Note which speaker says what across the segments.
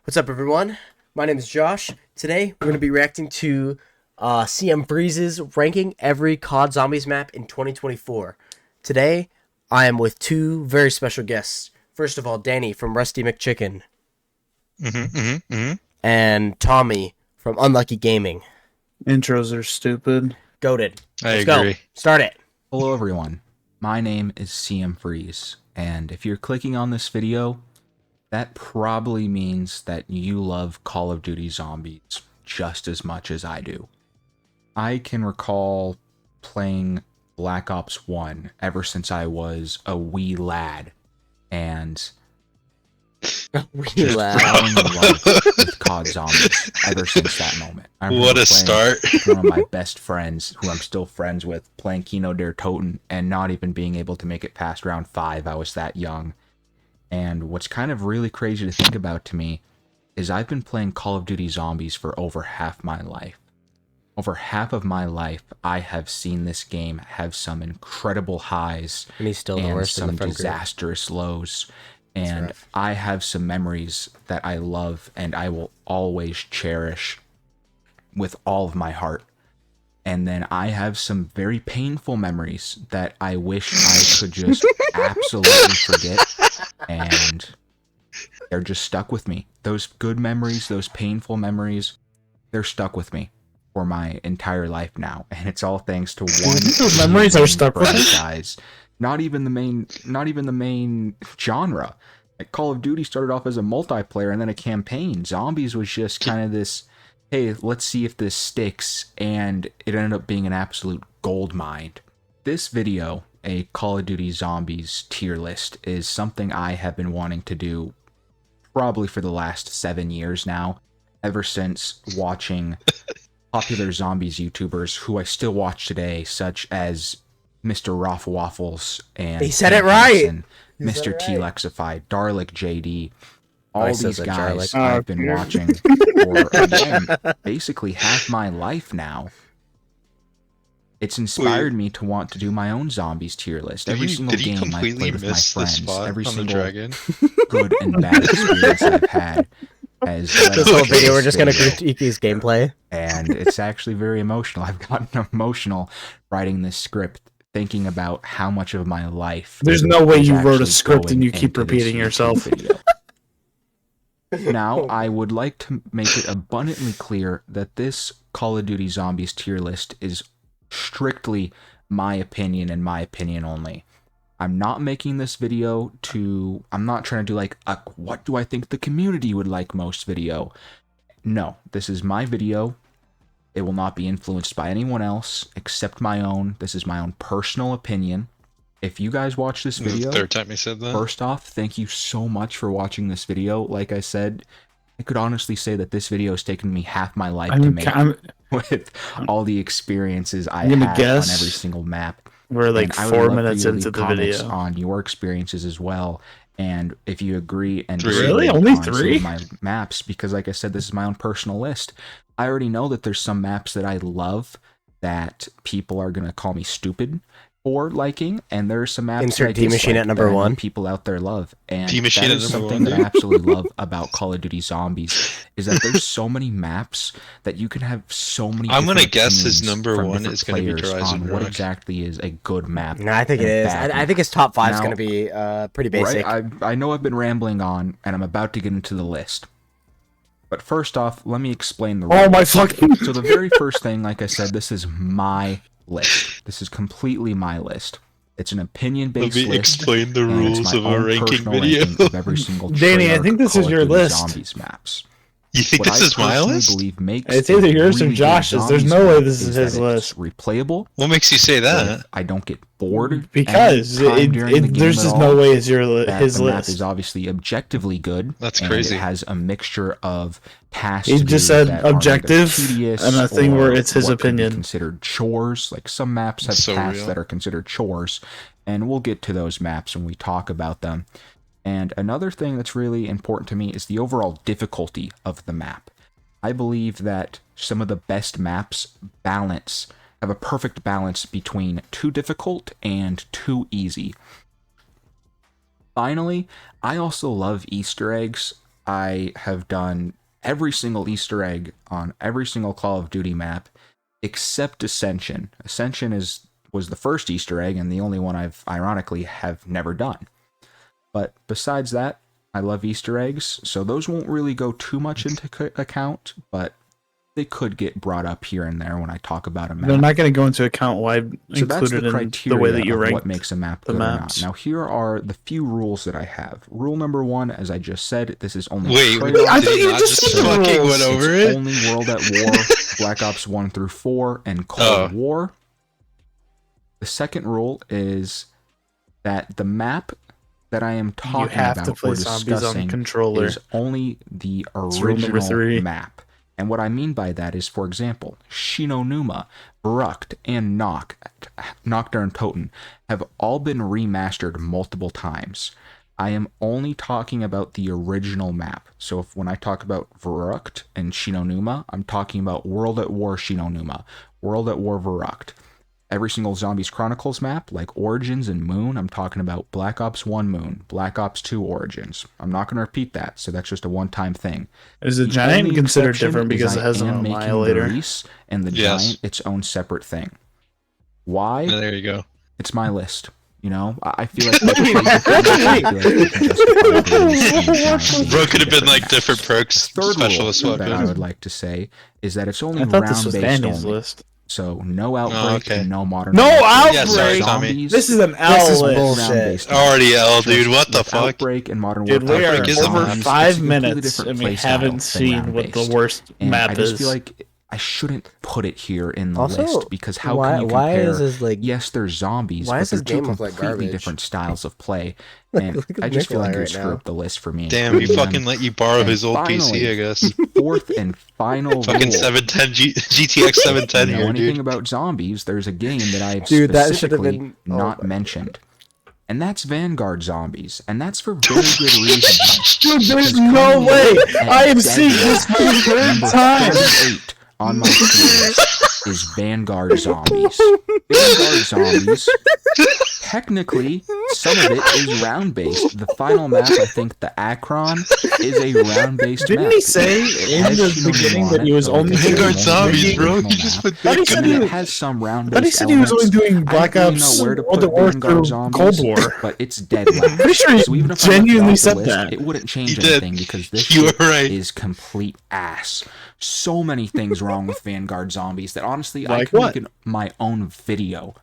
Speaker 1: What's up, everyone? My name is Josh. Today, we're going to be reacting to CMFreeze's ranking every COD Zombies map in 2024. Today, I am with two very special guests. First of all, Danny from Rusty McChicken. And Tommy from Unlucky Gaming.
Speaker 2: Intros are stupid.
Speaker 1: Goated.
Speaker 3: I
Speaker 1: Let's
Speaker 3: agree.
Speaker 1: go. Start it.
Speaker 4: Hello everyone, my name is CMFreeze, and if you're clicking on this video, that probably means that you love Call of Duty Zombies just as much as I do. I can recall playing Black Ops 1 ever since I was a wee lad, and
Speaker 1: Wee lad.
Speaker 4: falling in love with COD Zombies ever since that moment. I remember
Speaker 3: What a
Speaker 4: playing
Speaker 3: start.
Speaker 4: with one of my best friends, who I'm still friends with, playing Kino der Toten and not even being able to make it past round 5. I was that young. And what's kind of really crazy to think about to me is I've been playing Call of Duty Zombies for over half my life. Over half of my life, I have seen this game have some incredible highs
Speaker 1: And he's still the
Speaker 4: and
Speaker 1: worst in
Speaker 4: some
Speaker 1: the friend group.
Speaker 4: disastrous lows. And
Speaker 1: rough.
Speaker 4: I have some memories that I love and I will always cherish with all of my heart. And then I have some very painful memories that I wish I could just absolutely forget. And they're just stuck with me. Those good memories, those painful memories, they're stuck with me for my entire life now. And it's all thanks to one
Speaker 2: Those memories are stuck with you?
Speaker 4: franchise. Not even the main genre. Like Call of Duty started off as a multiplayer and then a campaign. Zombies was just kind of this, hey, let's see if this sticks, and it ended up being an absolute gold mine. This video, a Call of Duty Zombies tier list, is something I have been wanting to do probably for the last 7 years now, ever since watching popular zombies YouTubers who I still watch today, such as Mr. Roff Waffles and
Speaker 1: He said it
Speaker 4: Ken
Speaker 1: right!
Speaker 4: Hansen,
Speaker 1: He said
Speaker 4: Mr.
Speaker 1: it
Speaker 4: T
Speaker 1: right.
Speaker 4: Lexified, Darlick JD.
Speaker 1: I
Speaker 4: All
Speaker 1: said
Speaker 4: these
Speaker 1: that,
Speaker 4: guys
Speaker 1: Jarlick.
Speaker 4: I've been
Speaker 2: Peter.
Speaker 4: watching for, again, basically half my life now. It's inspired me to want to do my own zombies tier list. Every single
Speaker 3: Did he
Speaker 4: game I've
Speaker 3: completely
Speaker 4: played with my
Speaker 3: miss the
Speaker 4: friends,
Speaker 3: spot
Speaker 4: every
Speaker 3: on the
Speaker 4: single
Speaker 3: dragon?
Speaker 4: good and bad experience I've had has led
Speaker 1: This
Speaker 4: up
Speaker 1: whole
Speaker 4: to
Speaker 1: video, we're just going to
Speaker 4: video.
Speaker 1: critique his gameplay.
Speaker 4: And it's actually very emotional. I've gotten emotional writing this script, thinking about how much of my life
Speaker 2: There's no way
Speaker 4: is
Speaker 2: you wrote a
Speaker 4: actually
Speaker 2: script and you
Speaker 4: going
Speaker 2: keep
Speaker 4: into this
Speaker 2: repeating
Speaker 4: YouTube
Speaker 2: yourself.
Speaker 4: video. Now, I would like to make it abundantly clear that this Call of Duty Zombies tier list is strictly my opinion and my opinion only. I'm not making this video to... I'm not trying to do like a what do I think the community would like most video. No, this is my video. It will not be influenced by anyone else except my own. This is my own personal opinion. If you guys watch this
Speaker 3: This is
Speaker 4: video...
Speaker 3: the third time he said that.
Speaker 4: First off, thank you so much for watching this video. Like I said, I could honestly say that this video has taken me half my life to make with all the experiences I
Speaker 2: I'm gonna
Speaker 4: had
Speaker 2: guess
Speaker 4: on every single map.
Speaker 2: We're like
Speaker 4: And I would
Speaker 2: 4
Speaker 4: love for
Speaker 2: minutes
Speaker 4: you to
Speaker 2: into
Speaker 4: leave
Speaker 2: the
Speaker 4: comments
Speaker 2: video.
Speaker 4: on your experiences as well. And if you agree and
Speaker 3: Three.
Speaker 4: disagree
Speaker 2: Really? Only
Speaker 4: on some of
Speaker 2: 3?
Speaker 4: my maps, because like I said, this is my own personal list. I already know that there's some maps that I love that people are gonna call me stupid for liking, and there's some maps
Speaker 1: Insert
Speaker 4: that I
Speaker 1: D-Machine
Speaker 4: dislike
Speaker 1: at number
Speaker 4: that I know
Speaker 1: 1.
Speaker 4: people out there love. And
Speaker 3: D-Machine
Speaker 4: that
Speaker 3: at
Speaker 4: is
Speaker 3: number
Speaker 4: something
Speaker 3: 1,
Speaker 4: that I
Speaker 3: dude.
Speaker 4: absolutely love about Call of Duty Zombies is that there's so many maps that you can have so many.
Speaker 3: I'm gonna
Speaker 4: different
Speaker 3: guess his
Speaker 4: opinions
Speaker 3: number
Speaker 4: from
Speaker 3: 1
Speaker 4: different
Speaker 3: is gonna be
Speaker 4: players
Speaker 3: Horizon
Speaker 4: on what
Speaker 3: Rock.
Speaker 4: exactly is a good map.
Speaker 1: No, I think it
Speaker 4: and a
Speaker 1: is.
Speaker 4: bad
Speaker 1: I think his top 5 is
Speaker 4: Now-
Speaker 1: going to be pretty basic.
Speaker 4: Right? I know I've been rambling on, and I'm about to get into the list. But first off, let me explain the rules.
Speaker 2: Oh my fucking...
Speaker 4: So the very first thing, like I said, this is my list. This is completely my list. It's an
Speaker 3: Let
Speaker 4: opinion-based
Speaker 3: me
Speaker 4: list.
Speaker 3: explain the
Speaker 4: and it's
Speaker 3: rules
Speaker 4: my
Speaker 3: of a
Speaker 4: own
Speaker 3: ranking
Speaker 4: personal
Speaker 3: video.
Speaker 4: ranking of every single
Speaker 2: Danny, I
Speaker 4: Treyarch
Speaker 2: think this
Speaker 4: Call
Speaker 2: is
Speaker 4: of
Speaker 2: your
Speaker 4: Duty
Speaker 2: list.
Speaker 4: Zombies maps.
Speaker 3: You think
Speaker 4: What
Speaker 3: this
Speaker 4: I
Speaker 3: is my
Speaker 4: personally
Speaker 3: list?
Speaker 4: believe makes
Speaker 2: It's either
Speaker 4: a
Speaker 2: yours or
Speaker 4: really good
Speaker 2: Josh's. There's
Speaker 4: Zombies
Speaker 2: no way
Speaker 4: map
Speaker 2: this is
Speaker 4: that
Speaker 2: his
Speaker 4: it's
Speaker 2: list.
Speaker 4: replayable.
Speaker 3: What makes you say that?
Speaker 4: I don't get bored
Speaker 2: Because
Speaker 4: anytime during the game
Speaker 2: there's
Speaker 4: at
Speaker 2: just
Speaker 4: all.
Speaker 2: no way it's
Speaker 4: That
Speaker 2: his
Speaker 4: the map is
Speaker 2: list.
Speaker 4: obviously objectively good.
Speaker 3: That's
Speaker 4: and
Speaker 3: crazy.
Speaker 4: It has a mixture of tasks.
Speaker 2: He
Speaker 4: to
Speaker 2: just
Speaker 4: do
Speaker 2: said
Speaker 4: that are either
Speaker 2: objective,
Speaker 4: tedious
Speaker 2: and a thing where
Speaker 4: or
Speaker 2: it's his
Speaker 4: what could be
Speaker 2: opinion.
Speaker 4: considered chores. Like some maps have
Speaker 3: So
Speaker 4: tasks
Speaker 3: real.
Speaker 4: that are considered chores, and we'll get to those maps when we talk about them. And another thing that's really important to me is the overall difficulty of the map. I believe that some of the best maps have a perfect balance between too difficult and too easy. Finally, I also love Easter eggs. I have done every single Easter egg on every single Call of Duty map except Ascension. Ascension was the first Easter egg and the only one I've ironically have never done. But besides that, I love Easter eggs, so those won't really go too much into account, but they could get brought up here and there when I talk about a map.
Speaker 2: They're not going to go into account why
Speaker 4: So that's
Speaker 2: included
Speaker 4: the
Speaker 2: in
Speaker 4: criteria
Speaker 2: the way that you
Speaker 4: of
Speaker 2: rank
Speaker 4: what makes a map
Speaker 2: the
Speaker 4: good or not.
Speaker 2: maps.
Speaker 4: Now, here are the few rules that I have. Rule number 1, as I just said, this is only
Speaker 3: Wait,
Speaker 4: trade-off.
Speaker 2: I
Speaker 3: did
Speaker 2: thought
Speaker 3: he
Speaker 2: you
Speaker 3: not
Speaker 2: just
Speaker 3: just
Speaker 2: said the
Speaker 3: fucking
Speaker 2: rules.
Speaker 3: went over
Speaker 4: It's
Speaker 3: it?
Speaker 4: only World at War, Black Ops 1 through 4, and Cold War. The second rule is that the map that I am talking
Speaker 2: You have to
Speaker 4: about
Speaker 2: play
Speaker 4: or
Speaker 2: zombies on
Speaker 4: discussing
Speaker 2: controller.
Speaker 4: is only the
Speaker 2: That's rule number
Speaker 4: original
Speaker 2: 3.
Speaker 4: map. And what I mean by that is, for example, Shinonuma, Brucht, and Nocturne Toten have all been remastered multiple times. I am only talking about the original map. So when I talk about Brucht and Shinonuma, I'm talking about World at War Shinonuma, World at War Brucht. Every single Zombies Chronicles map, like Origins and Moon, I'm talking about Black Ops 1 Moon, Black Ops 2 Origins. I'm not going to repeat that, so that's just a one-time thing.
Speaker 2: Is the
Speaker 4: The
Speaker 2: giant
Speaker 4: only
Speaker 2: considered
Speaker 4: exception
Speaker 2: different
Speaker 4: is
Speaker 2: because it
Speaker 4: I
Speaker 2: has an
Speaker 4: am making
Speaker 2: annihilator?
Speaker 4: the Reese and the
Speaker 3: Yes.
Speaker 4: giant its own separate thing. Why?
Speaker 3: Yeah, there you go.
Speaker 4: It's my list. You know, I feel like I feel like we can justify the Reese and the giant.
Speaker 3: Bro, could have been like different perks,
Speaker 4: Third
Speaker 3: specialist
Speaker 4: rule that I
Speaker 3: weapons.
Speaker 4: would like to say is that it's only
Speaker 2: I thought this was
Speaker 4: round-based
Speaker 2: Danny's
Speaker 4: only.
Speaker 2: list.
Speaker 4: So no Outbreak,
Speaker 3: okay.
Speaker 4: no Modern
Speaker 2: No
Speaker 4: Warfare.
Speaker 2: Outbreak!
Speaker 3: Yeah, sorry, Tommy.
Speaker 4: Zombies,
Speaker 2: This is an
Speaker 1: This
Speaker 2: L
Speaker 1: is
Speaker 2: list.
Speaker 1: bullshit.
Speaker 4: round-based only.
Speaker 3: Already L, dude.
Speaker 4: Just
Speaker 3: What the
Speaker 4: with
Speaker 3: fuck?
Speaker 4: Outbreak and Modern
Speaker 2: Dude,
Speaker 4: Warfare.
Speaker 2: we are
Speaker 3: Outbreak is a
Speaker 2: over
Speaker 3: map.
Speaker 4: It's
Speaker 2: 5
Speaker 4: a completely
Speaker 2: minutes
Speaker 4: different
Speaker 2: and we
Speaker 4: play style
Speaker 2: haven't
Speaker 4: than
Speaker 2: seen what the
Speaker 4: round-based.
Speaker 2: worst
Speaker 4: And
Speaker 2: map
Speaker 4: I just
Speaker 2: is.
Speaker 4: feel like I shouldn't put it here in the
Speaker 1: Also,
Speaker 4: list because how
Speaker 1: why-
Speaker 4: can you
Speaker 1: why
Speaker 4: compare?
Speaker 1: is this, like-
Speaker 4: yes, there's zombies,
Speaker 1: why
Speaker 4: but
Speaker 1: does
Speaker 4: they're
Speaker 1: this
Speaker 4: two
Speaker 1: game look like
Speaker 4: completely
Speaker 1: garbage?
Speaker 4: different styles of play.
Speaker 1: Look
Speaker 4: And
Speaker 1: at
Speaker 4: I just feel
Speaker 1: Nikolai
Speaker 4: like you
Speaker 1: right
Speaker 4: screw
Speaker 1: now.
Speaker 4: up the list for me.
Speaker 3: Damn, he
Speaker 4: including
Speaker 3: fucking
Speaker 4: them.
Speaker 3: let you borrow
Speaker 4: And
Speaker 3: his old
Speaker 4: finally,
Speaker 3: PC, I guess.
Speaker 4: The fourth and final
Speaker 3: Fucking
Speaker 4: rule.
Speaker 3: 710 GTX 710
Speaker 4: You know
Speaker 3: here,
Speaker 4: anything
Speaker 3: dude.
Speaker 4: about zombies, there's a game that I've
Speaker 1: Dude, that should have
Speaker 4: specifically
Speaker 1: been- oh
Speaker 4: not
Speaker 1: my
Speaker 4: mentioned. And that's Vanguard Zombies. And that's for very good reasons.
Speaker 2: Dude, there's
Speaker 4: Because
Speaker 2: no
Speaker 4: coming
Speaker 2: way!
Speaker 4: in at
Speaker 2: I am seeing this for the third
Speaker 4: number
Speaker 2: time!
Speaker 4: 38 on my screen is Vanguard Zombies. Vanguard Zombies, technically, some of it is round-based. The final map, I think, the Akron, is a round-based map.
Speaker 2: Didn't he say
Speaker 4: It
Speaker 2: in
Speaker 4: has
Speaker 2: the
Speaker 4: Shinonuma
Speaker 2: beginning
Speaker 4: on
Speaker 2: that
Speaker 4: it,
Speaker 2: he was
Speaker 4: so
Speaker 2: only
Speaker 4: it's a
Speaker 2: doing
Speaker 3: Vanguard
Speaker 4: original
Speaker 3: Zombies, bro.
Speaker 4: map.
Speaker 3: You just put
Speaker 2: But he
Speaker 3: bacon
Speaker 2: said
Speaker 4: And
Speaker 3: in
Speaker 2: he
Speaker 4: then
Speaker 3: it.
Speaker 4: it has some
Speaker 2: But he
Speaker 4: round-based
Speaker 2: said he was only
Speaker 4: elements.
Speaker 2: doing
Speaker 4: I
Speaker 2: Black
Speaker 4: don't really
Speaker 2: Ops
Speaker 4: know where to
Speaker 2: World
Speaker 4: put
Speaker 2: at War
Speaker 4: Vanguard
Speaker 2: through
Speaker 4: Zombies,
Speaker 2: Cold War.
Speaker 4: but it's dead last.
Speaker 2: Pretty sure he
Speaker 4: So even if I left it
Speaker 2: genuinely
Speaker 4: off the
Speaker 2: said
Speaker 4: list,
Speaker 2: that.
Speaker 4: it wouldn't change
Speaker 3: He did.
Speaker 4: anything because this
Speaker 3: You
Speaker 4: shit
Speaker 3: were right.
Speaker 4: is complete ass. So many things wrong with Vanguard Zombies that honestly I
Speaker 2: Like
Speaker 4: could
Speaker 2: what?
Speaker 4: make my own video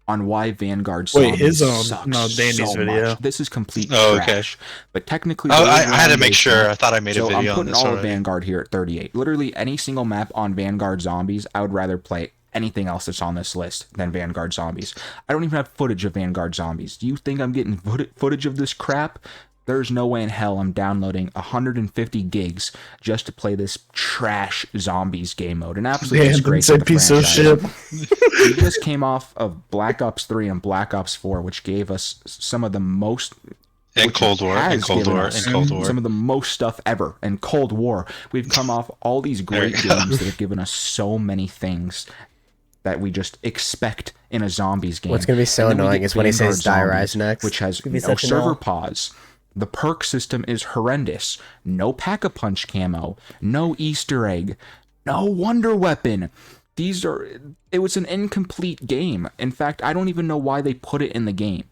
Speaker 4: on why Vanguard
Speaker 2: Wait,
Speaker 4: Zombies
Speaker 2: his own?
Speaker 4: sucks
Speaker 2: No, Danny's
Speaker 4: so
Speaker 2: video.
Speaker 4: much. This is complete
Speaker 3: Oh, okay.
Speaker 4: trash. But technically,
Speaker 3: Oh,
Speaker 4: there is
Speaker 3: I had to make
Speaker 4: round-based
Speaker 3: sure.
Speaker 4: map.
Speaker 3: I thought I made a
Speaker 4: So I'm
Speaker 3: video on
Speaker 4: putting
Speaker 3: this
Speaker 4: all of
Speaker 3: already.
Speaker 4: Vanguard here at 38. Literally any single map on Vanguard Zombies, I would rather play anything else that's on this list than Vanguard Zombies. I don't even have footage of Vanguard Zombies. Do you think I'm getting footage of this crap? There's no way in hell I'm downloading 150 gigs just to play this trash zombies game mode. An absolute
Speaker 2: Damn,
Speaker 4: disgrace
Speaker 2: said
Speaker 4: to the
Speaker 2: piece of
Speaker 4: franchise.
Speaker 2: shit.
Speaker 4: We just came off of Black Ops 3 and Black Ops 4, which gave us some of the most
Speaker 3: And
Speaker 4: which
Speaker 3: Cold War.
Speaker 4: has
Speaker 3: And Cold
Speaker 4: given
Speaker 3: War.
Speaker 4: us
Speaker 3: And Cold War.
Speaker 4: some of the most stuff ever. And Cold War, we've come off all these great
Speaker 3: There you go.
Speaker 4: games that have given us so many things that we just expect in a zombies game.
Speaker 1: What's gonna be so
Speaker 4: And then we
Speaker 1: annoying
Speaker 4: get
Speaker 1: is when he
Speaker 4: Vanguard
Speaker 1: says Die
Speaker 4: Zombies,
Speaker 1: Rise next.
Speaker 4: which has
Speaker 1: It's gonna be
Speaker 4: no
Speaker 1: such an
Speaker 4: server
Speaker 1: L.
Speaker 4: pause. The perk system is horrendous. No Pack-a-Punch camo. No Easter egg. No Wonder Weapon. It was an incomplete game. In fact, I don't even know why they put it in the game.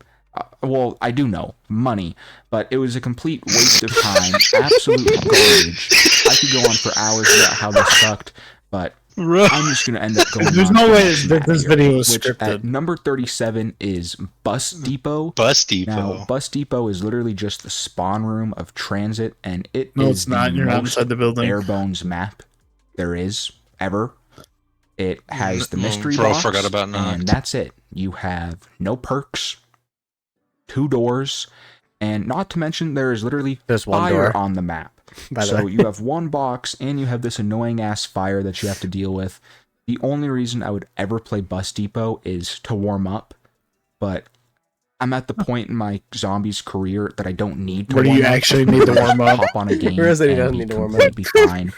Speaker 4: Well, I do know. Money. But it was a complete waste of time. Absolute garbage. I could go on for hours about how this sucked, but I'm just going to end up going
Speaker 2: There's
Speaker 4: on
Speaker 2: no
Speaker 4: to the
Speaker 2: way
Speaker 4: next
Speaker 2: that
Speaker 4: map
Speaker 2: this
Speaker 4: here,
Speaker 2: video was
Speaker 4: which
Speaker 2: scripted.
Speaker 4: At number 37 is Bus Depot.
Speaker 3: Bus Depot.
Speaker 4: Now, Bus Depot is literally just the spawn room of transit, and it
Speaker 2: No,
Speaker 4: is
Speaker 2: it's not.
Speaker 4: the
Speaker 2: You're not
Speaker 4: most
Speaker 2: inside the building.
Speaker 4: bare bones map there is ever. It has the mystery
Speaker 3: Bro,
Speaker 4: box,
Speaker 3: forgot about Knocked.
Speaker 4: and that's it. You have no perks, 2 doors, and not to mention there is literally
Speaker 1: There's one
Speaker 4: fire
Speaker 1: door.
Speaker 4: on the map.
Speaker 1: By the
Speaker 4: So
Speaker 1: way.
Speaker 4: you have one box, and you have this annoying ass fire that you have to deal with. The only reason I would ever play Bus Depot is to warm up, but I'm at the point in my zombies career that I don't need to
Speaker 2: Where do
Speaker 4: warm
Speaker 2: you
Speaker 4: up.
Speaker 2: actually need to warm up?
Speaker 4: Hop on a game
Speaker 1: Where is it he
Speaker 4: and
Speaker 1: doesn't
Speaker 4: be
Speaker 1: need to warm up?
Speaker 4: completely fine.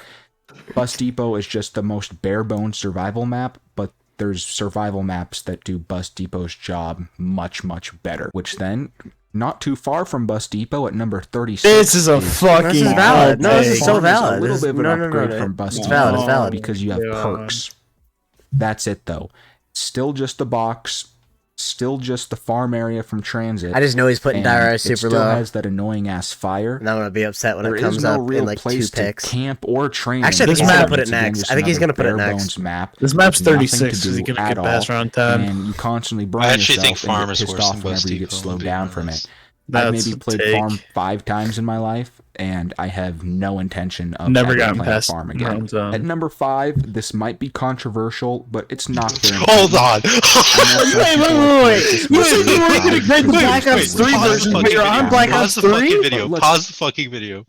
Speaker 4: Bus Depot is just the most bare bones survival map, but there's survival maps that do Bus Depot's job much, much better, which then Not too far from Bus Depot at number 36.
Speaker 2: This is a fucking
Speaker 1: This is valid. No, this is
Speaker 2: take.
Speaker 1: so
Speaker 4: Farm
Speaker 1: valid.
Speaker 4: a little
Speaker 1: This
Speaker 4: bit
Speaker 1: is-
Speaker 4: of an
Speaker 1: no, no, no,
Speaker 4: upgrade
Speaker 1: no.
Speaker 4: from Bus
Speaker 1: It's
Speaker 4: Depot
Speaker 1: valid, it's valid.
Speaker 4: because you have
Speaker 2: God.
Speaker 4: perks. That's it though. Still just the box. Still just the farm area from transit.
Speaker 1: I just know he's putting
Speaker 4: and
Speaker 1: Dire
Speaker 4: it
Speaker 1: Eyes super
Speaker 4: still
Speaker 1: low.
Speaker 4: has that annoying ass fire.
Speaker 1: And I'm gonna be upset when
Speaker 4: There
Speaker 1: it
Speaker 4: is
Speaker 1: comes
Speaker 4: no
Speaker 1: up
Speaker 4: real
Speaker 1: in like 2
Speaker 4: place to
Speaker 1: picks.
Speaker 4: camp or train.
Speaker 1: Actually, I
Speaker 2: think he's gonna
Speaker 1: put it
Speaker 4: It's again
Speaker 1: next.
Speaker 4: just
Speaker 1: I think he's
Speaker 4: another
Speaker 1: gonna put it
Speaker 4: bare
Speaker 1: next.
Speaker 4: bones map.
Speaker 2: This map's
Speaker 4: with nothing
Speaker 2: 36,
Speaker 4: to
Speaker 2: so he
Speaker 4: do
Speaker 2: can
Speaker 4: at
Speaker 2: get past
Speaker 4: all,
Speaker 2: round 10.
Speaker 4: and you constantly burn
Speaker 3: I actually
Speaker 4: yourself
Speaker 3: think Farm
Speaker 4: and get
Speaker 3: is
Speaker 4: pissed
Speaker 3: worse
Speaker 4: off
Speaker 3: than
Speaker 4: whenever
Speaker 3: Bus
Speaker 4: you get
Speaker 3: Depot,
Speaker 4: slowed
Speaker 3: to be
Speaker 4: down from
Speaker 3: honest.
Speaker 4: it. I've
Speaker 2: That's
Speaker 4: maybe
Speaker 2: a
Speaker 4: played
Speaker 2: take.
Speaker 4: Farm 5 times in my life, and I have no intention of
Speaker 2: Never
Speaker 4: ever
Speaker 2: gotten
Speaker 4: playing
Speaker 2: past
Speaker 4: Farm again.
Speaker 2: round 10.
Speaker 4: At number 5, this might be controversial, but it's not there.
Speaker 3: Hold on.
Speaker 2: Wait. You said you weren't gonna get the Black Ops 3 version, but you're on Black Ops
Speaker 3: Pause the fucking
Speaker 2: 3?
Speaker 3: video.
Speaker 4: Let's-
Speaker 3: Pause the fucking video.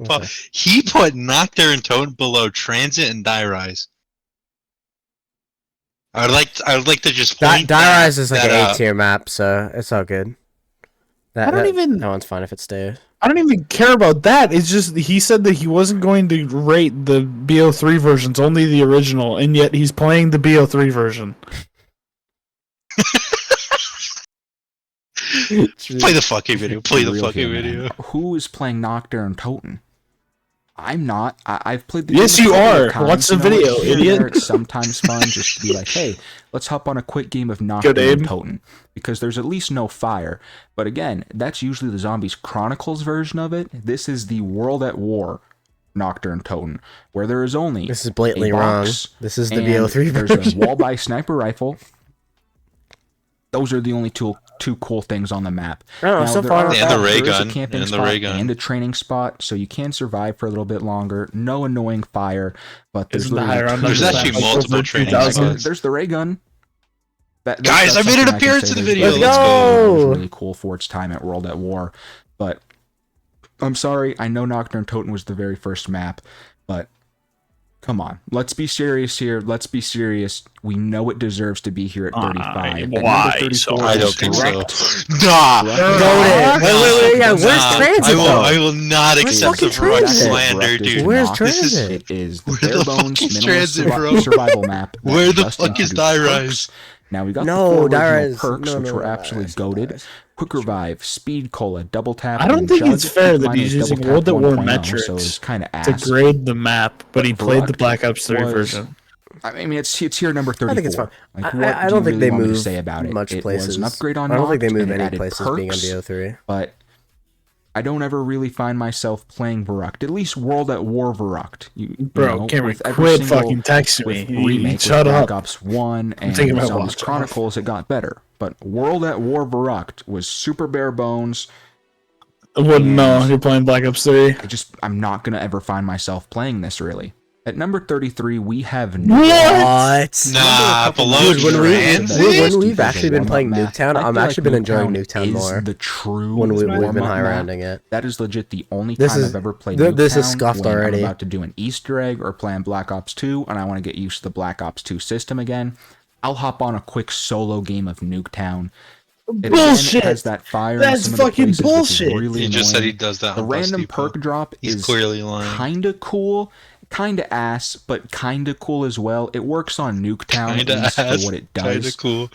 Speaker 3: He put Nocturne and Tone below Transit and Die Rise. I would like to just point
Speaker 1: Dire Eyes is like
Speaker 3: that
Speaker 1: an A
Speaker 3: out.
Speaker 1: tier map, so it's all good.
Speaker 2: I don't even-
Speaker 1: That one's fine if it stays.
Speaker 2: I don't even care about that. It's just he said that he wasn't going to rate the BO3 versions, only the original, and yet he's playing the BO3 version.
Speaker 3: Play the fucking video. Play the
Speaker 4: Real
Speaker 3: fucking
Speaker 4: here, man.
Speaker 3: video.
Speaker 4: Who is playing Nocturne and Toten? I'm not. I've played the
Speaker 2: Yes,
Speaker 4: game a
Speaker 2: you
Speaker 4: couple of
Speaker 2: are.
Speaker 4: times,
Speaker 2: Watch the
Speaker 4: you know,
Speaker 2: video,
Speaker 4: here and
Speaker 2: idiot.
Speaker 4: there. It's sometimes fun just to be like, hey, let's hop on a quick game of Nocturne and
Speaker 2: Abe.
Speaker 4: Toten. Because there's at least no fire. But again, that's usually the Zombies Chronicles version of it. This is the World at War Nocturne and Toten, where there is only
Speaker 1: This is blatantly
Speaker 4: a
Speaker 1: wrong.
Speaker 4: box
Speaker 1: This is the
Speaker 4: and
Speaker 1: BO3
Speaker 4: there's a
Speaker 1: version.
Speaker 4: wall by sniper rifle. Those are the only two cool things on the map.
Speaker 1: Oh, so
Speaker 4: there
Speaker 1: far
Speaker 4: are-
Speaker 1: not
Speaker 3: And the
Speaker 1: bad.
Speaker 3: ray
Speaker 4: there is a
Speaker 3: gun,
Speaker 4: camping
Speaker 3: and the
Speaker 4: spot
Speaker 3: ray gun.
Speaker 4: and a training spot, so you can survive for a little bit longer. No annoying fire, but there's
Speaker 2: Isn't the
Speaker 4: literally
Speaker 2: high round
Speaker 4: two
Speaker 3: There's
Speaker 2: numbers
Speaker 3: actually
Speaker 2: like
Speaker 3: multiple
Speaker 2: over
Speaker 3: training
Speaker 2: 2,000?
Speaker 3: spots.
Speaker 4: There's the ray gun.
Speaker 3: Guys, I made an
Speaker 4: something can
Speaker 3: appearance
Speaker 4: say
Speaker 3: in the
Speaker 4: there's
Speaker 3: video.
Speaker 1: Let's
Speaker 3: Let's
Speaker 1: go.
Speaker 3: go.
Speaker 4: It was really cool for its time at World at War, but I'm sorry. I know Nocturne Toten was the very first map, but come on, let's be serious here. Let's be serious. We know it deserves to be here at 35. At number
Speaker 2: why
Speaker 4: 34
Speaker 2: so
Speaker 3: I
Speaker 4: is
Speaker 3: don't think so.
Speaker 4: Correct.
Speaker 3: Nah.
Speaker 1: Goated. Wait, yeah, where's
Speaker 3: Nah,
Speaker 1: Transit, though?
Speaker 3: I will not
Speaker 1: Where's
Speaker 3: accept the
Speaker 1: fucking Transit?
Speaker 3: slander, dude.
Speaker 1: Where's
Speaker 4: This is
Speaker 1: Transit?
Speaker 4: It is the
Speaker 3: Where
Speaker 4: bare
Speaker 3: the
Speaker 4: bones
Speaker 3: fuck is
Speaker 4: minimalist
Speaker 3: Transit, bro?
Speaker 4: survival map. that
Speaker 3: Where the
Speaker 4: just
Speaker 3: fuck is
Speaker 4: introduced
Speaker 3: Die
Speaker 4: perks.
Speaker 3: Rise?
Speaker 4: Now we got
Speaker 1: No,
Speaker 4: the four
Speaker 1: Dire
Speaker 4: original
Speaker 1: Rise-
Speaker 4: perks,
Speaker 1: no,
Speaker 4: which
Speaker 1: no,
Speaker 4: were
Speaker 1: Dire
Speaker 4: absolutely
Speaker 1: Rise,
Speaker 4: goated.
Speaker 1: Dire Rise.
Speaker 4: Quick Revive, Speed Cola, Double Tap.
Speaker 2: I don't
Speaker 4: and
Speaker 2: think
Speaker 4: Jug.
Speaker 2: it's fair that
Speaker 4: Mine
Speaker 2: he's
Speaker 4: is
Speaker 2: using
Speaker 4: Double
Speaker 2: World
Speaker 4: Tap
Speaker 2: at War
Speaker 4: 1.0,
Speaker 2: metrics
Speaker 4: so it's kind of
Speaker 2: to
Speaker 4: ass.
Speaker 2: grade the map, but he played the
Speaker 4: Correct
Speaker 2: Black Ops 3
Speaker 4: was-
Speaker 2: version.
Speaker 4: I mean, it's here number 34.
Speaker 1: I think it's fine.
Speaker 4: Like,
Speaker 1: I-
Speaker 4: what
Speaker 1: I
Speaker 4: do
Speaker 1: don't
Speaker 4: you
Speaker 1: think
Speaker 4: really
Speaker 1: they
Speaker 4: want me to
Speaker 1: move
Speaker 4: say about it?
Speaker 1: much
Speaker 4: It
Speaker 1: places.
Speaker 4: was an upgrade on
Speaker 1: I don't think they
Speaker 4: Noct,
Speaker 1: move
Speaker 4: and it
Speaker 1: any
Speaker 4: added
Speaker 1: places being on
Speaker 4: perks,
Speaker 1: BO3.
Speaker 4: but I don't ever really find myself playing Verruct. At least World at War Verruct.
Speaker 2: Bro, Cameron,
Speaker 4: with every
Speaker 2: quit
Speaker 4: single-
Speaker 2: fucking texting
Speaker 4: with
Speaker 2: me.
Speaker 4: remake,
Speaker 2: Shut
Speaker 4: with
Speaker 2: up.
Speaker 4: Black Ops 1 and
Speaker 2: taking my
Speaker 4: Zombies
Speaker 2: watch off.
Speaker 4: Chronicles, it got better. But World at War Verruct was super bare bones.
Speaker 2: Wouldn't know. You're playing Black Ops 3.
Speaker 4: I'm not going to ever find myself playing this, really. At number 33, we have
Speaker 1: What?
Speaker 3: Nah, below
Speaker 1: Dude, when we've
Speaker 3: Transit?
Speaker 1: actually been playing Nuketown,
Speaker 4: I
Speaker 1: I've
Speaker 4: feel
Speaker 1: actually been enjoying Nuketown
Speaker 4: is
Speaker 1: more
Speaker 4: the true
Speaker 1: when we've been
Speaker 4: warm-up
Speaker 1: high
Speaker 4: map.
Speaker 1: rounding it.
Speaker 4: That is legit the only
Speaker 1: This
Speaker 4: time
Speaker 1: is-
Speaker 4: I've ever played
Speaker 1: this is
Speaker 4: Nuketown
Speaker 1: scuffed
Speaker 4: when
Speaker 1: already.
Speaker 4: I'm about to do an Easter egg or playing Black Ops 2, and I want to get used to the Black Ops 2 system again. I'll hop on a quick solo game of Nuketown. It again
Speaker 2: Bullshit!
Speaker 4: has that fire in
Speaker 2: That's
Speaker 4: some of the
Speaker 2: fucking
Speaker 4: places, which is
Speaker 2: bullshit!
Speaker 4: Really
Speaker 3: He just said he
Speaker 4: annoying.
Speaker 3: does that
Speaker 4: The
Speaker 3: on Bus
Speaker 4: random
Speaker 3: Depot.
Speaker 4: perk drop
Speaker 3: He's
Speaker 4: is
Speaker 3: clearly lying.
Speaker 4: kinda cool, kinda ass, but kinda cool as well. It works on Nuketown at
Speaker 3: Kinda
Speaker 4: least for
Speaker 3: ass,
Speaker 4: what it
Speaker 3: kinda
Speaker 4: does.
Speaker 3: cool.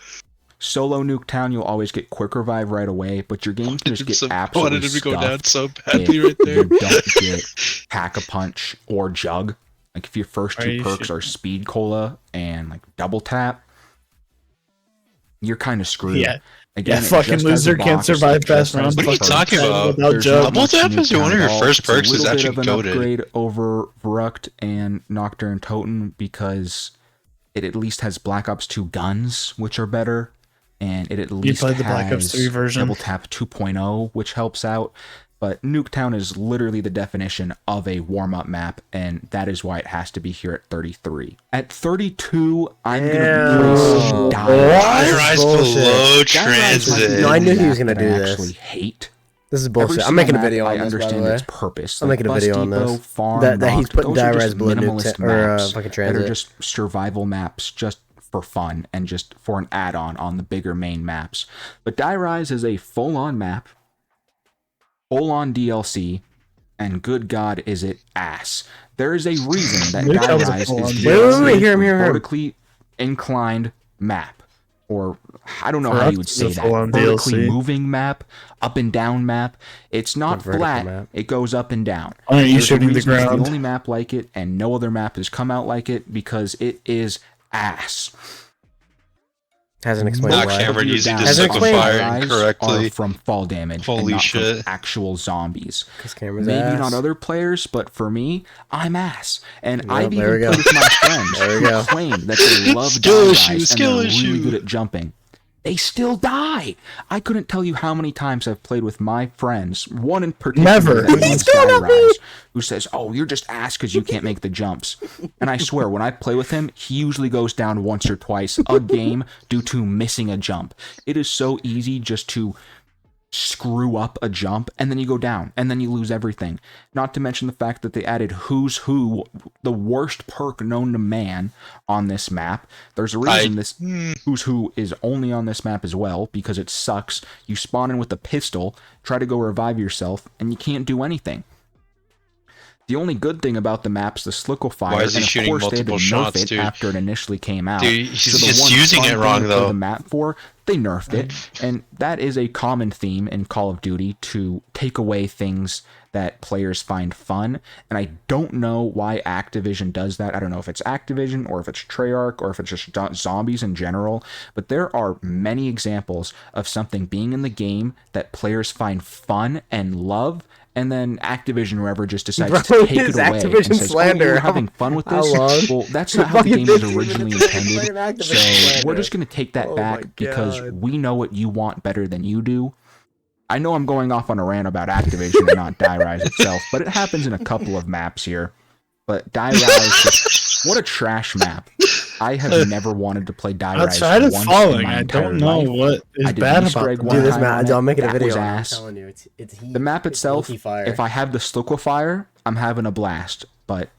Speaker 4: Solo Nuketown, you'll always get quick revive right away, but your game can just get
Speaker 3: I
Speaker 4: absolutely
Speaker 3: wanted him to go down
Speaker 4: stuffed
Speaker 3: so
Speaker 4: if
Speaker 3: badly right there.
Speaker 4: you don't get Pack-a-Punch or Jug. Like if your first
Speaker 2: Are
Speaker 4: two
Speaker 2: you
Speaker 4: perks
Speaker 2: sure?
Speaker 4: are Speed Cola and like Double Tap, you're kind of screwed.
Speaker 2: Yeah.
Speaker 4: Again,
Speaker 2: Yeah,
Speaker 4: it
Speaker 2: fucking
Speaker 4: just has a
Speaker 2: loser can't
Speaker 4: box
Speaker 2: survive
Speaker 4: that
Speaker 2: past
Speaker 4: just has
Speaker 2: round
Speaker 4: the
Speaker 3: What are you
Speaker 4: perks.
Speaker 3: talking about?
Speaker 2: Without
Speaker 4: There's
Speaker 2: Jug.
Speaker 4: not
Speaker 3: Double
Speaker 4: much
Speaker 3: Tap is
Speaker 4: Nuketown
Speaker 3: one of
Speaker 4: at
Speaker 3: your
Speaker 4: all.
Speaker 3: first
Speaker 4: It's a
Speaker 3: perks, is
Speaker 4: little bit
Speaker 3: actually
Speaker 4: of an
Speaker 3: goated.
Speaker 4: upgrade over Verruct and Nocturne Toten because it at least has Black Ops 2 guns, which are better, and it at least
Speaker 2: played the Black Ops
Speaker 4: has
Speaker 2: 3 version?
Speaker 4: Double Tap 2.0, which helps out. But Nuketown is literally the definition of a warm-up map, and that is why it has to be here at 33. At 32, I'm going to place
Speaker 1: Ew.
Speaker 4: Dire
Speaker 3: Die Rise
Speaker 1: bullshit.
Speaker 3: below
Speaker 4: Dire Rise might be
Speaker 3: Transit.
Speaker 4: the
Speaker 1: No, I knew
Speaker 4: only
Speaker 1: he was
Speaker 4: map
Speaker 1: gonna
Speaker 4: that
Speaker 1: do
Speaker 4: I
Speaker 1: this.
Speaker 4: actually hate.
Speaker 1: This is
Speaker 4: Every
Speaker 1: bullshit. I'm
Speaker 4: single
Speaker 1: making a
Speaker 4: map,
Speaker 1: video on
Speaker 4: I
Speaker 1: this, by the
Speaker 4: understand
Speaker 1: way.
Speaker 4: its purpose.
Speaker 1: I'm
Speaker 4: Like
Speaker 1: making a
Speaker 4: Bus
Speaker 1: video on
Speaker 4: Depot,
Speaker 1: this.
Speaker 4: Farm,
Speaker 1: That he's
Speaker 4: Noct,
Speaker 1: putting
Speaker 4: those are
Speaker 1: Dire Rise
Speaker 4: just
Speaker 1: below
Speaker 4: minimalist
Speaker 1: Nuketown or
Speaker 4: maps
Speaker 1: fucking
Speaker 4: that
Speaker 1: Transit.
Speaker 4: are just survival maps, just for fun and just for an add-on on the bigger main maps. But Die Rise is a full-on map, full-on DLC, and good God, is it ass. There is a reason that
Speaker 2: Nuketown
Speaker 4: Die
Speaker 2: was a
Speaker 4: Rise
Speaker 2: full-on
Speaker 4: is
Speaker 2: DLC.
Speaker 1: Wait, hear him.
Speaker 4: vertically inclined map. or I don't know how you would say that,
Speaker 2: full-on
Speaker 4: vertically
Speaker 2: DLC.
Speaker 4: moving map, up and down map. It's not
Speaker 1: vertical
Speaker 4: flat,
Speaker 1: map.
Speaker 4: it goes up and down.
Speaker 2: Why aren't you
Speaker 4: There's a
Speaker 2: shooting the
Speaker 4: reason it's
Speaker 2: ground?
Speaker 4: the only map like it, and no other map has come out like it, because it is ass.
Speaker 1: Hasn't explained
Speaker 3: Not
Speaker 1: why.
Speaker 3: Cameron
Speaker 4: Your
Speaker 3: using the
Speaker 4: downs
Speaker 1: Hasn't
Speaker 3: sickle
Speaker 1: explained.
Speaker 3: fire
Speaker 4: are
Speaker 3: incorrectly.
Speaker 4: from fall damage
Speaker 3: Holy
Speaker 4: and not
Speaker 3: shit.
Speaker 4: from actual zombies.
Speaker 1: Because Cameron's
Speaker 4: Maybe
Speaker 1: ass.
Speaker 4: not other players, but for me, I'm ass. And
Speaker 1: Yep,
Speaker 4: I've
Speaker 1: there we
Speaker 4: even
Speaker 1: go.
Speaker 4: played with my friends
Speaker 1: There we
Speaker 4: who
Speaker 1: go.
Speaker 4: claim that they love
Speaker 3: Skill
Speaker 4: die
Speaker 3: issue,
Speaker 4: guys and
Speaker 3: skill
Speaker 4: they're
Speaker 3: issue.
Speaker 4: really good at jumping. They still die. I couldn't tell you how many times I've played with my friends. One in particular
Speaker 2: Never.
Speaker 4: that loves die rise, who says, "Oh, you're just ass because you can't make the jumps." And I swear, when I play with him, he usually goes down once or twice a game due to missing a jump. It is so easy just to screw up a jump and then you go down and then you lose everything. Not to mention the fact that they added Who's Who, the worst perk known to man, on this map. There's a reason this Who's Who is only on this map as well, because it sucks. You spawn in with a pistol, try to go revive yourself, and you can't do anything. The only good thing about the map's the slickle fire,
Speaker 3: Why is he
Speaker 4: and of
Speaker 3: shooting
Speaker 4: course they had to
Speaker 3: multiple
Speaker 4: nerf
Speaker 3: shots,
Speaker 4: it
Speaker 3: dude?
Speaker 4: after it initially came out.
Speaker 3: Dude, he's
Speaker 4: So the
Speaker 3: just
Speaker 4: one
Speaker 3: using
Speaker 4: fun
Speaker 3: it
Speaker 4: thing
Speaker 3: wrong,
Speaker 4: to play
Speaker 3: though.
Speaker 4: the map for, they nerfed it, and that is a common theme in Call of Duty, to take away things that players find fun. And I don't know why Activision does that. I don't know if it's Activision or if it's Treyarch or if it's just zombies in general, but there are many examples of something being in the game that players find fun and love, and then Activision or whoever just decides
Speaker 1: Bro,
Speaker 4: to take it
Speaker 1: it's
Speaker 4: away
Speaker 1: Activision
Speaker 4: and says,
Speaker 1: slander.
Speaker 4: "Oh, you're having fun with
Speaker 1: How
Speaker 4: this?"
Speaker 1: long?
Speaker 4: Well, that's not how the
Speaker 1: Fucking
Speaker 4: game was
Speaker 1: 15
Speaker 4: originally
Speaker 1: minutes
Speaker 4: intended.
Speaker 1: playing Activision
Speaker 4: So
Speaker 1: slander.
Speaker 4: we're just going to take that
Speaker 1: Oh
Speaker 4: back
Speaker 1: my
Speaker 4: because
Speaker 1: God.
Speaker 4: we know what you want better than you do. I know I'm going off on a rant about Activision and not Die Rise itself, but it happens in a couple of maps here. But Die Rise, what a trash map. I have never wanted to play Die Rise
Speaker 2: Outside of
Speaker 4: once in
Speaker 2: falling,
Speaker 4: my
Speaker 2: I
Speaker 4: entire
Speaker 2: don't know
Speaker 4: life.
Speaker 2: what is
Speaker 4: I did
Speaker 2: bad
Speaker 4: Easter
Speaker 2: about
Speaker 4: egg
Speaker 2: the
Speaker 4: one
Speaker 1: Dude, this
Speaker 4: time
Speaker 1: map,
Speaker 4: on it.
Speaker 1: I'm making a
Speaker 4: That
Speaker 1: video
Speaker 4: was
Speaker 1: on it. I'm
Speaker 4: ass.
Speaker 1: telling you, it's heat.
Speaker 4: The map
Speaker 1: It's
Speaker 4: itself,
Speaker 1: leaky fire.
Speaker 4: if I have the Sliquifire, I'm having a blast, but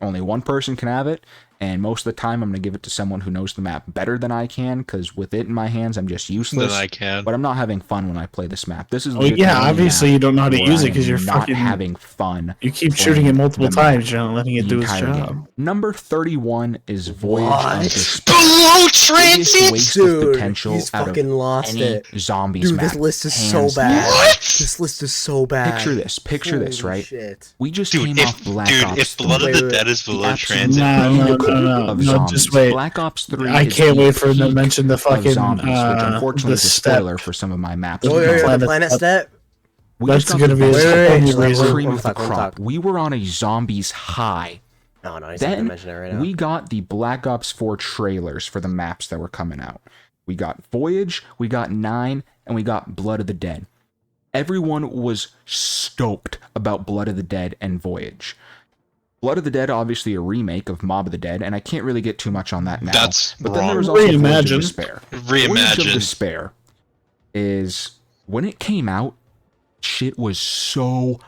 Speaker 4: only one person can have it, and most of the time I'm going to give it to someone who knows the map better than I can, because with it in my hands, I'm just useless.
Speaker 3: Then I can.
Speaker 4: But I'm not having fun when I play this map. This is
Speaker 2: Well,
Speaker 4: legit
Speaker 2: yeah,
Speaker 4: the only
Speaker 2: obviously
Speaker 4: map
Speaker 2: you don't know how to
Speaker 4: where
Speaker 2: use it
Speaker 4: I
Speaker 2: because
Speaker 4: am
Speaker 2: you're
Speaker 4: not
Speaker 2: fucking.
Speaker 4: having fun.
Speaker 2: You keep shooting it
Speaker 4: playing
Speaker 2: multiple
Speaker 4: the map
Speaker 2: times. You're not letting it
Speaker 4: the
Speaker 2: do its
Speaker 4: entire
Speaker 2: job.
Speaker 4: game. Number 31 is Voyage
Speaker 1: What?
Speaker 4: of Despair.
Speaker 3: Below
Speaker 4: Biggest
Speaker 3: transit?
Speaker 4: waste of
Speaker 1: Dude,
Speaker 4: potential
Speaker 1: he's
Speaker 4: out
Speaker 1: fucking
Speaker 4: of
Speaker 1: lost
Speaker 4: any
Speaker 1: it.
Speaker 4: zombies
Speaker 1: Dude,
Speaker 4: map.
Speaker 1: this list is so
Speaker 4: Hands
Speaker 1: bad.
Speaker 4: down.
Speaker 3: What?
Speaker 1: This list is so bad.
Speaker 4: Picture this,
Speaker 1: Holy
Speaker 4: right?
Speaker 1: Shit.
Speaker 4: We just
Speaker 3: Dude,
Speaker 4: came off Black Ops
Speaker 3: if Blood
Speaker 4: 3.
Speaker 3: of the
Speaker 1: Wait,
Speaker 3: Dead is
Speaker 4: The
Speaker 3: below
Speaker 4: absolute
Speaker 3: transit,
Speaker 2: No,
Speaker 4: of
Speaker 2: no,
Speaker 4: zombies.
Speaker 2: just wait.
Speaker 4: Black Ops 3
Speaker 2: I
Speaker 4: is
Speaker 2: can't
Speaker 4: the
Speaker 2: wait for him to
Speaker 4: peak
Speaker 2: mention the
Speaker 4: of
Speaker 2: fucking
Speaker 4: zombies, which unfortunately
Speaker 2: the
Speaker 4: is a
Speaker 2: step.
Speaker 4: spoiler for some of my maps.
Speaker 1: Oh, yeah,
Speaker 2: Planet
Speaker 1: the planet
Speaker 2: Step.
Speaker 1: step.
Speaker 4: We
Speaker 2: That's
Speaker 4: just got
Speaker 2: gonna
Speaker 4: the
Speaker 2: be
Speaker 4: best
Speaker 2: his
Speaker 1: Wait,
Speaker 2: only
Speaker 1: wait,
Speaker 2: reason.
Speaker 4: cream of the
Speaker 1: Let him
Speaker 4: crop.
Speaker 1: talk.
Speaker 4: We were on a zombies high.
Speaker 1: No, he's not gonna
Speaker 4: Then
Speaker 1: mention it right now.
Speaker 4: we got the Black Ops 4 trailers for the maps that were coming out. We got Voyage, we got 9, and we got Blood of the Dead. Everyone was stoked about Blood of the Dead and Voyage. Blood of the Dead, obviously a remake of Mob of the Dead, and I can't really get too much on that now.
Speaker 3: That's
Speaker 4: but then there was
Speaker 3: wrong.
Speaker 4: also Voyage of
Speaker 2: Reimagined.
Speaker 4: Despair. Voyage of
Speaker 3: Reimagined.
Speaker 4: Despair is, when it came out, shit was so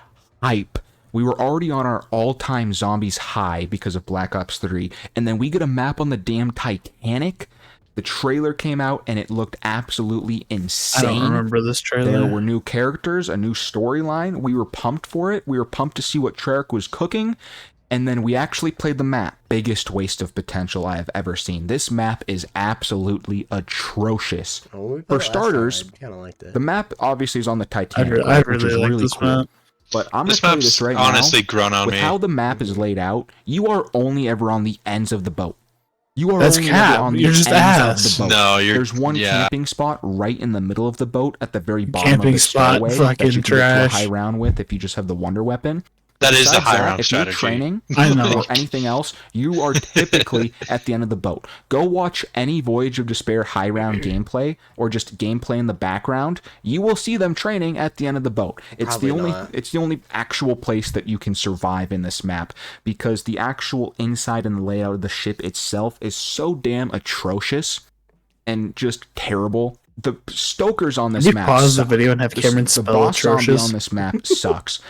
Speaker 4: hype. We were already on our all-time zombies high because of Black Ops 3, and then we get a map on the damn Titanic. The trailer came out, and it looked absolutely
Speaker 2: I
Speaker 4: insane.
Speaker 2: don't remember this trailer.
Speaker 4: There were new characters, a new storyline. We were pumped for it. We were pumped to see what Treyarch was cooking. And then we actually played the map. Biggest waste of potential I have ever seen. This map is absolutely atrocious.
Speaker 1: Oh, we played
Speaker 4: For
Speaker 1: it last
Speaker 4: starters,
Speaker 1: time. I kind of liked it.
Speaker 4: the map obviously is on the
Speaker 2: I
Speaker 4: Titanic,
Speaker 2: I
Speaker 4: which is
Speaker 2: really like
Speaker 4: really
Speaker 2: this
Speaker 4: cool.
Speaker 2: map.
Speaker 4: But I'm going
Speaker 3: This
Speaker 4: to tell you
Speaker 3: map's
Speaker 4: this right
Speaker 3: honestly
Speaker 4: now.
Speaker 3: grown on
Speaker 4: With
Speaker 3: me.
Speaker 4: how the map is laid out, you are only ever on the ends of the boat. You are
Speaker 2: That's
Speaker 4: only
Speaker 2: cap.
Speaker 4: ever on the
Speaker 2: You're just
Speaker 4: ends
Speaker 2: ass.
Speaker 4: of the boat.
Speaker 3: No, you're.
Speaker 4: There's one
Speaker 3: yeah.
Speaker 4: camping spot right in the middle of the boat at the very bottom
Speaker 2: Camping
Speaker 4: of the
Speaker 2: spot,
Speaker 4: stairway
Speaker 2: fucking
Speaker 4: that you can get to a
Speaker 2: trash.
Speaker 4: high round with if you just have the wonder weapon.
Speaker 3: That is the
Speaker 4: Besides
Speaker 3: high
Speaker 4: that,
Speaker 3: round
Speaker 4: if
Speaker 3: strategy.
Speaker 4: you're training
Speaker 2: I know.
Speaker 4: or anything else, you are typically at the end of the boat. Go watch any Voyage of Despair high round gameplay or just gameplay in the background. You will see them training at the end of the boat. It's
Speaker 1: Probably
Speaker 4: the only
Speaker 1: not.
Speaker 4: it's the only actual place that you can survive in this map because the actual inside and layout of the ship itself is so damn atrocious and just terrible. The stokers on this
Speaker 2: Can you
Speaker 4: map
Speaker 2: pause the
Speaker 4: suck.
Speaker 2: video and have Cameron
Speaker 4: The
Speaker 2: spell
Speaker 4: boss zombie
Speaker 2: atrocious?
Speaker 4: on this map sucks.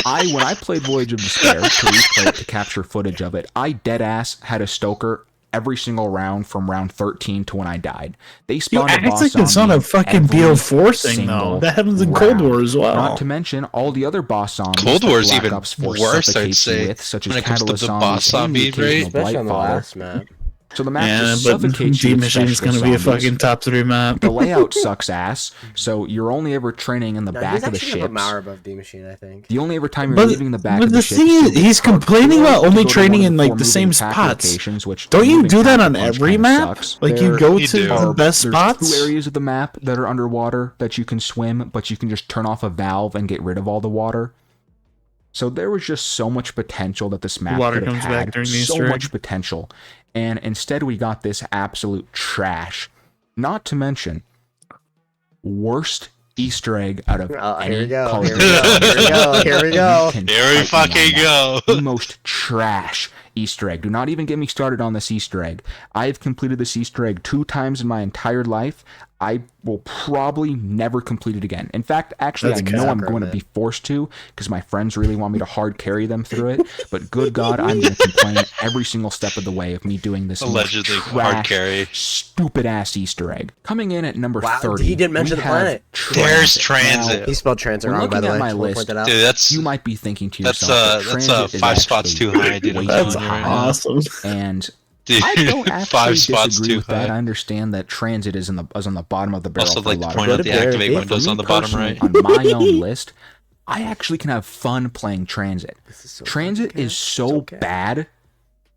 Speaker 4: When I played Voyage of Despair to replay it to capture footage of it, I deadass had a stoker every single round from round 13 to when I died. They
Speaker 2: You
Speaker 4: spawned a
Speaker 2: act
Speaker 4: boss
Speaker 2: like it's not
Speaker 4: zombie
Speaker 2: a fucking
Speaker 4: every
Speaker 2: BO4 thing, though.
Speaker 4: single
Speaker 2: That happens in Cold
Speaker 4: round.
Speaker 2: War as well.
Speaker 4: Not to mention all the other boss zombies
Speaker 3: Cold
Speaker 4: that
Speaker 3: War's
Speaker 4: Black
Speaker 3: even
Speaker 4: Ops 4
Speaker 3: worse, I'd
Speaker 4: suffocates you
Speaker 3: say,
Speaker 4: with, such
Speaker 3: when
Speaker 4: as
Speaker 3: it comes to
Speaker 4: Catalyst
Speaker 3: the
Speaker 4: zombies
Speaker 3: boss
Speaker 4: and the
Speaker 3: zombie
Speaker 4: occasional
Speaker 3: rate.
Speaker 1: Especially
Speaker 4: Blight
Speaker 1: on the
Speaker 4: Fodder.
Speaker 1: last map.
Speaker 4: So the map
Speaker 2: Yeah,
Speaker 4: just
Speaker 2: but
Speaker 4: suffocates you
Speaker 2: D
Speaker 4: with
Speaker 2: Machine's
Speaker 4: specialist
Speaker 2: gonna be a
Speaker 4: zombies.
Speaker 2: fucking top 3 map.
Speaker 4: The layout sucks ass, so you're only ever training in the
Speaker 1: No,
Speaker 4: back
Speaker 1: he's
Speaker 4: of the
Speaker 1: actually a
Speaker 4: ships.
Speaker 1: Mauer above D Machine, I think.
Speaker 4: The only ever time you're
Speaker 2: But,
Speaker 4: leaving the back
Speaker 2: but
Speaker 4: of
Speaker 2: the
Speaker 4: the ship
Speaker 2: thing
Speaker 4: is
Speaker 2: is,
Speaker 4: to
Speaker 2: he's
Speaker 4: park
Speaker 2: complaining
Speaker 4: or
Speaker 2: about
Speaker 4: to
Speaker 2: only
Speaker 4: go to
Speaker 2: training
Speaker 4: one of
Speaker 2: in
Speaker 4: the
Speaker 2: like
Speaker 4: four
Speaker 2: the same
Speaker 4: moving pack
Speaker 2: spots.
Speaker 4: locations, which
Speaker 2: Don't you
Speaker 4: moving
Speaker 2: do that
Speaker 4: pack
Speaker 2: on
Speaker 4: punch
Speaker 2: every
Speaker 4: kinda
Speaker 2: map?
Speaker 4: sucks.
Speaker 2: Like you
Speaker 4: There
Speaker 2: go
Speaker 3: You
Speaker 2: to
Speaker 3: do.
Speaker 2: the best
Speaker 4: There's
Speaker 2: spots.
Speaker 4: 2 areas of the map that are underwater that you can swim, but you can just turn off a valve and get rid of all the water. So there was just so much potential that this map
Speaker 2: Water
Speaker 4: could have
Speaker 2: comes back
Speaker 4: had.
Speaker 2: during the
Speaker 4: So
Speaker 2: Easter egg.
Speaker 4: much potential. And instead we got this absolute trash. Not to mention, worst Easter egg out of
Speaker 1: Here
Speaker 4: any
Speaker 1: we go.
Speaker 4: Call of
Speaker 1: Here
Speaker 4: Duty.
Speaker 1: we go. Here we go. Here we go.
Speaker 4: You can
Speaker 3: Here we
Speaker 4: fight me on
Speaker 3: fucking
Speaker 4: that.
Speaker 3: go.
Speaker 4: The most trash Easter egg. Do not even get me started on this Easter egg. I've completed this Easter egg 2 times in my entire life. I will probably never complete it again. In fact, actually,
Speaker 2: That's
Speaker 4: I know I'm
Speaker 1: sucker,
Speaker 4: going to
Speaker 1: man.
Speaker 4: be forced to because my friends really want me to hard carry them through it. But good God, I'm going to complain every single step of the way of me doing this
Speaker 3: Allegedly
Speaker 4: most
Speaker 3: hard
Speaker 4: trash,
Speaker 3: carry.
Speaker 4: stupid ass Easter egg. Coming in at number
Speaker 1: Wow,
Speaker 4: 30.
Speaker 1: he didn't mention
Speaker 4: we
Speaker 1: the
Speaker 4: have
Speaker 1: planet.
Speaker 3: There's
Speaker 4: Now,
Speaker 3: transit.
Speaker 1: He spelled transit
Speaker 4: when
Speaker 1: wrong, by
Speaker 4: looking
Speaker 1: the
Speaker 4: at
Speaker 1: way.
Speaker 4: my
Speaker 1: Just wanna
Speaker 4: list,
Speaker 1: point that out.
Speaker 3: Dude, that's
Speaker 4: you might be thinking to
Speaker 3: that's
Speaker 4: yourself, that transit is
Speaker 3: 5 spots
Speaker 4: actually
Speaker 3: too high, dude. I'm
Speaker 4: way
Speaker 3: telling
Speaker 4: too
Speaker 3: you right
Speaker 4: high.
Speaker 3: now.
Speaker 2: Awesome.
Speaker 4: And
Speaker 3: Dude,
Speaker 4: I don't
Speaker 3: 5
Speaker 4: actually
Speaker 3: spots
Speaker 4: disagree
Speaker 3: too
Speaker 4: with that. I
Speaker 3: high.
Speaker 4: understand that transit is on the bottom of the barrel
Speaker 3: Also,
Speaker 4: for
Speaker 3: like
Speaker 4: a
Speaker 3: to
Speaker 4: lot
Speaker 3: point
Speaker 4: of
Speaker 3: out the
Speaker 1: Good bear,
Speaker 3: activate
Speaker 1: yeah.
Speaker 3: windows
Speaker 4: For
Speaker 3: on
Speaker 4: me
Speaker 3: the bottom
Speaker 4: personally,
Speaker 3: right.
Speaker 4: on my own list, I actually can have fun playing transit.
Speaker 1: This is so
Speaker 4: Transit
Speaker 1: fucking
Speaker 4: is
Speaker 1: good.
Speaker 4: so
Speaker 1: It's okay.
Speaker 4: bad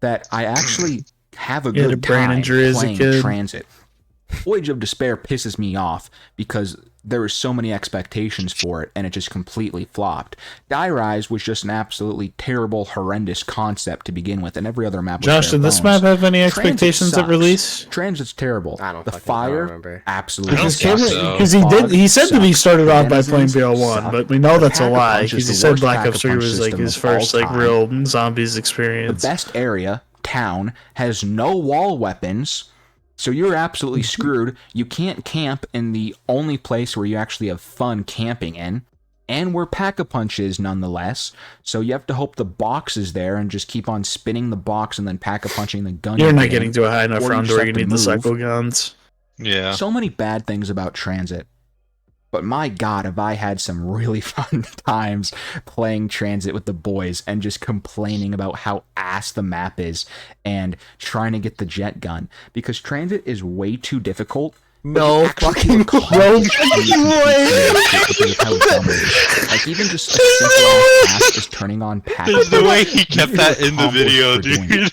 Speaker 4: that I actually have a
Speaker 2: You had
Speaker 4: good
Speaker 2: a brain
Speaker 4: time
Speaker 2: injury as a
Speaker 4: playing
Speaker 2: kid.
Speaker 4: transit. Voyage of Despair pisses me off because there were so many expectations for it and it just completely flopped. Die Rise was just an absolutely terrible, horrendous concept to begin with, and every other map was
Speaker 2: Josh,
Speaker 4: bare
Speaker 2: did this
Speaker 4: bones.
Speaker 2: map have any
Speaker 4: Transit
Speaker 2: expectations at
Speaker 4: sucks.
Speaker 2: release?
Speaker 4: Transit's terrible.
Speaker 1: I don't
Speaker 4: The
Speaker 1: fucking- I don't
Speaker 4: fire,
Speaker 1: remember.
Speaker 4: absolutely
Speaker 3: I don't
Speaker 4: sucks.
Speaker 3: think so.
Speaker 2: Because he said that he started off by playing BL1, but we know that's a lie. Because he said Black Ops 3 was like his first like real zombies
Speaker 4: The
Speaker 2: experience.
Speaker 4: best area, town, has no wall weapons, so you're absolutely screwed. You can't camp in the only place where you actually have fun camping in, and where Pack-a-Punch is nonetheless, so you have to hope the box is there and just keep on spinning the box and then Pack-a-Punching the gun.
Speaker 2: You're
Speaker 4: you
Speaker 2: not
Speaker 4: get
Speaker 2: getting
Speaker 4: in.
Speaker 2: to a high enough
Speaker 4: Or you
Speaker 2: round
Speaker 4: just
Speaker 2: where
Speaker 4: have
Speaker 2: you
Speaker 4: to
Speaker 2: need the
Speaker 4: move.
Speaker 2: cycle guns.
Speaker 3: Yeah.
Speaker 4: So many bad things about Transit. But my God, have I had some really fun times playing Transit with the boys and just complaining about how ass the map is and trying to get the jet gun. Because Transit is way too difficult.
Speaker 1: No fucking
Speaker 4: Like even just a simple ass task is turning on pack.
Speaker 3: There's the way he kept that in the
Speaker 4: accomplished
Speaker 3: video,
Speaker 4: for doing
Speaker 3: dude.
Speaker 4: it.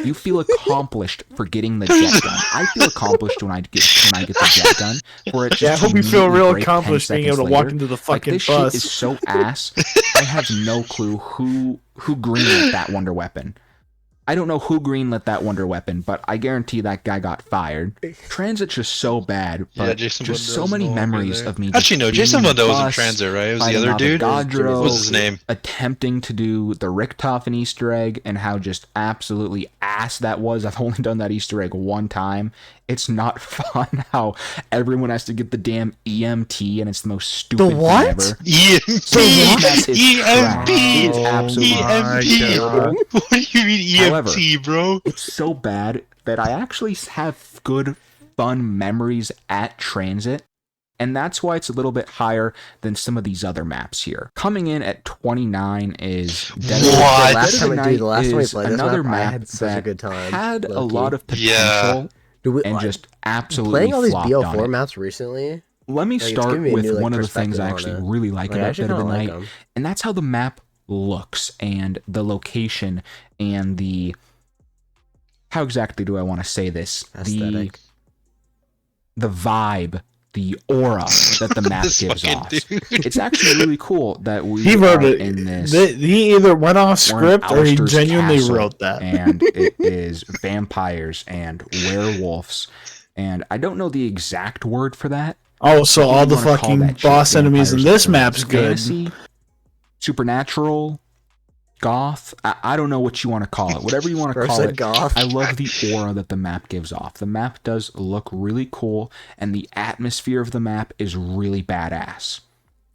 Speaker 4: You feel accomplished for getting the jet gun. I feel accomplished when I get the jet gun. For it
Speaker 2: Yeah, I
Speaker 4: just
Speaker 2: hope
Speaker 4: to
Speaker 2: you feel
Speaker 4: immediately
Speaker 2: real
Speaker 4: break 10
Speaker 2: accomplished being able to
Speaker 4: seconds
Speaker 2: walk
Speaker 4: later.
Speaker 2: into the
Speaker 4: Like
Speaker 2: fucking
Speaker 4: this
Speaker 2: bus.
Speaker 4: shit is so ass. I have no clue who greenlit that wonder weapon. I don't know who greenlit that wonder weapon, but I guarantee that guy got fired. Transit's just so bad, but
Speaker 3: Yeah, Jason
Speaker 4: just
Speaker 3: Blundell's
Speaker 4: so many
Speaker 3: no longer
Speaker 4: memories
Speaker 3: there.
Speaker 4: of me.
Speaker 3: Actually, no,
Speaker 4: just
Speaker 3: Jason
Speaker 4: being in
Speaker 3: Blundell was in
Speaker 4: bus,
Speaker 3: transit, right? It was the
Speaker 4: fighting
Speaker 3: other dude.
Speaker 4: Avogadro,
Speaker 3: What was his name?
Speaker 4: attempting to do the Richtofen Easter egg and how just absolutely ass that was. I've only done that Easter egg one time. It's not fun how everyone has to get the damn EMT and it's the most stupid thing
Speaker 1: what?
Speaker 4: ever.
Speaker 3: EMP!
Speaker 4: That is
Speaker 3: EMP!
Speaker 4: trash. It's absolutely
Speaker 3: EMP!
Speaker 4: trash.
Speaker 3: What do you mean
Speaker 4: However,
Speaker 3: EMT, bro?
Speaker 4: It's so bad that I actually have good, fun memories at Transit, and that's why it's a little bit higher than some of these other maps here. Coming in at 29 is Dead
Speaker 3: What?
Speaker 4: The Last
Speaker 1: Dude,
Speaker 4: of
Speaker 1: the
Speaker 4: Night
Speaker 1: last time we
Speaker 4: is
Speaker 1: played this
Speaker 4: another
Speaker 1: map, I
Speaker 4: map
Speaker 1: had such a
Speaker 4: that
Speaker 1: good time,
Speaker 4: had a
Speaker 1: low-key.
Speaker 4: lot of potential
Speaker 3: Yeah.
Speaker 1: Do we,
Speaker 4: and just absolutely
Speaker 1: playing all these
Speaker 4: flopped on
Speaker 1: BO4
Speaker 4: it.
Speaker 1: maps recently.
Speaker 4: Let me
Speaker 1: it's
Speaker 4: start
Speaker 1: giving me a
Speaker 4: with
Speaker 1: new, like,
Speaker 4: one of the things I
Speaker 1: perspective
Speaker 4: actually
Speaker 1: on it.
Speaker 4: really like
Speaker 1: Like, I
Speaker 4: about
Speaker 1: actually
Speaker 4: Dead of the
Speaker 1: kinda like
Speaker 4: Night,
Speaker 1: 'em.
Speaker 4: and that's how the map looks and the location and the... How exactly do I want to say this?
Speaker 1: Aesthetic.
Speaker 4: The vibe, the aura that the map
Speaker 3: This
Speaker 4: gives
Speaker 3: fucking
Speaker 4: off.
Speaker 3: dude.
Speaker 4: It's actually really cool that we
Speaker 2: He wrote
Speaker 4: are
Speaker 2: it.
Speaker 4: in this.
Speaker 2: He either went off
Speaker 4: we're in
Speaker 2: script or he
Speaker 4: Alistair's
Speaker 2: genuinely
Speaker 4: castle,
Speaker 2: wrote that.
Speaker 4: And it is vampires and werewolves. And I don't know the exact word for that.
Speaker 2: Oh, so
Speaker 4: What
Speaker 2: all
Speaker 4: do
Speaker 2: the
Speaker 4: you wanna call
Speaker 2: fucking
Speaker 4: that shit?
Speaker 2: boss enemies in
Speaker 4: Vampires
Speaker 2: this
Speaker 4: and
Speaker 2: map's good.
Speaker 4: fantasy, supernatural, goth. I don't know what you want to call it. Whatever you want to
Speaker 1: Bro
Speaker 4: call
Speaker 1: said
Speaker 4: it.
Speaker 1: goth.
Speaker 4: I love the aura that the map gives off. The map does look really cool, and the atmosphere of the map is really badass.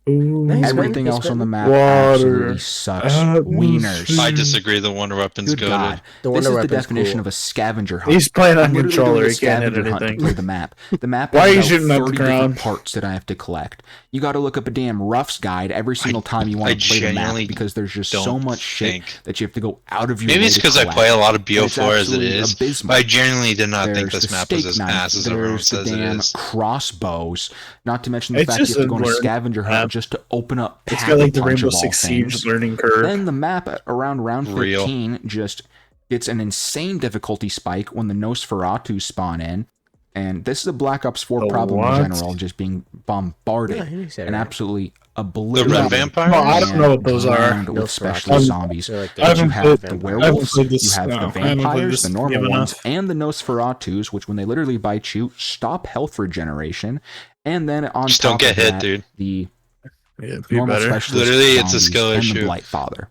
Speaker 1: Nice, man.
Speaker 4: Everything
Speaker 1: He's
Speaker 4: else on the
Speaker 1: spitting.
Speaker 4: map
Speaker 2: Water.
Speaker 4: absolutely sucks. Wieners.
Speaker 3: I disagree. The wonder weapon's
Speaker 4: Good
Speaker 3: good.
Speaker 4: God.
Speaker 1: The
Speaker 4: This
Speaker 1: wonder
Speaker 4: is the
Speaker 1: weapon's
Speaker 4: definition
Speaker 1: cool.
Speaker 4: of a scavenger hunt.
Speaker 2: He's playing on
Speaker 4: I'm literally
Speaker 2: controller.
Speaker 4: doing a
Speaker 2: He can't hit
Speaker 4: scavenger hunt to
Speaker 2: anything.
Speaker 4: play the map. The map
Speaker 2: Why are you
Speaker 4: has
Speaker 2: shooting
Speaker 4: about
Speaker 2: at the
Speaker 4: 30 different
Speaker 2: ground?
Speaker 4: parts that I have to collect. You got to look up a damn roughs guide every single time you want
Speaker 3: I
Speaker 4: to play the
Speaker 3: genuinely
Speaker 4: map because there's just so
Speaker 3: don't
Speaker 4: much shit
Speaker 3: think-
Speaker 4: that you have to go out of your
Speaker 3: Maybe
Speaker 4: way
Speaker 3: it's
Speaker 4: to
Speaker 3: because I
Speaker 4: collect.
Speaker 3: play a lot of
Speaker 4: And it's
Speaker 3: BO4 as it
Speaker 4: absolutely
Speaker 3: is.
Speaker 4: abysmal.
Speaker 3: But I genuinely did not think
Speaker 4: There's
Speaker 3: this
Speaker 4: the
Speaker 3: map was
Speaker 4: steak
Speaker 3: as
Speaker 4: knife.
Speaker 3: ass as everyone
Speaker 4: There's the
Speaker 3: says it
Speaker 4: damn
Speaker 3: is.
Speaker 4: crossbows. Not to mention the
Speaker 2: It's
Speaker 4: fact you
Speaker 2: just
Speaker 4: have to go
Speaker 2: a
Speaker 4: on a
Speaker 2: learn
Speaker 4: scavenger hunt
Speaker 2: map.
Speaker 4: just to open up
Speaker 2: It's got like the
Speaker 4: Pack-a-Punch
Speaker 2: Rainbow
Speaker 4: of all
Speaker 2: Six
Speaker 4: things.
Speaker 2: Siege learning curve.
Speaker 4: Then the map around round
Speaker 3: Real.
Speaker 4: 15 just gets an insane difficulty spike when the Nosferatu spawn in. And this is a Black Ops 4
Speaker 2: The
Speaker 4: problem
Speaker 2: what?
Speaker 4: in general, just being bombarded
Speaker 1: Yeah, he said
Speaker 4: and
Speaker 1: right.
Speaker 4: absolutely obliterated.
Speaker 3: red vampires?
Speaker 2: No, I don't know what those are.
Speaker 4: drowned with
Speaker 1: Nosferatu.
Speaker 4: special zombies.
Speaker 1: They're like the-
Speaker 2: I
Speaker 4: But you
Speaker 2: haven't
Speaker 4: have
Speaker 2: played-
Speaker 4: the
Speaker 2: I haven't
Speaker 4: werewolves,
Speaker 2: played this-
Speaker 4: you have
Speaker 2: no,
Speaker 4: the
Speaker 2: I haven't played
Speaker 4: vampires,
Speaker 2: this
Speaker 4: the normal
Speaker 2: game
Speaker 4: ones,
Speaker 2: enough.
Speaker 4: and the Nosferatus, which when they literally bite you, stop health regeneration. And then on
Speaker 3: Just
Speaker 4: top
Speaker 3: don't get
Speaker 4: of
Speaker 3: hit,
Speaker 4: that,
Speaker 3: dude.
Speaker 4: the
Speaker 2: Yeah, it'd be
Speaker 4: normal
Speaker 2: better.
Speaker 4: specialist
Speaker 3: Literally, it's a
Speaker 4: zombies
Speaker 3: skill
Speaker 4: and
Speaker 3: issue.
Speaker 4: the Blight Father.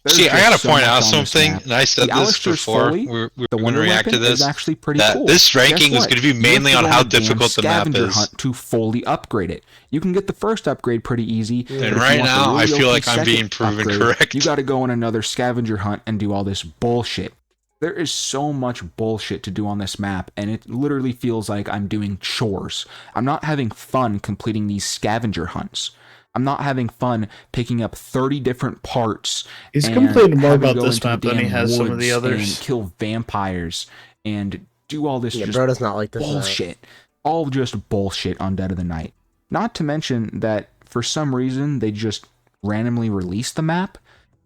Speaker 3: See,
Speaker 4: There's
Speaker 3: I gotta
Speaker 4: just so
Speaker 3: point
Speaker 4: much
Speaker 3: out
Speaker 4: on this
Speaker 3: something,
Speaker 4: map.
Speaker 3: and I said
Speaker 4: The
Speaker 3: this
Speaker 4: Alistair's
Speaker 3: before.
Speaker 4: Foley,
Speaker 3: We were
Speaker 4: the
Speaker 3: going
Speaker 4: wonder
Speaker 3: to react to
Speaker 4: weapon, is
Speaker 3: this.
Speaker 4: actually pretty
Speaker 3: That
Speaker 4: cool.
Speaker 3: this ranking
Speaker 4: Guess
Speaker 3: is
Speaker 4: what?
Speaker 3: going to be
Speaker 4: You have
Speaker 3: mainly
Speaker 4: to
Speaker 3: on
Speaker 4: go
Speaker 3: how
Speaker 4: a damn
Speaker 3: difficult the map
Speaker 4: scavenger
Speaker 3: is.
Speaker 4: hunt to fully upgrade it. You can get the first upgrade pretty easy. but if you
Speaker 3: right
Speaker 4: want the
Speaker 3: now, I
Speaker 4: really
Speaker 3: feel
Speaker 4: OP
Speaker 3: like I'm being
Speaker 4: second
Speaker 3: proven
Speaker 4: upgrade,
Speaker 3: correct.
Speaker 4: You got to go on another scavenger hunt and do all this bullshit. There is so much bullshit to do on this map, and it literally feels like I'm doing chores. I'm not having fun completing these scavenger hunts. I'm not having fun picking up 30 different parts.
Speaker 2: He's
Speaker 4: and
Speaker 2: complaining more
Speaker 4: having to
Speaker 2: about
Speaker 4: go
Speaker 2: this
Speaker 4: into the
Speaker 2: map than he
Speaker 4: damn
Speaker 2: has some of the
Speaker 4: woods
Speaker 2: others.
Speaker 4: And kill vampires and do all this
Speaker 1: Yeah,
Speaker 4: just
Speaker 1: bro does not like this map.
Speaker 4: bullshit. All just bullshit on Dead of the Night. Not to mention that for some reason they just randomly released the map.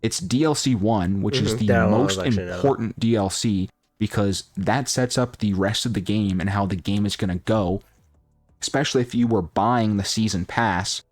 Speaker 4: It's DLC 1, which is the
Speaker 1: Yeah, well,
Speaker 4: most
Speaker 1: I've actually known.
Speaker 4: important DLC because that sets up the rest of the game and how the game is going to go. Especially if you were buying the season pass,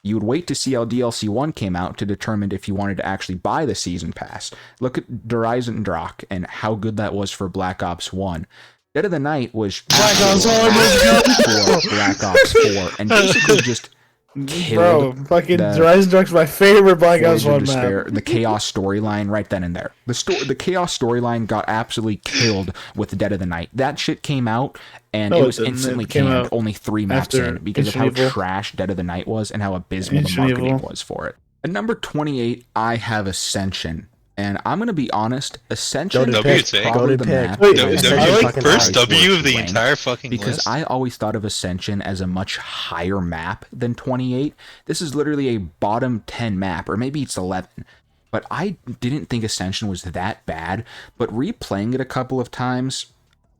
Speaker 4: you would wait to see how DLC 1 came out to determine if you wanted to actually buy the season pass. Look at Drak and how good that was for Black Ops 1. Dead of the Night was
Speaker 2: Black Ops 1
Speaker 4: for Black Ops 4 and basically just
Speaker 2: Bro,
Speaker 4: killed
Speaker 2: fucking
Speaker 4: the
Speaker 2: Rise and Dark's my favorite Black Ops
Speaker 4: Voyage
Speaker 2: 1
Speaker 4: of Despair,
Speaker 2: map.
Speaker 4: the Chaos storyline right then and there. The Chaos storyline got absolutely killed with Dead of the Night. That shit came out and
Speaker 2: No,
Speaker 4: it
Speaker 2: it
Speaker 4: was
Speaker 2: didn't.
Speaker 4: instantly
Speaker 2: It came
Speaker 4: canned
Speaker 2: out
Speaker 4: only 3 maps
Speaker 2: after
Speaker 4: in because of how
Speaker 2: Ancient Evil.
Speaker 4: trash Dead of the Night was and how abysmal the
Speaker 2: Ancient
Speaker 4: marketing
Speaker 2: Evil.
Speaker 4: was for it. At number 28, I have Ascension. And I'm going to be honest, Ascension
Speaker 1: Go to
Speaker 3: W
Speaker 4: is
Speaker 3: take.
Speaker 4: probably
Speaker 1: Go to
Speaker 4: the
Speaker 1: pick.
Speaker 4: map
Speaker 2: Wait,
Speaker 4: that
Speaker 3: W,
Speaker 4: has
Speaker 1: Ascension
Speaker 4: the
Speaker 3: w
Speaker 1: fucking
Speaker 3: first
Speaker 4: highest
Speaker 3: W of the
Speaker 4: rank.
Speaker 3: entire fucking
Speaker 4: Because
Speaker 3: list.
Speaker 4: I always thought of Ascension as a much higher map than 28. This is literally a bottom 10 map, or maybe it's 11. But I didn't think Ascension was that bad. But replaying it a couple of times,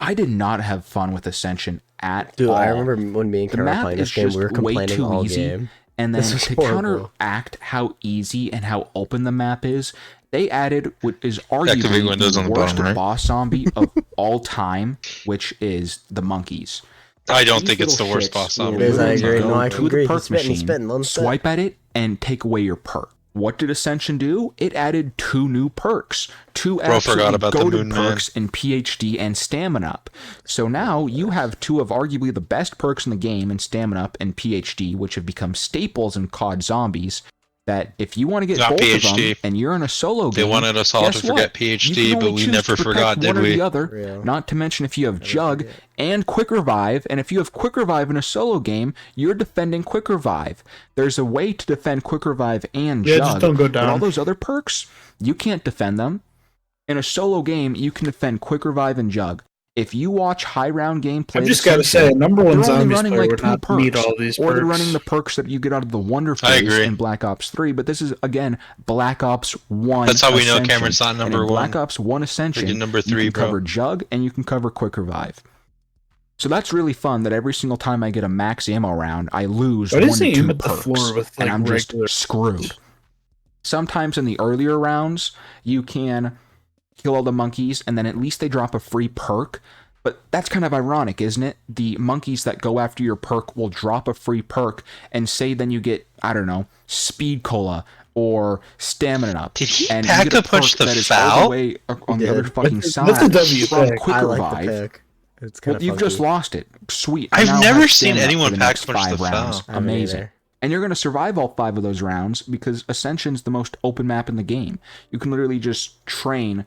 Speaker 4: I did not have fun with Ascension at
Speaker 1: Dude,
Speaker 4: all.
Speaker 1: I remember when me and
Speaker 4: The
Speaker 1: Karen were
Speaker 4: map
Speaker 1: playing
Speaker 4: is
Speaker 1: this game,
Speaker 4: just
Speaker 1: we were
Speaker 4: way
Speaker 1: complaining
Speaker 4: too
Speaker 1: all
Speaker 4: easy.
Speaker 1: game.
Speaker 4: And then
Speaker 1: This was
Speaker 4: to
Speaker 1: horrible.
Speaker 4: counteract how easy and how open the map is, they added what is
Speaker 3: Activate
Speaker 4: arguably
Speaker 3: windows
Speaker 4: the
Speaker 3: on the
Speaker 4: worst
Speaker 3: bottom right.
Speaker 4: boss zombie of all time, which is the monkeys.
Speaker 3: I don't
Speaker 4: These
Speaker 3: think it's the
Speaker 4: little
Speaker 3: worst
Speaker 4: shits
Speaker 3: boss
Speaker 4: will
Speaker 3: zombie.
Speaker 1: It is, I
Speaker 4: literally
Speaker 1: agree.
Speaker 4: go
Speaker 1: No, I
Speaker 4: to
Speaker 1: agree.
Speaker 4: the perk
Speaker 1: He's spitting,
Speaker 4: machine,
Speaker 1: let him spit.
Speaker 4: swipe at it, and take away your perk. What did Ascension do? It added 2 new perks. 2
Speaker 3: Bro, forgot
Speaker 4: absolutely
Speaker 3: about the
Speaker 4: goated
Speaker 3: Moon Man.
Speaker 4: perks in PhD and Stamina Up. So now you have 2 of arguably the best perks in the game in Stamina Up and PhD, which have become staples in COD Zombies. That if you want to get
Speaker 3: Not
Speaker 4: both of
Speaker 3: PhD.
Speaker 4: them and you're in a solo
Speaker 3: They
Speaker 4: game,
Speaker 3: wanted us all to
Speaker 4: guess
Speaker 3: forget
Speaker 4: what?
Speaker 3: PhD,
Speaker 4: You can
Speaker 3: but
Speaker 4: only
Speaker 3: we
Speaker 4: choose
Speaker 3: never
Speaker 4: to protect
Speaker 3: forgot, did
Speaker 4: one or
Speaker 3: we?
Speaker 4: the other.
Speaker 1: Real.
Speaker 4: Not to mention if you have
Speaker 1: Never
Speaker 4: Jug
Speaker 1: forget.
Speaker 4: and Quick Revive, and if you have Quick Revive in a solo game, you're defending Quick Revive. There's a way to defend Quick Revive and
Speaker 2: Yeah,
Speaker 4: Jug,
Speaker 2: just don't go
Speaker 4: but all
Speaker 2: down.
Speaker 4: those other perks, you can't defend them. In a solo game, you can defend Quick Revive and Jug. If you watch high round gameplay,
Speaker 2: I've just
Speaker 4: this
Speaker 2: got to say,
Speaker 4: season,
Speaker 2: number
Speaker 4: they're
Speaker 2: one
Speaker 4: only
Speaker 2: zombies
Speaker 4: running
Speaker 2: player
Speaker 4: like
Speaker 2: would
Speaker 4: 2
Speaker 2: not need
Speaker 4: perks,
Speaker 2: all these
Speaker 4: or they're
Speaker 2: perks.
Speaker 4: running the perks that you get out of the Wonder
Speaker 3: I
Speaker 4: Phase
Speaker 3: agree.
Speaker 4: in Black Ops 3. But this is again Black Ops 1.
Speaker 3: That's how we know
Speaker 4: Ascension.
Speaker 3: Cameron's not number
Speaker 4: And in Black
Speaker 3: one.
Speaker 4: Ops 1 Ascension,
Speaker 3: Freaking number 3,
Speaker 4: you can
Speaker 3: bro.
Speaker 4: cover Jug and you can cover Quick Revive. So that's really fun that every single time I get a max ammo round, I lose
Speaker 2: Why
Speaker 4: 1
Speaker 2: does
Speaker 4: to
Speaker 2: he
Speaker 4: 2
Speaker 2: aim at the
Speaker 4: perks,
Speaker 2: floor with,
Speaker 4: and
Speaker 2: like,
Speaker 4: I'm just
Speaker 2: regular-
Speaker 4: screwed. Sometimes in the earlier rounds, you can kill all the monkeys, and then at least they drop a free perk. But that's kind of ironic, isn't it? The monkeys that go after your perk will drop a free perk, and say then you get, I don't know, Speed Cola or Stamina Up.
Speaker 3: Did he
Speaker 4: and
Speaker 3: pack
Speaker 4: you get a
Speaker 3: to punch
Speaker 4: perk
Speaker 3: the
Speaker 4: that is all
Speaker 3: foul?
Speaker 4: the way on the
Speaker 1: did.
Speaker 4: other fucking
Speaker 2: That's
Speaker 4: side
Speaker 2: a W
Speaker 4: from
Speaker 2: pick.
Speaker 4: Quick
Speaker 1: I like
Speaker 4: Revive.
Speaker 1: the pick. It's kind
Speaker 4: Well,
Speaker 1: of
Speaker 4: you've just lost it. Sweet.
Speaker 3: I've
Speaker 4: Now
Speaker 3: never
Speaker 4: have
Speaker 3: seen
Speaker 4: Stamina Up
Speaker 3: anyone
Speaker 4: for the
Speaker 3: pack
Speaker 4: next
Speaker 3: punch
Speaker 4: 5
Speaker 3: the
Speaker 4: rounds.
Speaker 3: foul.
Speaker 4: Amazing. And you're going to survive all 5 of those rounds because Ascension's the most open map in the game. You can literally just train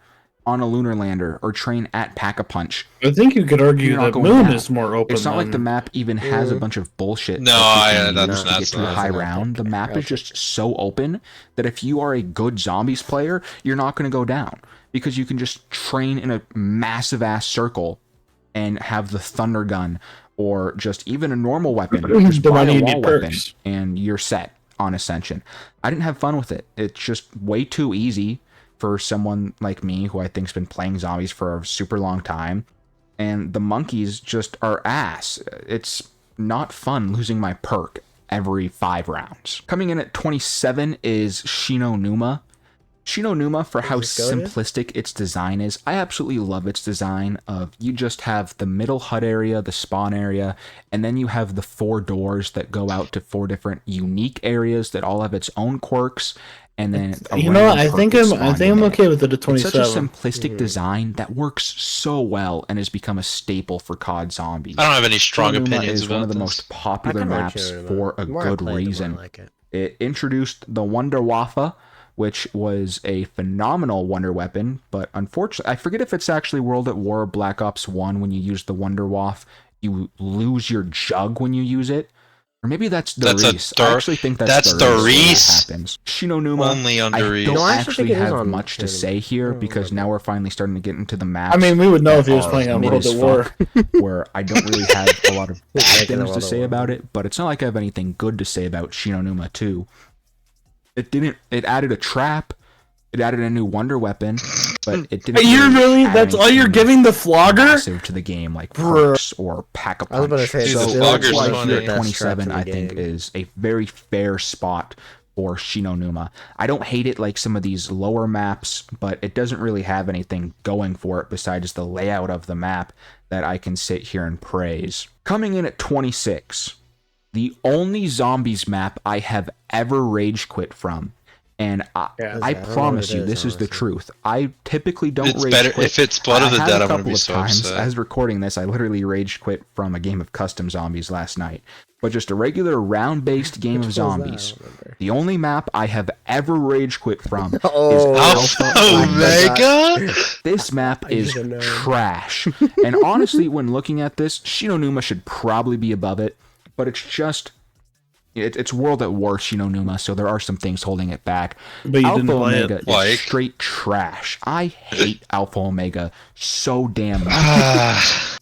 Speaker 4: on a lunar lander or train at Pack-a-Punch.
Speaker 2: I think you could argue
Speaker 4: You're not
Speaker 2: that
Speaker 4: going
Speaker 2: Moon
Speaker 4: down.
Speaker 2: is more open.
Speaker 4: It's not like the map even has a bunch of bullshit.
Speaker 3: No,
Speaker 4: that you can
Speaker 3: that's
Speaker 4: use to get to a
Speaker 1: that's
Speaker 4: high
Speaker 1: an
Speaker 4: round. The
Speaker 1: epic
Speaker 4: map is
Speaker 1: epic.
Speaker 4: just so open that if you are a good zombies player, you're not going to go down because you can just train in a massive ass circle and have the thunder gun or just even a normal weapon. Just
Speaker 2: The
Speaker 4: buy
Speaker 2: money
Speaker 4: a
Speaker 2: you
Speaker 4: wall
Speaker 2: need
Speaker 4: weapon
Speaker 2: perks.
Speaker 4: and you're set on Ascension. I didn't have fun with it. It's just way too easy for someone like me who I think's been playing zombies for a super long time. And the monkeys just are ass. It's not fun losing my perk every 5 rounds. Coming in at 27 is Shino Numa. Shino Numa, for how
Speaker 1: this go to?
Speaker 4: simplistic its design is, I absolutely love its design of you just have the middle hut area, the spawn area, and then you have the 4 doors that go out to 4 different unique areas that all have its own quirks. And then
Speaker 2: You know what? I think I'm okay with it at
Speaker 4: It's
Speaker 2: 27.
Speaker 4: such a simplistic design that works so well and has become a staple for COD Zombies.
Speaker 3: I don't have any strong
Speaker 4: Shino Numa
Speaker 3: opinions
Speaker 4: is
Speaker 3: about
Speaker 4: one of the
Speaker 3: this.
Speaker 4: most
Speaker 1: I
Speaker 4: popular
Speaker 1: kinda like
Speaker 4: maps
Speaker 1: Shino Numa.
Speaker 4: for a
Speaker 1: The more I
Speaker 4: good
Speaker 1: play it, the more I
Speaker 4: reason.
Speaker 1: like it.
Speaker 4: It introduced the Wonder Waffe, which was a phenomenal wonder weapon, but unfortunately, I forget if it's actually World at War or Black Ops 1 when you use the Wonder Waffe, you lose your jug when you use it. Or maybe that's
Speaker 3: That's a
Speaker 4: Doris. I actually think that's
Speaker 3: Doris.
Speaker 4: Doris. That happens. Shino Numa,
Speaker 3: Only on
Speaker 4: I
Speaker 3: Doris.
Speaker 4: don't
Speaker 1: No, I actually
Speaker 4: actually
Speaker 1: think it is
Speaker 4: have
Speaker 1: on
Speaker 4: much to
Speaker 1: Shino
Speaker 4: say
Speaker 1: Numa.
Speaker 4: here
Speaker 1: I don't
Speaker 4: because now we're finally starting to get into the maps.
Speaker 2: I mean, we would know if he was
Speaker 4: that
Speaker 2: playing on
Speaker 4: are
Speaker 2: World
Speaker 4: mid
Speaker 2: at
Speaker 4: as
Speaker 2: War.
Speaker 4: fuck, where I don't really have a lot of bad
Speaker 1: Making a
Speaker 4: things
Speaker 1: lot
Speaker 4: to
Speaker 1: of
Speaker 4: say
Speaker 1: war.
Speaker 4: about it, but it's not like I have anything good to say about Shino Numa 2. It added a trap, it added a new wonder weapon, but it didn't.
Speaker 2: You're really?
Speaker 4: add
Speaker 2: That's all you're
Speaker 4: anything
Speaker 2: giving the flogger?
Speaker 4: massive to the game, like perks or pack a
Speaker 1: I was about to
Speaker 4: punch.
Speaker 1: say,
Speaker 3: Dude, the
Speaker 4: So
Speaker 3: flogger's
Speaker 4: that's why
Speaker 3: funny.
Speaker 4: here at
Speaker 1: Best
Speaker 4: 27,
Speaker 1: traps in
Speaker 4: I
Speaker 1: the
Speaker 4: think
Speaker 1: game.
Speaker 4: is a very fair spot for Shino Numa. I don't hate it like some of these lower maps, but it doesn't really have anything going for it besides the layout of the map that I can sit here and praise. Coming in at 26, the only zombies map I have ever rage quit from. And I
Speaker 1: I don't know
Speaker 4: promise
Speaker 1: what it
Speaker 4: you,
Speaker 1: is,
Speaker 4: this is the
Speaker 1: honestly.
Speaker 4: truth. I typically don't
Speaker 3: It's
Speaker 4: rage
Speaker 3: better
Speaker 4: quit.
Speaker 3: if it's Blood of the
Speaker 4: I
Speaker 3: Dead.
Speaker 4: had a
Speaker 3: I'm gonna
Speaker 4: couple
Speaker 3: be
Speaker 4: of
Speaker 3: so
Speaker 4: times
Speaker 3: upset.
Speaker 4: as recording this, I literally rage quit from a game of custom zombies last night. But just a regular round-based game of
Speaker 1: Which one was that? I
Speaker 4: zombies.
Speaker 1: don't remember.
Speaker 4: The only map I have ever rage quit from is
Speaker 1: Oh,
Speaker 4: Alpha
Speaker 3: Omega.
Speaker 4: This map is
Speaker 1: should've known.
Speaker 4: trash. And honestly, when looking at this, Shino Numa should probably be above it, but it's just it's World at War Shino Numa, so there are some things holding it back.
Speaker 2: But you
Speaker 4: Alpha
Speaker 2: didn't play
Speaker 4: Omega
Speaker 2: it.
Speaker 4: is
Speaker 3: Like?
Speaker 4: straight trash. I hate Alpha Omega so damn much.
Speaker 3: Ah,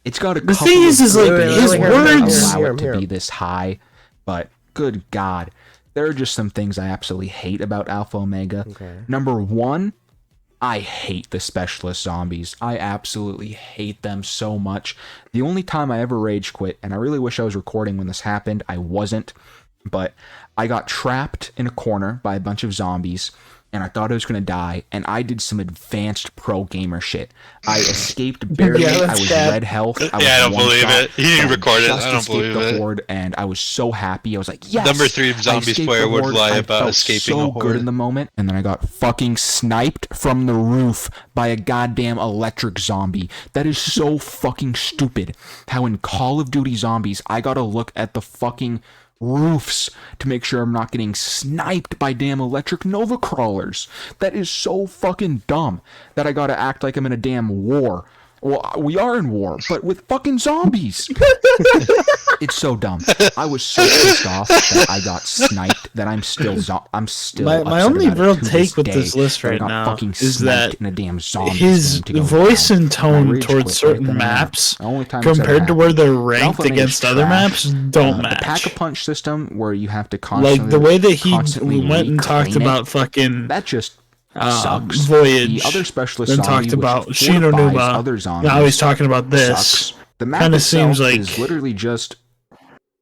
Speaker 4: It's got a
Speaker 2: The
Speaker 4: couple
Speaker 2: thing is
Speaker 4: of
Speaker 2: like,
Speaker 4: good
Speaker 2: his
Speaker 4: things that
Speaker 2: words-
Speaker 4: allow
Speaker 1: Hear
Speaker 4: it to
Speaker 1: him.
Speaker 4: be this high, but good God, there are just some things I absolutely hate about Alpha Omega.
Speaker 1: Okay.
Speaker 4: Number 1, I hate the specialist zombies. I absolutely hate them so much. The only time I ever rage quit, and I really wish I was recording when this happened, I wasn't, but I got trapped in a corner by a bunch of zombies, and I thought I was going to die, and I did some advanced pro gamer shit. I escaped barely.
Speaker 2: Yeah,
Speaker 4: I
Speaker 2: that's
Speaker 4: was
Speaker 2: bad.
Speaker 4: red health. I was
Speaker 3: Yeah, I don't
Speaker 4: one
Speaker 3: believe
Speaker 4: shot,
Speaker 3: it. You didn't
Speaker 4: but
Speaker 3: record it.
Speaker 4: just
Speaker 3: I don't
Speaker 4: escaped
Speaker 3: believe
Speaker 4: the
Speaker 3: it.
Speaker 4: horde, and I was so happy. I was like, yes!
Speaker 3: Number 3
Speaker 4: I
Speaker 3: zombies
Speaker 4: escaped
Speaker 3: player
Speaker 4: the
Speaker 3: would
Speaker 4: horde.
Speaker 3: lie
Speaker 4: I
Speaker 3: about
Speaker 4: felt
Speaker 3: escaping
Speaker 4: so
Speaker 3: a
Speaker 4: good
Speaker 3: horde.
Speaker 4: in the moment, and then I got fucking sniped from the roof by a goddamn electric zombie. That is so fucking stupid. How in Call of Duty Zombies, I gotta look at the fucking roofs to make sure I'm not getting sniped by damn electric Nova crawlers. That is so fucking dumb that I gotta act like I'm in a damn war. Well, we are in war, but with fucking zombies. It's so dumb. I was so pissed off that I got sniped that I'm still
Speaker 2: My
Speaker 4: upset
Speaker 2: only
Speaker 4: about it
Speaker 2: real
Speaker 4: to
Speaker 2: take with
Speaker 4: day
Speaker 2: this list
Speaker 4: that I
Speaker 2: right
Speaker 4: got
Speaker 2: now
Speaker 4: fucking
Speaker 2: is
Speaker 4: sniped
Speaker 2: that
Speaker 4: in a damn zombie
Speaker 2: his
Speaker 4: game to go
Speaker 2: voice
Speaker 4: down.
Speaker 2: and tone
Speaker 4: rage
Speaker 2: towards
Speaker 4: quit
Speaker 2: certain
Speaker 4: right then and there.
Speaker 2: maps
Speaker 4: The only time it's ever
Speaker 2: compared to where
Speaker 4: happened.
Speaker 2: they're
Speaker 4: But
Speaker 2: ranked
Speaker 4: Alpha Omega's
Speaker 2: against other
Speaker 4: trash.
Speaker 2: maps don't
Speaker 4: The
Speaker 2: match.
Speaker 4: pack-a-punch system where you have to constantly
Speaker 2: Like the way that he
Speaker 4: constantly
Speaker 2: went and talked
Speaker 4: reclaim it,
Speaker 2: about fucking
Speaker 4: that just sucks.
Speaker 2: Voyage,
Speaker 4: The other specialist
Speaker 2: then
Speaker 4: zombie,
Speaker 2: talked
Speaker 4: which
Speaker 2: about
Speaker 4: fortifies
Speaker 2: Shino Numa.
Speaker 4: other zombies,
Speaker 2: Now he's talking about this.
Speaker 4: sucks. The map
Speaker 2: Kinda
Speaker 4: itself
Speaker 2: seems like-
Speaker 4: is literally just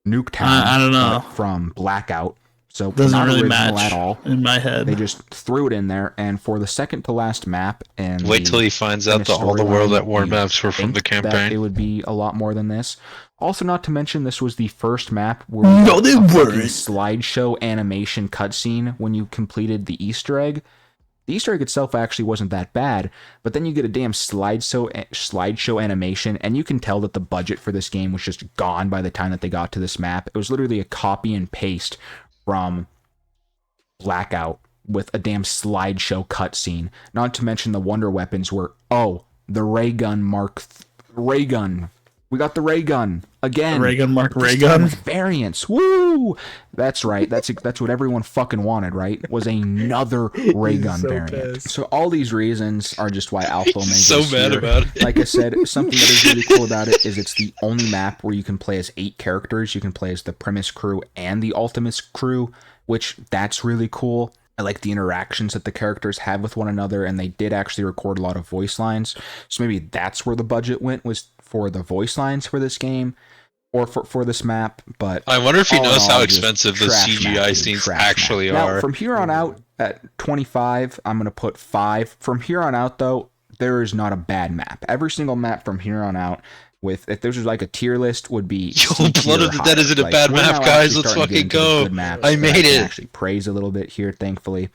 Speaker 4: Nuketown
Speaker 2: I don't know.
Speaker 4: from Blackout, so
Speaker 2: Doesn't
Speaker 4: not
Speaker 2: really
Speaker 4: original
Speaker 2: match
Speaker 4: at all.
Speaker 2: in my head.
Speaker 4: They just threw it in there, and for the second to last map, and
Speaker 3: Wait till he finds out that all the World at War maps were from the
Speaker 4: it
Speaker 3: campaign.
Speaker 4: would be a lot more than this. Also, not to mention, this was the first map where we
Speaker 2: No,
Speaker 4: got
Speaker 2: they
Speaker 4: a fucking
Speaker 2: weren't.
Speaker 4: slideshow animation cutscene when you completed the Easter egg. The Easter egg itself actually wasn't that bad, but then you get a damn slideshow animation, and you can tell that the budget for this game was just gone by the time that they got to this map. It was literally a copy and paste from Blackout with a damn slideshow cutscene. Not to mention the wonder weapons were, the ray gun ray gun. We got the ray gun again.
Speaker 2: Ray gun Mark
Speaker 4: This
Speaker 2: Ray
Speaker 4: time
Speaker 2: gun.
Speaker 4: with variants. Woo! That's right. That's what everyone fucking wanted, right? Was another ray gun variant.
Speaker 1: pissed.
Speaker 4: So all these reasons are just why Alpha Omega
Speaker 3: He's so
Speaker 4: is
Speaker 3: mad
Speaker 4: here.
Speaker 3: about it.
Speaker 4: Like I said, something that is really cool about it is it's the only map where you can play as 8 characters. You can play as the Primus crew and the Ultimus crew, which that's really cool. I like the interactions that the characters have with one another, and they did actually record a lot of voice lines. So maybe that's where the budget went, was for the voice lines for this game, or for this map. But
Speaker 3: I wonder if he
Speaker 4: all in
Speaker 3: knows
Speaker 4: all,
Speaker 3: how
Speaker 4: just
Speaker 3: expensive the
Speaker 4: trash
Speaker 3: CGI
Speaker 4: map, dude,
Speaker 3: scenes
Speaker 4: trash
Speaker 3: actually
Speaker 4: map.
Speaker 3: are.
Speaker 4: Now, from here on out, at 25, I'm going to put 5. From here on out, though, there is not a bad map. Every single map from here on out, if there's like a tier list, would be
Speaker 3: Blood of the Dead isn't a bad
Speaker 4: we're
Speaker 3: map,
Speaker 4: now
Speaker 3: guys.
Speaker 4: actually
Speaker 3: Let's
Speaker 4: starting to
Speaker 3: fucking
Speaker 4: get into the
Speaker 3: go.
Speaker 4: good maps
Speaker 3: I
Speaker 4: that
Speaker 3: made
Speaker 4: can
Speaker 3: it.
Speaker 4: actually praise a little bit here, thankfully.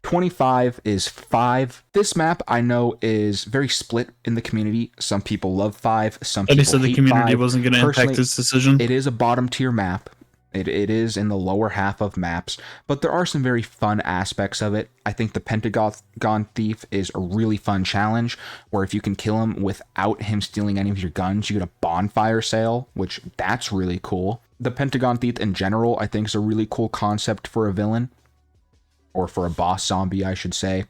Speaker 4: 25 is 5. This map I know is very split in the community. Some people love 5. Some
Speaker 2: And
Speaker 4: people
Speaker 2: he said the
Speaker 4: hate
Speaker 2: community
Speaker 4: 5.
Speaker 2: wasn't going to impact
Speaker 4: Personally,
Speaker 2: his decision.
Speaker 4: It is a bottom tier map. It is in the lower half of maps, but there are some very fun aspects of it. I think the Pentagon Thief is a really fun challenge, where if you can kill him without him stealing any of your guns, you get a bonfire sale, which that's really cool. The Pentagon Thief in general, I think, is a really cool concept for a villain, or for a boss zombie, I should say.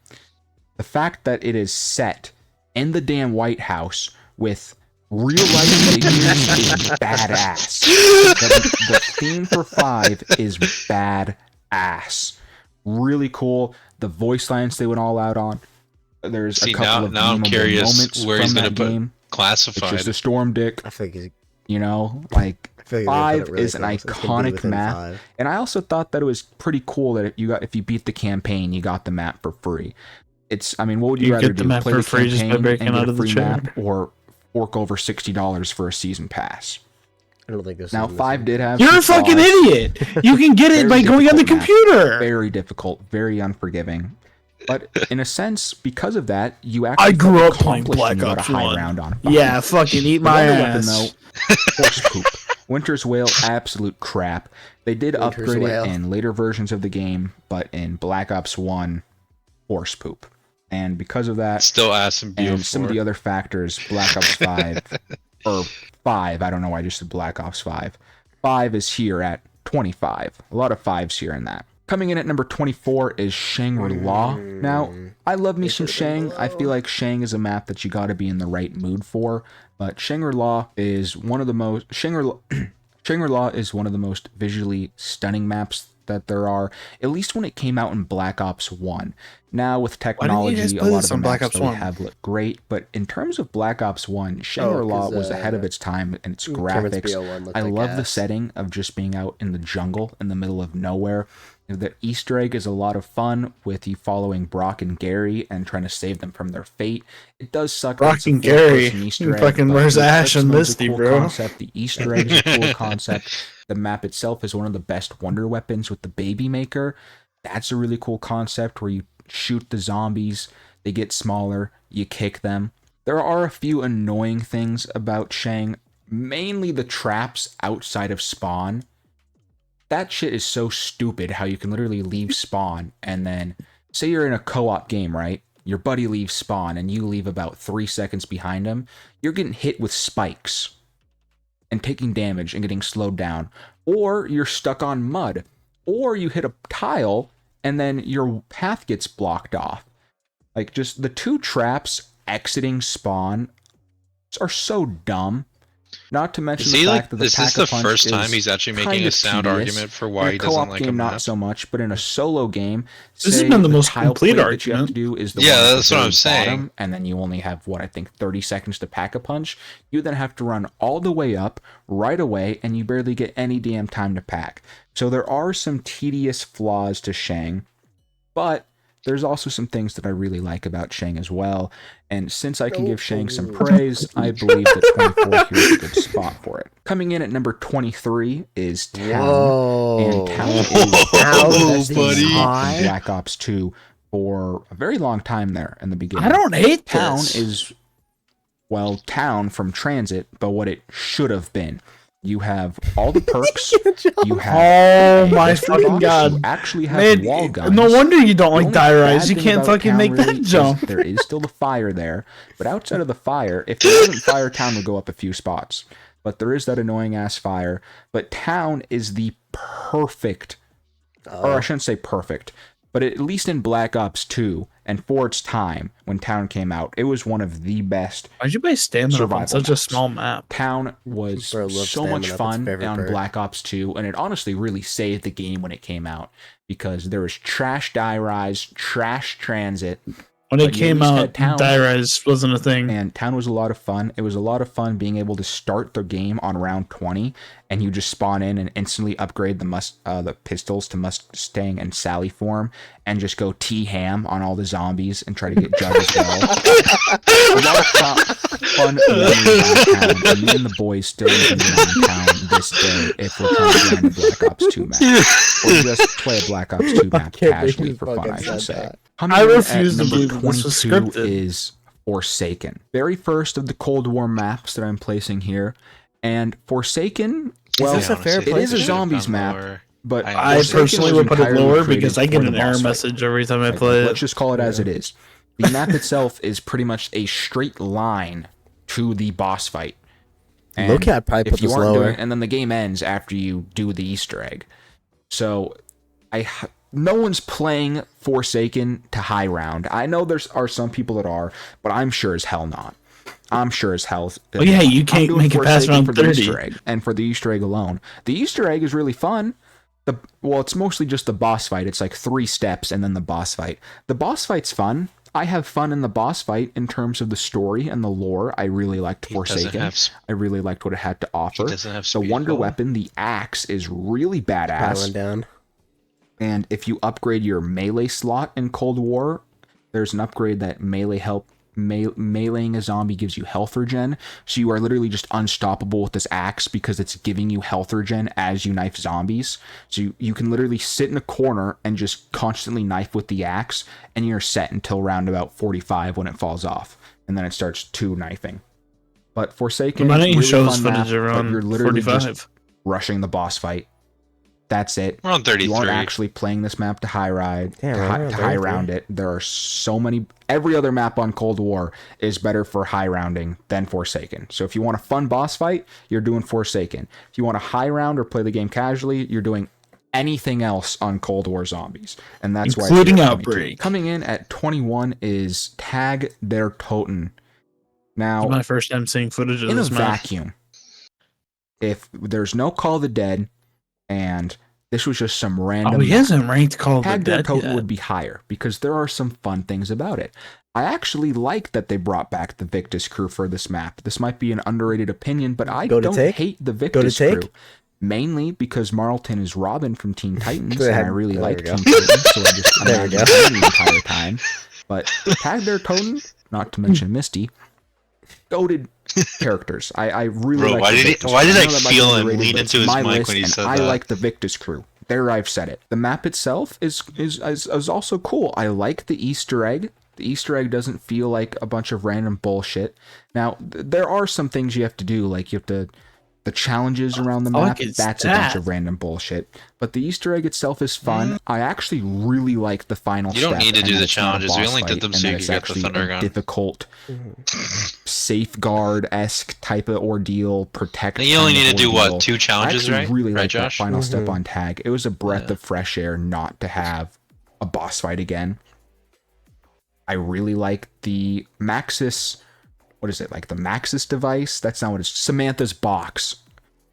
Speaker 4: The fact that it is set in the damn White House with real life figures is badass. The theme for 5 is badass. Really cool. The voice lines they went all out on. There's
Speaker 3: See,
Speaker 4: a couple of
Speaker 3: now I'm
Speaker 4: memeable
Speaker 3: curious
Speaker 4: moments
Speaker 3: where
Speaker 4: from
Speaker 3: he's gonna
Speaker 4: that
Speaker 3: put
Speaker 4: game. It's
Speaker 3: classified.
Speaker 4: just a storm dick,
Speaker 1: I think he's.
Speaker 4: you know, like
Speaker 1: I feel like you're gonna put
Speaker 4: 5
Speaker 1: it really
Speaker 4: is an
Speaker 1: close. It's gonna be
Speaker 4: iconic
Speaker 1: within
Speaker 4: map.
Speaker 1: 5.
Speaker 4: And I also thought that it was pretty cool that if you beat the campaign, you got the map for free. I mean, what would you
Speaker 2: You
Speaker 4: rather
Speaker 2: get the
Speaker 4: do?
Speaker 2: map
Speaker 4: Play
Speaker 2: for
Speaker 4: the
Speaker 2: free just by
Speaker 4: campaign
Speaker 2: breaking
Speaker 4: and get
Speaker 2: out
Speaker 4: a
Speaker 2: of the
Speaker 4: free
Speaker 2: chair?
Speaker 4: map, or fork over $60 for a season pass?
Speaker 1: I don't think this.
Speaker 4: Now,
Speaker 1: is
Speaker 4: 5 did have.
Speaker 2: You're a
Speaker 4: some
Speaker 2: fucking
Speaker 4: flaws.
Speaker 2: idiot. You can get it by
Speaker 4: Very
Speaker 2: going on the
Speaker 4: difficult map.
Speaker 2: computer.
Speaker 4: Very difficult, very unforgiving. But in a sense, because of that, you actually
Speaker 2: I grew
Speaker 4: felt
Speaker 2: up playing
Speaker 4: accomplished when
Speaker 2: Black
Speaker 4: you got a
Speaker 2: Ops
Speaker 4: high
Speaker 2: 1.
Speaker 4: round on 5.
Speaker 2: Yeah, fucking eat
Speaker 4: The
Speaker 2: my
Speaker 4: wonder weapon,
Speaker 2: ass.
Speaker 4: though, horse poop. Winter's Whale, absolute crap. They did
Speaker 1: Winter's
Speaker 4: upgrade
Speaker 1: Whale.
Speaker 4: it in later versions of the game, but in Black Ops 1, horse poop. And because of that,
Speaker 3: Still ass and
Speaker 4: and some of the
Speaker 3: BO4.
Speaker 4: other factors, Black Ops 5, or 5, I don't know why I just said Black Ops 5. 5 is here at 25. A lot of 5s here in that. Coming in at number 24 is Shangri-La. Now, I love me some Shang. I feel like Shang is a map that you gotta be in the right mood for, but Shangri-La is one of the most... Shangri-La is one of the most visually stunning maps that there are, at least when it came out in Black Ops 1. Now, with
Speaker 2: didn't you
Speaker 4: technology,
Speaker 2: guys
Speaker 4: a
Speaker 2: play
Speaker 4: lot
Speaker 2: this
Speaker 4: of the
Speaker 2: on Black
Speaker 4: maps
Speaker 2: Ops
Speaker 4: that we
Speaker 2: 1?
Speaker 4: have look great, but in terms of Black Ops 1, Shangri-La
Speaker 1: 'cause,
Speaker 4: was ahead of its time and its
Speaker 1: Cameron's
Speaker 4: graphics.
Speaker 1: BO1 looked
Speaker 4: I
Speaker 1: like
Speaker 4: love the
Speaker 1: ass.
Speaker 4: setting of just being out in the jungle in the middle of nowhere. The Easter egg is a lot of fun with you following Brock and Gary and trying to save them from their fate. It does suck. that
Speaker 2: Brock
Speaker 4: it's a
Speaker 2: and
Speaker 4: four-person
Speaker 2: Gary.
Speaker 4: Easter egg,
Speaker 2: Fucking
Speaker 4: but
Speaker 2: where's
Speaker 4: the
Speaker 2: Ash and
Speaker 4: Eclipse mode's a
Speaker 2: Misty,
Speaker 4: cool
Speaker 2: bro?
Speaker 4: concept. The Easter egg is a cool concept. The map itself is one of the best wonder weapons with the Baby Maker. That's a really cool concept where you shoot the zombies, they get smaller, you kick them. There are a few annoying things about Shang, mainly the traps outside of spawn. That shit is so stupid how you can literally leave spawn and then say you're in a co-op game, right? Your buddy leaves spawn and you leave about 3 seconds behind him. You're getting hit with spikes and taking damage and getting slowed down. Or you're stuck on mud. Or you hit a tile and then your path gets blocked off. Like, just the 2 traps exiting spawn are so dumb. Not to mention
Speaker 3: Is
Speaker 4: the
Speaker 3: he
Speaker 4: fact
Speaker 3: like?
Speaker 4: that the
Speaker 3: Is this the
Speaker 4: Pack-a-Punch
Speaker 3: first time
Speaker 4: is
Speaker 3: he's actually making
Speaker 4: kind
Speaker 3: a
Speaker 4: of
Speaker 3: sound
Speaker 4: tedious.
Speaker 3: argument for
Speaker 4: In
Speaker 3: why
Speaker 4: a
Speaker 3: he doesn't
Speaker 4: co-op
Speaker 3: like a
Speaker 4: game,
Speaker 3: map?
Speaker 4: not so much, but in a solo game,
Speaker 2: This
Speaker 4: say
Speaker 2: has been the most
Speaker 4: tile
Speaker 2: complete
Speaker 4: plate that you have
Speaker 2: argument.
Speaker 4: to do is the
Speaker 3: Yeah,
Speaker 4: one at the
Speaker 3: that's what
Speaker 4: very
Speaker 3: I'm saying.
Speaker 4: bottom, and then you only have what I think 30 seconds to pack a punch. You then have to run all the way up right away, and you barely get any damn time to pack. So there are some tedious flaws to Shang, but there's also some things that I really like about Shang as well. And since I can give Shang some praise, I believe that 24 here is a good spot for it. Coming in at number 23 is Town.
Speaker 1: Whoa.
Speaker 4: And Town is
Speaker 1: Town
Speaker 4: the
Speaker 1: is
Speaker 4: best thing
Speaker 1: this
Speaker 4: in
Speaker 1: high?
Speaker 4: Black Ops 2 for a very long time there in the beginning.
Speaker 2: I don't hate
Speaker 4: Town
Speaker 2: this.
Speaker 4: is, well, Town from Transit, but what it should have been. You have all the perks. You have
Speaker 2: Oh
Speaker 4: a
Speaker 2: my
Speaker 4: history
Speaker 2: fucking
Speaker 4: box.
Speaker 2: god.
Speaker 4: You actually have
Speaker 2: Man,
Speaker 4: wall guns.
Speaker 2: no wonder you don't
Speaker 4: The
Speaker 2: like
Speaker 4: only
Speaker 2: Die
Speaker 4: bad
Speaker 2: Rise. You
Speaker 4: thing
Speaker 2: can't
Speaker 4: about
Speaker 2: fucking
Speaker 4: town
Speaker 2: make
Speaker 4: really
Speaker 2: that
Speaker 4: is
Speaker 2: jump.
Speaker 4: there is still the fire there, but outside of the fire, if there wasn't fire, town would go up a few spots. But there is that annoying ass fire. But town is the perfect, or I shouldn't say perfect, but at least in Black Ops 2 and for its time when town came out, it was one of the best.
Speaker 2: Why'd you buy stamina on
Speaker 4: survival
Speaker 2: such a
Speaker 4: maps.
Speaker 2: small map?
Speaker 4: Town was
Speaker 1: Bro loves
Speaker 4: so much
Speaker 1: stamina, that's
Speaker 4: fun
Speaker 1: favorite
Speaker 4: on
Speaker 1: perk.
Speaker 4: Black Ops 2, and it honestly really saved the game when it came out because there was trash die rise, trash transit.
Speaker 2: When it
Speaker 4: But you at
Speaker 2: came
Speaker 4: least
Speaker 2: out,
Speaker 4: had town.
Speaker 2: Die Rise wasn't a thing.
Speaker 4: And town was a lot of fun. It was a lot of fun being able to start the game on round 20, and you just spawn in and instantly upgrade the pistols to Mustang and Sally form, and just go T-ham on all the zombies and try to get Jug as well. A lot of fun memories on town, and me and the boys still even on town this day if we're trying to grind a Black Ops 2 map. Or just play a Black Ops 2 map casually for fun, I should say.
Speaker 2: I refuse to
Speaker 4: Number
Speaker 2: believe that this was
Speaker 4: 22
Speaker 2: scripted.
Speaker 4: is Forsaken. Very first of the Cold War maps that I'm placing here. And Forsaken, well,
Speaker 1: this a fair
Speaker 4: it is a
Speaker 1: place?
Speaker 4: zombies map, but
Speaker 2: I
Speaker 4: Forsaken
Speaker 2: personally
Speaker 4: was
Speaker 2: would put it
Speaker 4: entirely
Speaker 2: lower
Speaker 4: created
Speaker 2: because I
Speaker 4: for
Speaker 2: get
Speaker 4: the
Speaker 2: an error
Speaker 4: boss fight.
Speaker 2: message every time I
Speaker 4: Like,
Speaker 2: play
Speaker 4: let's
Speaker 2: it.
Speaker 4: just call it as it is. The map itself is pretty much a straight line to the boss fight. And
Speaker 1: Low-key, I'd probably
Speaker 4: if
Speaker 1: put
Speaker 4: you
Speaker 1: this
Speaker 4: aren't
Speaker 1: lower.
Speaker 4: doing, and then the game ends after you do the Easter egg. So no one's playing Forsaken to high round. I know there are some people that are, but I'm sure as hell not. I'm sure as hell.
Speaker 2: Well, yeah, you
Speaker 4: I'm
Speaker 2: can't
Speaker 4: doing
Speaker 2: make it past
Speaker 4: Forsaken
Speaker 2: round
Speaker 4: for the
Speaker 2: 30.
Speaker 4: Easter egg, and for the Easter egg alone. The Easter egg is really fun. Well, it's mostly just the boss fight. It's like 3 steps and then the boss fight. The boss fight's fun. I have fun in the boss fight in terms of the story and the lore. I really liked Forsaken. I really liked what it had to offer. The wonder weapon, the axe, is really badass.
Speaker 1: Piling down.
Speaker 4: And if you upgrade your melee slot in Cold War, there's an upgrade that meleeing a zombie gives you health regen. So you are literally just unstoppable with this axe because it's giving you health regen as you knife zombies. So you can literally sit in a corner and just constantly knife with the axe, and you're set until round about 45 when it falls off. And then it starts 2 knifing. But Forsaken,
Speaker 2: Why don't you
Speaker 4: really
Speaker 2: show us
Speaker 4: fun map,
Speaker 2: footage
Speaker 4: but
Speaker 2: around
Speaker 4: you're literally
Speaker 2: 45?
Speaker 4: just rushing the boss fight. That's it.
Speaker 3: We're on 33.
Speaker 4: You aren't actually playing this map to high ride,
Speaker 1: Damn,
Speaker 4: to
Speaker 1: we're on
Speaker 4: high
Speaker 1: 33.
Speaker 4: round it. There are so many. Every other map on Cold War is better for high rounding than Forsaken. So if you want a fun boss fight, you're doing Forsaken. If you want a high round or play the game casually, you're doing anything else on Cold War Zombies, and that's
Speaker 2: Including
Speaker 4: why it's at 22.
Speaker 2: Outbreak.
Speaker 4: Coming in at 21 is Tag Der Toten. Now,
Speaker 2: It's my first time seeing footage of
Speaker 4: in a
Speaker 2: this map.
Speaker 4: vacuum, if there's no Call of the Dead, and this was just some random.
Speaker 2: Oh, he hasn't ranked Call of the
Speaker 4: Tag Der
Speaker 2: Dead
Speaker 4: Toten
Speaker 2: yet.
Speaker 4: would be higher because there are some fun things about it. I actually like that they brought back the Victus crew for this map. This might be an underrated opinion, but I
Speaker 1: Go to
Speaker 4: don't
Speaker 1: take?
Speaker 4: hate the
Speaker 1: Go to
Speaker 4: Victus
Speaker 1: take?
Speaker 4: crew. Mainly because Marlton is Robin from Teen Titans,
Speaker 1: Go
Speaker 4: and
Speaker 1: ahead.
Speaker 4: I really
Speaker 1: There
Speaker 4: like
Speaker 1: we go.
Speaker 4: Teen Titans, so I just
Speaker 1: There we
Speaker 4: imagined
Speaker 1: go.
Speaker 4: him the entire time. But Tag Der Toten, not to mention Misty, goated characters. I really
Speaker 3: Bro,
Speaker 4: like
Speaker 3: why
Speaker 4: the
Speaker 3: did he-
Speaker 4: Victus
Speaker 3: why
Speaker 4: crew.
Speaker 3: did I
Speaker 4: know that might be
Speaker 3: feel him
Speaker 4: underrated,
Speaker 3: lean
Speaker 4: but it's
Speaker 3: into his
Speaker 4: my
Speaker 3: mic
Speaker 4: list,
Speaker 3: when he
Speaker 4: and
Speaker 3: said
Speaker 4: I
Speaker 3: that?
Speaker 4: like the Victus crew. There, I've said it. The map itself is also cool. I like the Easter egg. The Easter egg doesn't feel like a bunch of random bullshit. Now, there are some things you have to do, like you have to. The challenges around the map,
Speaker 2: is
Speaker 4: that's a bunch
Speaker 2: that?
Speaker 4: of random bullshit. But the Easter egg itself is fun. I actually really like the final
Speaker 3: You don't
Speaker 4: step.
Speaker 3: need to
Speaker 4: and
Speaker 3: do
Speaker 4: that
Speaker 3: the
Speaker 4: it's not a
Speaker 3: challenges. We
Speaker 4: boss
Speaker 3: only did
Speaker 4: fight,
Speaker 3: them
Speaker 4: and
Speaker 3: so
Speaker 4: that
Speaker 3: you
Speaker 4: it's
Speaker 3: could get the
Speaker 4: actually
Speaker 3: Thunder
Speaker 4: a
Speaker 3: Gun.
Speaker 4: difficult safeguard-esque type of ordeal, protect.
Speaker 3: And you only
Speaker 4: kind
Speaker 3: need
Speaker 4: of
Speaker 3: to do
Speaker 4: ordeal.
Speaker 3: what, 2
Speaker 4: I
Speaker 3: challenges,
Speaker 4: actually
Speaker 3: right?
Speaker 4: really
Speaker 3: Right,
Speaker 4: like that
Speaker 3: Josh?
Speaker 4: final step on Tag. It was a breath
Speaker 3: Yeah.
Speaker 4: of fresh air not to have a boss fight again. I really like the Maxis. What is it, like the Maxis device? That's not what it's. Samantha's box.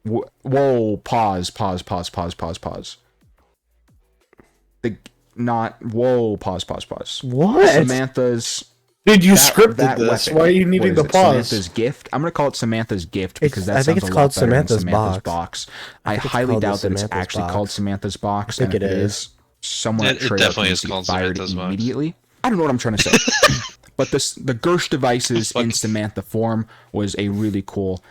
Speaker 4: Whoa! Pause. The not. Whoa! Pause.
Speaker 1: What?
Speaker 4: Samantha's.
Speaker 2: Dude, you
Speaker 4: that
Speaker 2: scripted this.
Speaker 4: weapon.
Speaker 2: Why are you
Speaker 4: What
Speaker 2: needing
Speaker 4: is
Speaker 2: the
Speaker 4: it,
Speaker 2: pause?
Speaker 4: Samantha's gift. I'm gonna call it Samantha's gift because
Speaker 1: I
Speaker 4: that
Speaker 1: think
Speaker 4: sounds
Speaker 1: it's
Speaker 4: a
Speaker 1: called
Speaker 4: lot better than
Speaker 1: Samantha's
Speaker 4: Samantha's
Speaker 1: box.
Speaker 4: box. I
Speaker 1: think it's
Speaker 4: highly
Speaker 1: called the
Speaker 4: doubt that it's
Speaker 1: Samantha's
Speaker 4: actually
Speaker 1: box.
Speaker 4: called Samantha's box.
Speaker 1: I think
Speaker 4: And if
Speaker 1: it
Speaker 4: it
Speaker 1: is.
Speaker 4: is, someone at
Speaker 3: It
Speaker 4: Treyarch
Speaker 3: definitely
Speaker 4: needs
Speaker 3: is
Speaker 4: to get
Speaker 3: called
Speaker 4: fired
Speaker 3: Samantha's box.
Speaker 4: immediately. I don't know what I'm trying to say. But the Gersh devices in Samantha form was a really cool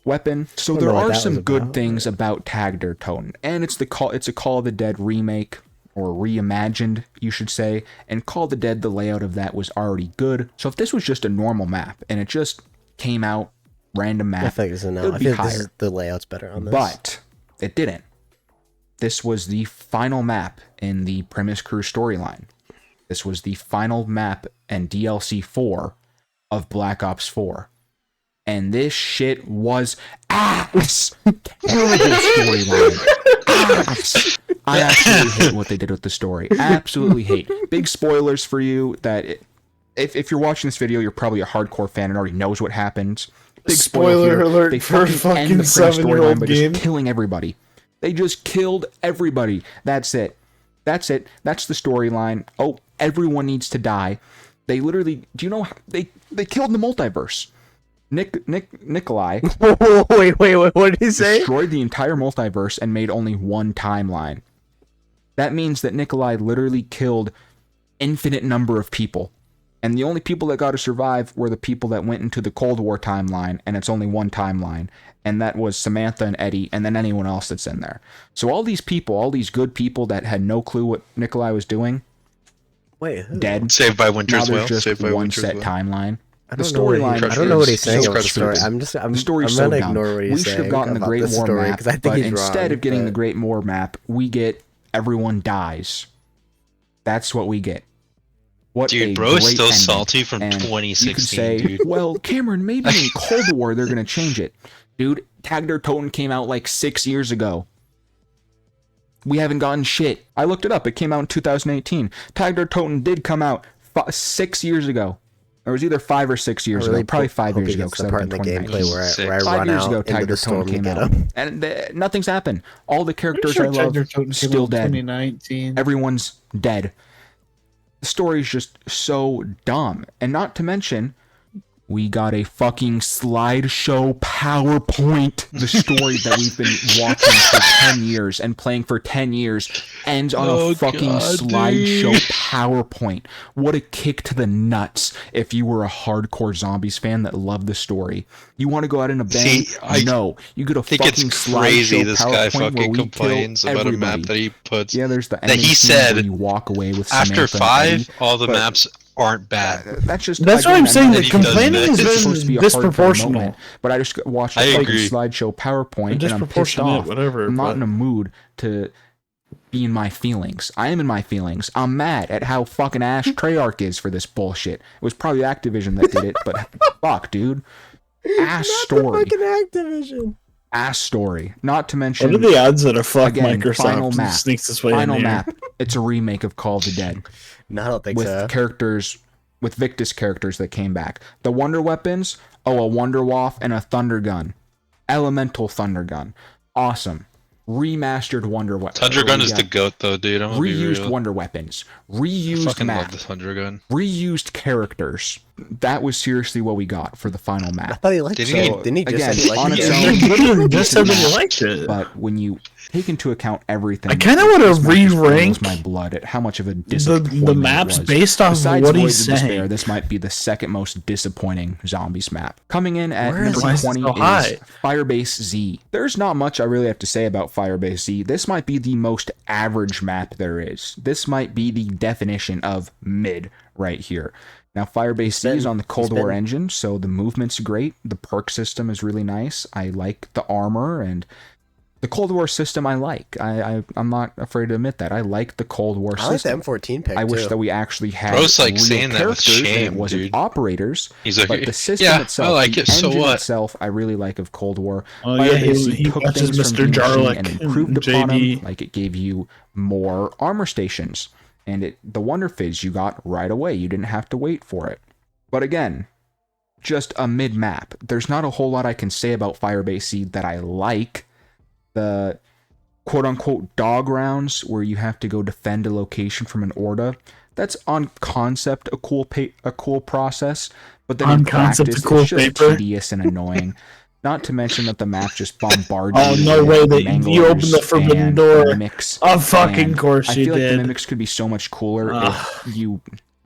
Speaker 4: weapon. So
Speaker 1: Wonder
Speaker 4: there
Speaker 1: what
Speaker 4: are
Speaker 1: that
Speaker 4: some
Speaker 1: was
Speaker 4: good
Speaker 1: about.
Speaker 4: things about Tag Der Toten, and it's a Call of the Dead remake, or reimagined, you should say. And Call of the Dead, the layout of that was already good. So if this was just a normal map and it just came out random map.
Speaker 1: I think it's a no.
Speaker 4: It would
Speaker 1: I
Speaker 4: be
Speaker 1: feel
Speaker 4: higher.
Speaker 1: the layout's better on this.
Speaker 4: But it didn't. This was the final map in the Premise Crew storyline. This was the final map and DLC 4 of Black Ops 4. And this shit was ass. Terrible storyline. Ass. I absolutely hate what they did with the story. Absolutely hate. Big spoilers for you that if you're watching this video, you're probably a hardcore fan and already knows what happens. Big
Speaker 2: Spoiler alert
Speaker 4: They
Speaker 2: for
Speaker 4: fucking
Speaker 2: fucking
Speaker 4: end the Premise
Speaker 2: 7-year-old
Speaker 4: storyline by
Speaker 2: game.
Speaker 4: just killing everybody. They just killed everybody. That's it. That's it. That's the storyline. Oh, everyone needs to die. They literally, do you know, they killed the multiverse. Nikolai
Speaker 1: wait, what did he say?
Speaker 4: destroyed the entire multiverse and made only one timeline. That means that Nikolai literally killed infinite number of people. And the only people that got to survive were the people that went into the Cold War timeline, and it's only one timeline. And that was Samantha and Eddie, and then anyone else that's in there. So all these people, all these good people that had no clue what Nikolai was doing,
Speaker 1: Wait, who?
Speaker 4: dead.
Speaker 3: Saved by
Speaker 4: Now
Speaker 3: Winter's
Speaker 4: there's
Speaker 3: Whale.
Speaker 4: just
Speaker 3: Saved by
Speaker 4: one
Speaker 3: Winter's
Speaker 4: set
Speaker 3: Whale.
Speaker 4: timeline.
Speaker 1: I
Speaker 4: The
Speaker 1: don't know what he-
Speaker 4: storyline.
Speaker 1: I don't know what he's saying
Speaker 3: so
Speaker 1: about the story.
Speaker 4: stupid.
Speaker 1: I'm
Speaker 4: The story's
Speaker 1: gonna
Speaker 4: so dumb.
Speaker 1: ignore what he's
Speaker 4: We should
Speaker 1: saying
Speaker 4: have gotten the
Speaker 1: about
Speaker 4: Great
Speaker 1: this
Speaker 4: War
Speaker 1: story,
Speaker 4: map,
Speaker 1: 'cause I think
Speaker 4: but
Speaker 1: he's
Speaker 4: instead
Speaker 1: wrong,
Speaker 4: of getting
Speaker 1: but-
Speaker 4: the Great War map, we get everyone dies. That's what we get. What a
Speaker 3: Dude, bro is
Speaker 4: great
Speaker 3: still
Speaker 4: ending.
Speaker 3: salty from
Speaker 4: And
Speaker 3: 2016,
Speaker 4: you could say,
Speaker 3: dude.
Speaker 4: well, Cameron, maybe in Cold War they're gonna change it. Dude, Tag Der Toten came out like 6 years ago. We haven't gotten shit. I looked it up. It came out in 2018. Tag Der Toten did come out 6 years ago. It was either 5 or 6 years ago. Probably 5
Speaker 1: hope
Speaker 4: years
Speaker 1: he
Speaker 4: ago
Speaker 1: gets
Speaker 4: because
Speaker 1: the
Speaker 4: that
Speaker 1: part
Speaker 4: was
Speaker 1: in
Speaker 4: in
Speaker 1: the gameplay
Speaker 4: 2019.
Speaker 1: where I
Speaker 4: 5
Speaker 1: run
Speaker 4: years
Speaker 1: out
Speaker 4: ago,
Speaker 1: into
Speaker 4: Tag
Speaker 1: the
Speaker 4: Der
Speaker 1: storm
Speaker 4: Toten
Speaker 1: to
Speaker 4: came
Speaker 1: get
Speaker 4: out,
Speaker 1: him.
Speaker 4: and nothing's happened. All the characters
Speaker 2: Sure,
Speaker 4: I love
Speaker 2: Tiger Totem came
Speaker 4: still
Speaker 2: out in
Speaker 4: dead.
Speaker 2: 2019.
Speaker 4: Everyone's dead. The story's just so dumb. And not to mention, we got a fucking slideshow PowerPoint. The story that we've been watching for 10 years and playing for 10 years ends on a fucking slideshow PowerPoint. What a kick to the nuts if you were a hardcore Zombies fan that loved the story. You want to go out in a bang?
Speaker 3: See,
Speaker 4: No. You get a
Speaker 3: I think
Speaker 4: fucking
Speaker 3: it's crazy
Speaker 4: slideshow
Speaker 3: this guy
Speaker 4: PowerPoint where
Speaker 3: fucking
Speaker 4: we
Speaker 3: complains
Speaker 4: kill
Speaker 3: about a
Speaker 4: everybody.
Speaker 3: map that he puts.
Speaker 4: Yeah, there's the
Speaker 3: that
Speaker 4: ending
Speaker 3: he
Speaker 4: scene where
Speaker 3: said
Speaker 4: you walk away with
Speaker 3: after
Speaker 4: Samantha and
Speaker 3: 5,
Speaker 4: Eddie,
Speaker 3: all the
Speaker 4: but
Speaker 3: maps aren't bad.
Speaker 4: That's just
Speaker 2: That's what
Speaker 4: again,
Speaker 2: I'm saying.
Speaker 4: I know
Speaker 2: The
Speaker 3: he does
Speaker 2: complaining
Speaker 3: that.
Speaker 2: has
Speaker 3: It's
Speaker 4: supposed to be
Speaker 2: been
Speaker 4: a hardcore
Speaker 2: disproportional.
Speaker 4: moment, but I just watched
Speaker 3: I
Speaker 4: a fucking
Speaker 3: agree.
Speaker 4: slideshow PowerPoint and I'm pissed
Speaker 2: Disproportionate,
Speaker 4: off.
Speaker 2: whatever.
Speaker 4: I'm not
Speaker 2: but-
Speaker 4: in a mood to be in my feelings. I am in my feelings. I'm mad at how fucking Ash Treyarch is for this bullshit. It was probably Activision that did it, but fuck, dude. Ass story.
Speaker 1: Fucking Activision.
Speaker 4: Ass story. Not to mention
Speaker 2: What are the odds that a fuck
Speaker 4: again, final
Speaker 2: Microsoft
Speaker 4: map.
Speaker 2: sneaks its way
Speaker 4: Final
Speaker 2: in here?
Speaker 4: map. It's a remake of Call of the Dead.
Speaker 1: No, I don't think
Speaker 4: With
Speaker 1: so.
Speaker 4: characters, with Victus characters that came back. The Wonder Weapons, a Wonder Waff and a Thunder Gun. Elemental Thunder Gun. Awesome. Remastered Wonder Weapons.
Speaker 3: Thunder Gun is the goat, though, dude. I'm gonna be
Speaker 4: Reused
Speaker 3: real.
Speaker 4: Wonder Weapons.
Speaker 3: I
Speaker 4: Reused
Speaker 3: fucking love
Speaker 4: map.
Speaker 3: the Thunder Gun.
Speaker 4: Reused characters. That was seriously what we got for the final
Speaker 1: I
Speaker 4: map.
Speaker 1: thought he liked
Speaker 3: Didn't
Speaker 1: it.
Speaker 3: he-
Speaker 1: Didn't he just
Speaker 4: again,
Speaker 1: say he liked
Speaker 4: on
Speaker 1: it?
Speaker 4: its
Speaker 1: Yeah.
Speaker 4: own,
Speaker 2: He literally just said that he
Speaker 4: map,
Speaker 2: liked it.
Speaker 4: But when you take into account everything,
Speaker 2: I kinda wanna
Speaker 4: this map just
Speaker 2: re-rank
Speaker 4: boils my blood at how much of a
Speaker 2: The
Speaker 4: disappointment
Speaker 2: maps
Speaker 4: it was.
Speaker 2: based off of
Speaker 4: Besides
Speaker 2: what
Speaker 4: Void
Speaker 2: he's
Speaker 4: of Despair,
Speaker 2: saying.
Speaker 4: this might be the second most disappointing Zombies map. Coming in at
Speaker 1: Where is
Speaker 4: number
Speaker 2: it?
Speaker 4: 20
Speaker 2: Why is it so
Speaker 4: is
Speaker 2: high?
Speaker 4: Firebase Z. There's not much I really have to say about Firebase Z. This might be the most average map there is. This might be the definition of mid right here. Now, Firebase Z is on the Cold War engine, so the movement's great. The perk system is really nice. I like the armor, and the Cold War system I like. I'm not afraid to admit that. I like the Cold War
Speaker 1: I like the
Speaker 4: system.
Speaker 1: M14 pick,
Speaker 4: I wish
Speaker 1: too.
Speaker 4: that we actually had
Speaker 3: Bro's, like,
Speaker 4: real
Speaker 3: saying that with
Speaker 4: characters and
Speaker 3: shame,
Speaker 4: it wasn't
Speaker 3: dude.
Speaker 4: operators.
Speaker 3: He's like,
Speaker 4: But the system
Speaker 3: yeah,
Speaker 4: itself,
Speaker 3: I like
Speaker 4: the
Speaker 3: it. So
Speaker 4: engine
Speaker 3: what?
Speaker 4: itself, I really like of Cold War.
Speaker 2: Oh, yeah,
Speaker 4: Firebase Z
Speaker 2: he
Speaker 4: took
Speaker 2: watches
Speaker 4: things from
Speaker 2: Mr.
Speaker 4: the machine
Speaker 2: Jarlick
Speaker 4: and
Speaker 2: and
Speaker 4: improved upon
Speaker 2: JD.
Speaker 4: them. Like it gave you more armor stations, and the Wonder Fizz you got right away. You didn't have to wait for it. But again, just a mid map. There's not a whole lot I can say about Firebase Z that I like. The quote unquote dog rounds where you have to go defend a location from an Orda. That's on concept a cool process, but then
Speaker 2: On
Speaker 4: in
Speaker 2: concept,
Speaker 4: practice
Speaker 2: a cool
Speaker 4: it's just
Speaker 2: paper.
Speaker 4: tedious and annoying. Not to mention that the map just bombards
Speaker 2: Oh,
Speaker 4: you.
Speaker 2: no
Speaker 4: with
Speaker 2: way, you opened the
Speaker 4: manglers
Speaker 2: forbidden
Speaker 4: and
Speaker 2: door.
Speaker 4: mimics,
Speaker 2: Of fucking
Speaker 4: and
Speaker 2: course
Speaker 4: I
Speaker 2: you
Speaker 4: feel like the
Speaker 2: did.
Speaker 4: mimics could be so much cooler if you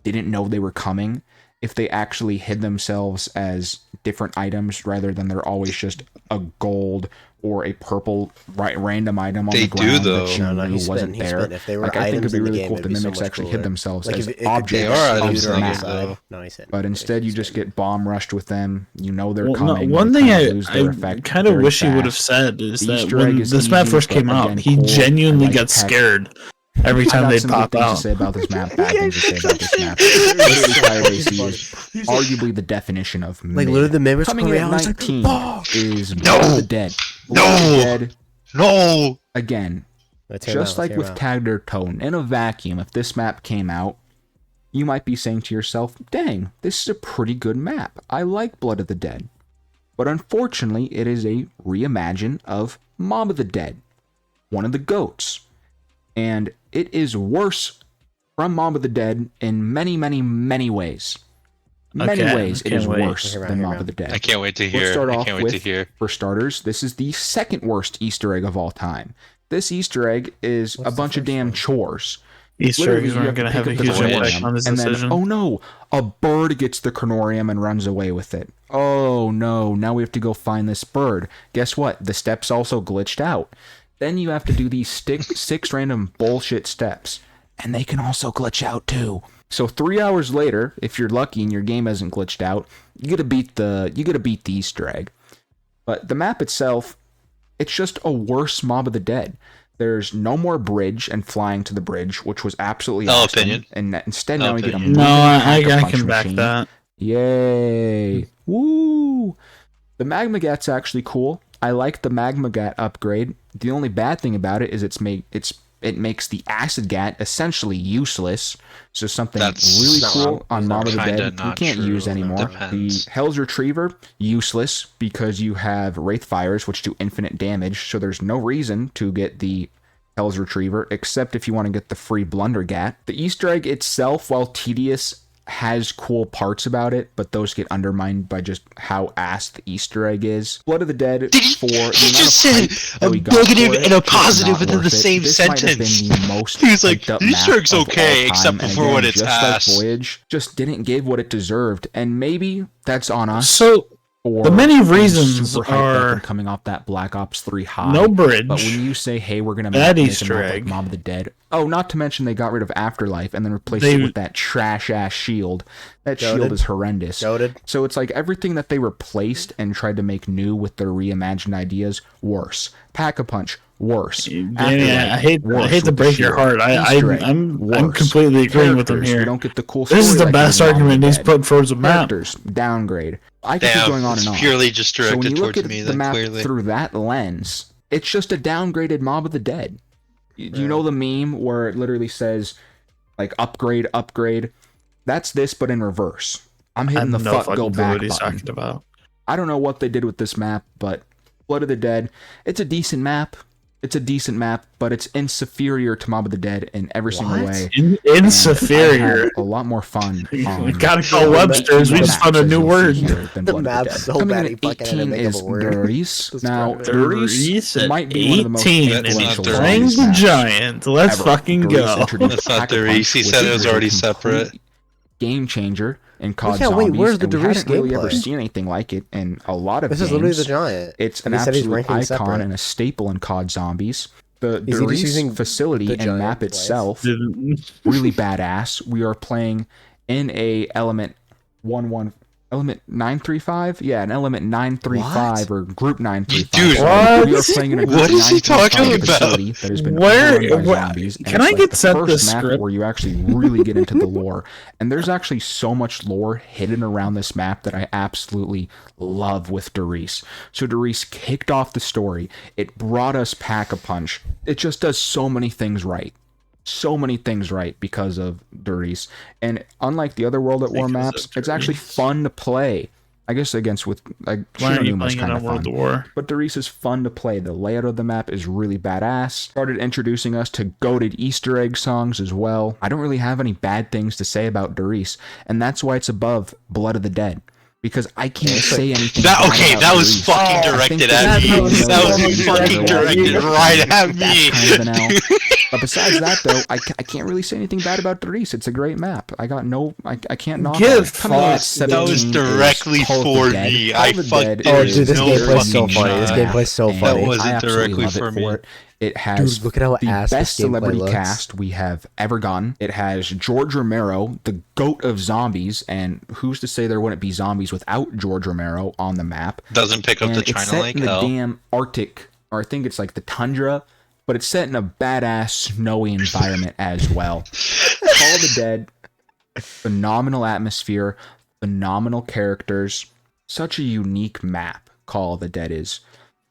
Speaker 4: didn't know they were coming. if they actually hid themselves as different items rather than they're always just a gold or a purple random item on
Speaker 3: They
Speaker 4: the
Speaker 3: do,
Speaker 4: ground
Speaker 3: though.
Speaker 4: that you
Speaker 1: No,
Speaker 4: knew
Speaker 1: he's
Speaker 4: wasn't
Speaker 1: spitting,
Speaker 4: there.
Speaker 1: If they were
Speaker 4: Like, I think it'd
Speaker 1: items
Speaker 4: be
Speaker 1: in the
Speaker 4: really
Speaker 1: game,
Speaker 4: cool if the
Speaker 1: it'd be so
Speaker 4: mimics
Speaker 1: much
Speaker 4: actually
Speaker 1: cooler.
Speaker 4: hid themselves
Speaker 1: Like
Speaker 4: as
Speaker 1: if it could
Speaker 4: objects
Speaker 3: They are
Speaker 4: of
Speaker 3: items
Speaker 4: the
Speaker 3: in the
Speaker 4: map.
Speaker 3: game, though.
Speaker 1: No, he said.
Speaker 4: But instead, you just get bomb rushed with them. You know they're
Speaker 2: Well,
Speaker 4: coming.
Speaker 2: one
Speaker 4: they
Speaker 2: thing
Speaker 4: kinda lose their
Speaker 2: I
Speaker 4: effect
Speaker 2: kind of
Speaker 4: very
Speaker 2: wish he would have
Speaker 4: fast.
Speaker 2: said is
Speaker 4: The
Speaker 2: that
Speaker 4: Easter
Speaker 2: when
Speaker 4: egg is
Speaker 2: this map
Speaker 4: easy,
Speaker 2: first
Speaker 4: but
Speaker 2: came out,
Speaker 4: again,
Speaker 2: he
Speaker 4: cool.
Speaker 2: genuinely
Speaker 4: I like
Speaker 2: got
Speaker 4: tech.
Speaker 2: scared every
Speaker 4: I
Speaker 2: time
Speaker 4: got
Speaker 2: they'd
Speaker 4: some
Speaker 2: pop
Speaker 4: good things to
Speaker 2: out.
Speaker 4: say about this map, bad things to say about this map. Literally, Fire AC is arguably the definition of
Speaker 1: Like
Speaker 4: mid.
Speaker 1: literally the mimics
Speaker 4: Coming
Speaker 1: were
Speaker 4: in at
Speaker 1: reality.
Speaker 4: 19 is
Speaker 3: No!
Speaker 4: Blood of the Dead. Blood of the Dead,
Speaker 3: No!
Speaker 4: again,
Speaker 1: Let's hear 'em
Speaker 4: just
Speaker 1: out,
Speaker 4: like
Speaker 1: let's hear 'em
Speaker 4: with
Speaker 1: out.
Speaker 4: Tagged or Tone, in a vacuum, if this map came out, you might be saying to yourself, dang, this is a pretty good map. I like Blood of the Dead. But unfortunately, it is a reimagine of Mob of the Dead, one of the GOATs. And it is worse from Mob of the Dead in many, many, many ways. Many
Speaker 2: Okay,
Speaker 4: ways it
Speaker 2: can't
Speaker 4: is
Speaker 2: wait.
Speaker 4: worse
Speaker 1: Hear 'em out,
Speaker 4: than
Speaker 1: hear 'em
Speaker 4: Mob
Speaker 1: out.
Speaker 4: of the Dead.
Speaker 3: I can't wait to
Speaker 4: Let's
Speaker 3: hear.
Speaker 4: start
Speaker 3: I
Speaker 4: off
Speaker 3: can't wait
Speaker 4: with,
Speaker 3: to hear.
Speaker 4: for starters, this is the second worst Easter egg of all time. This Easter egg is
Speaker 1: What's
Speaker 4: a
Speaker 1: the
Speaker 4: bunch of
Speaker 1: first
Speaker 4: damn
Speaker 1: one?
Speaker 4: chores.
Speaker 2: Easter
Speaker 4: Literally,
Speaker 2: eggs
Speaker 4: you
Speaker 2: aren't going to
Speaker 4: pick
Speaker 2: have a
Speaker 4: up the
Speaker 2: huge
Speaker 3: Cornorium,
Speaker 2: impact on this
Speaker 4: and then,
Speaker 2: decision.
Speaker 4: oh no, a bird gets the Cornorium and runs away with it. Oh no, now we have to go find this bird. Guess what? The steps also glitched out. Then you have to do these six random bullshit steps, and they can also glitch out too. So 3 hours later, if you're lucky and your game hasn't glitched out, you gotta beat the Easter egg. But the map itself, it's just a worse Mob of the Dead. There's no more bridge and flying to the bridge, which was absolutely
Speaker 3: No
Speaker 4: awesome.
Speaker 3: opinion.
Speaker 4: And instead
Speaker 3: No
Speaker 4: now we get a
Speaker 3: opinion.
Speaker 2: No,
Speaker 4: moving
Speaker 2: I
Speaker 4: pack-a-punch
Speaker 2: can back
Speaker 4: machine.
Speaker 2: that.
Speaker 4: Yay! Woo! The Magma Gat's actually cool. I like the Magma Gat upgrade. The only bad thing about it is it makes the Acid Gat essentially useless. So something
Speaker 3: That's
Speaker 4: really
Speaker 3: not
Speaker 4: cool
Speaker 3: wrong.
Speaker 4: on Mob of the
Speaker 3: Kinda
Speaker 4: Dead you
Speaker 3: not
Speaker 4: can't
Speaker 3: true.
Speaker 4: use anymore.
Speaker 3: Depends.
Speaker 4: The Hell's Retriever, useless because you have Wraith Fires, which do infinite damage. So there's no reason to get the Hell's Retriever, except if you want to get the free Blunder Gat. The Easter egg itself, while tedious, has cool parts about it, but those get undermined by just how ass the Easter egg is. Blood of the Dead for the amount
Speaker 3: just
Speaker 4: of
Speaker 3: said
Speaker 4: hype
Speaker 3: a
Speaker 4: that we got
Speaker 3: negative
Speaker 4: for it,
Speaker 3: and a
Speaker 4: it's
Speaker 3: positive
Speaker 4: not
Speaker 3: within
Speaker 4: worth
Speaker 3: the
Speaker 4: it.
Speaker 3: same
Speaker 4: This might have been
Speaker 3: sentence.
Speaker 4: the most
Speaker 3: He's like,
Speaker 4: hyped up
Speaker 3: the Easter
Speaker 4: map
Speaker 3: egg's
Speaker 4: of
Speaker 3: okay,
Speaker 4: all
Speaker 3: except
Speaker 4: time. And
Speaker 3: for when
Speaker 4: again,
Speaker 3: it's
Speaker 4: just
Speaker 3: ass.
Speaker 4: like Voyage, just didn't give what it deserved, and maybe that's on us.
Speaker 2: So
Speaker 4: For
Speaker 2: the many
Speaker 4: being
Speaker 2: reasons
Speaker 4: super hyped up
Speaker 2: are
Speaker 4: and coming off that Black Ops 3 high.
Speaker 2: no bridge.
Speaker 4: But when you say, hey, we're going to
Speaker 2: Bad
Speaker 4: make
Speaker 2: Easter
Speaker 4: a map like
Speaker 2: egg.
Speaker 4: Mob of the Dead. Oh, not to mention they got rid of Afterlife and then replaced
Speaker 2: They-
Speaker 4: it with that trash-ass shield. That shield
Speaker 1: Goated.
Speaker 4: is horrendous.
Speaker 1: Goated.
Speaker 4: So it's like everything that they replaced and tried to make new with their reimagined ideas, worse. Pack-a-Punch, worse.
Speaker 2: Danny,
Speaker 4: Afterlife,
Speaker 2: I hate
Speaker 4: worse
Speaker 2: to
Speaker 4: with the
Speaker 2: break your
Speaker 4: shield.
Speaker 2: heart.
Speaker 4: Easter egg,
Speaker 2: I'm
Speaker 4: worse.
Speaker 2: completely agreeing with him
Speaker 4: Characters,
Speaker 2: here.
Speaker 4: We don't get the cool
Speaker 2: This is
Speaker 4: story
Speaker 2: the
Speaker 4: like
Speaker 2: best
Speaker 4: in Mob of the
Speaker 2: argument he's
Speaker 4: Dead.
Speaker 2: put towards a map.
Speaker 4: Characters, downgrade. I can keep
Speaker 3: Damn,
Speaker 4: going on
Speaker 3: it's
Speaker 4: and on.
Speaker 3: purely just
Speaker 4: So when
Speaker 3: directed
Speaker 4: you look
Speaker 3: towards
Speaker 4: at
Speaker 3: me,
Speaker 4: the
Speaker 3: then
Speaker 4: map
Speaker 3: clearly.
Speaker 4: through that lens, it's just a downgraded Mob of the Dead. You know the meme where it literally says, like, upgrade, upgrade? That's this, but in reverse. I'm
Speaker 2: I
Speaker 4: hitting
Speaker 2: have
Speaker 4: the
Speaker 2: no
Speaker 4: fuck go
Speaker 2: fucking clue
Speaker 4: back
Speaker 2: what he's
Speaker 4: button.
Speaker 2: talking about.
Speaker 4: I don't know what they did with this map, but Blood of the Dead, it's a decent map. It's a decent map, but it's inferior to Mob of the Dead in every single
Speaker 1: What?
Speaker 4: way.
Speaker 2: Inferior.
Speaker 4: I had a lot more fun.
Speaker 2: We
Speaker 4: on
Speaker 2: gotta call Webster's. We just found a new word.
Speaker 1: The map's so
Speaker 4: Coming
Speaker 1: bad
Speaker 4: in
Speaker 1: he
Speaker 4: at
Speaker 1: fucking had to
Speaker 4: 18
Speaker 1: make up
Speaker 4: is
Speaker 1: a word.
Speaker 4: Durice. Now,
Speaker 1: Describe it.
Speaker 4: Durice
Speaker 2: at
Speaker 4: might be one of the most
Speaker 2: 18
Speaker 3: That's not
Speaker 4: influential
Speaker 3: Durice.
Speaker 2: playing
Speaker 4: zombies
Speaker 2: the
Speaker 4: maps
Speaker 2: giant. Let's
Speaker 4: ever.
Speaker 2: fucking
Speaker 4: Durice
Speaker 2: go.
Speaker 4: introduced
Speaker 3: That's not
Speaker 4: Pack-a-Punch,
Speaker 3: Durice. He
Speaker 4: which
Speaker 3: said it
Speaker 4: is
Speaker 3: was
Speaker 4: a
Speaker 3: already
Speaker 4: complete
Speaker 3: separate.
Speaker 4: game changer in COD
Speaker 1: Yeah, wait,
Speaker 4: Zombies,
Speaker 1: where's the
Speaker 4: and we
Speaker 1: Durice
Speaker 4: hadn't really ever
Speaker 1: gameplay?
Speaker 4: seen anything like it in a lot of
Speaker 1: This
Speaker 4: games.
Speaker 1: is literally the giant.
Speaker 4: It's an
Speaker 1: And he said he's
Speaker 4: absolute
Speaker 1: ranking
Speaker 4: icon
Speaker 1: separate.
Speaker 4: and a staple in COD Zombies. The
Speaker 1: Is he just using
Speaker 4: Durice facility
Speaker 1: the
Speaker 4: and
Speaker 1: giant
Speaker 4: map
Speaker 1: twice?
Speaker 4: itself, really badass. We are playing in a element 935? Yeah, an element 935 or group 935.
Speaker 3: Dude,
Speaker 2: what?
Speaker 4: We are playing in a group
Speaker 3: What is he
Speaker 4: 935
Speaker 3: talking about?
Speaker 4: facility that has been
Speaker 2: Where-
Speaker 4: overrun by
Speaker 2: where-
Speaker 4: zombies. And
Speaker 2: can
Speaker 4: it's
Speaker 2: I
Speaker 4: like
Speaker 2: get
Speaker 4: the
Speaker 2: sent
Speaker 4: first
Speaker 2: the
Speaker 4: map
Speaker 2: script?
Speaker 4: where you actually really get into the lore. And there's actually so much lore hidden around this map that I absolutely love with Durice. So Durice kicked off the story. It brought us Pack-a-Punch. It just does so many things right. So many things right because of Durice. And unlike the other World at War
Speaker 2: Because
Speaker 4: maps,
Speaker 2: of
Speaker 4: it's actually
Speaker 2: Durice.
Speaker 4: fun to play. I guess against with like
Speaker 2: Why aren't you
Speaker 4: Shinonuma's
Speaker 2: playing it
Speaker 4: kind
Speaker 2: on
Speaker 4: of
Speaker 2: World
Speaker 4: fun.
Speaker 2: of War?
Speaker 4: But Durice is fun to play. The layout of the map is really badass. Started introducing us to goated Easter egg songs as well. I don't really have any bad things to say about Durice, and that's why it's above Blood of the Dead. because I can't say anything.
Speaker 3: That was fucking directed at me. That was fucking directed right at me.
Speaker 4: That's kind of an L. But besides that, though, I can't really say anything bad about Therese. It's a great map. I can't knock it. Coming in at 17
Speaker 3: That was directly for me. I fucking.
Speaker 1: Oh, dude, this gameplay's so
Speaker 3: fucking
Speaker 1: funny. This
Speaker 3: shot.
Speaker 1: gameplay's so
Speaker 4: And
Speaker 1: funny.
Speaker 3: That wasn't
Speaker 4: I absolutely
Speaker 3: directly
Speaker 4: love
Speaker 3: for
Speaker 4: it
Speaker 3: me.
Speaker 4: it. It has
Speaker 1: Dude, look at how
Speaker 4: the
Speaker 1: ass
Speaker 4: best
Speaker 1: this gameplay
Speaker 4: celebrity
Speaker 1: looks.
Speaker 4: cast we have ever gotten. It has George Romero, the GOAT of zombies, and who's to say there wouldn't be zombies without George Romero on the map?
Speaker 3: Doesn't pick up
Speaker 4: And
Speaker 3: the
Speaker 4: it's
Speaker 3: China
Speaker 4: set
Speaker 3: Lake.
Speaker 4: in the
Speaker 3: Oh.
Speaker 4: damn Arctic, or I think it's like the tundra, but it's set in a badass snowy environment as well. Call of the Dead, phenomenal atmosphere, phenomenal characters, such a unique map. Call of the Dead is.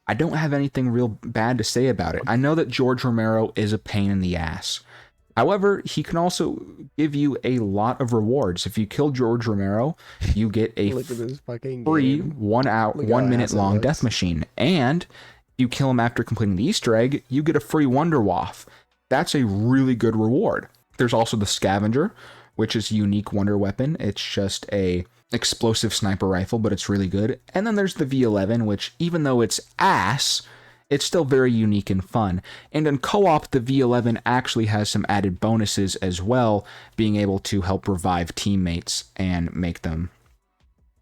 Speaker 4: I don't have anything real bad to say about it. I know that George Romero is a pain in the ass. However, he can also give you a lot of rewards. If you kill George Romero, you get a
Speaker 1: Look at this fucking
Speaker 4: free
Speaker 1: game.
Speaker 4: 1 hour,
Speaker 1: Look how
Speaker 4: 1 minute
Speaker 1: ass it
Speaker 4: long
Speaker 1: looks.
Speaker 4: death machine. And if you kill him after completing the Easter egg, you get a free Wonder Waff. That's a really good reward. There's also the Scavenger, which is a unique wonder weapon. It's just a explosive sniper rifle, but it's really good. And then there's the V11, which even though it's ass, it's still very unique and fun. And in co-op, the V11 actually has some added bonuses as well, being able to help revive teammates and make them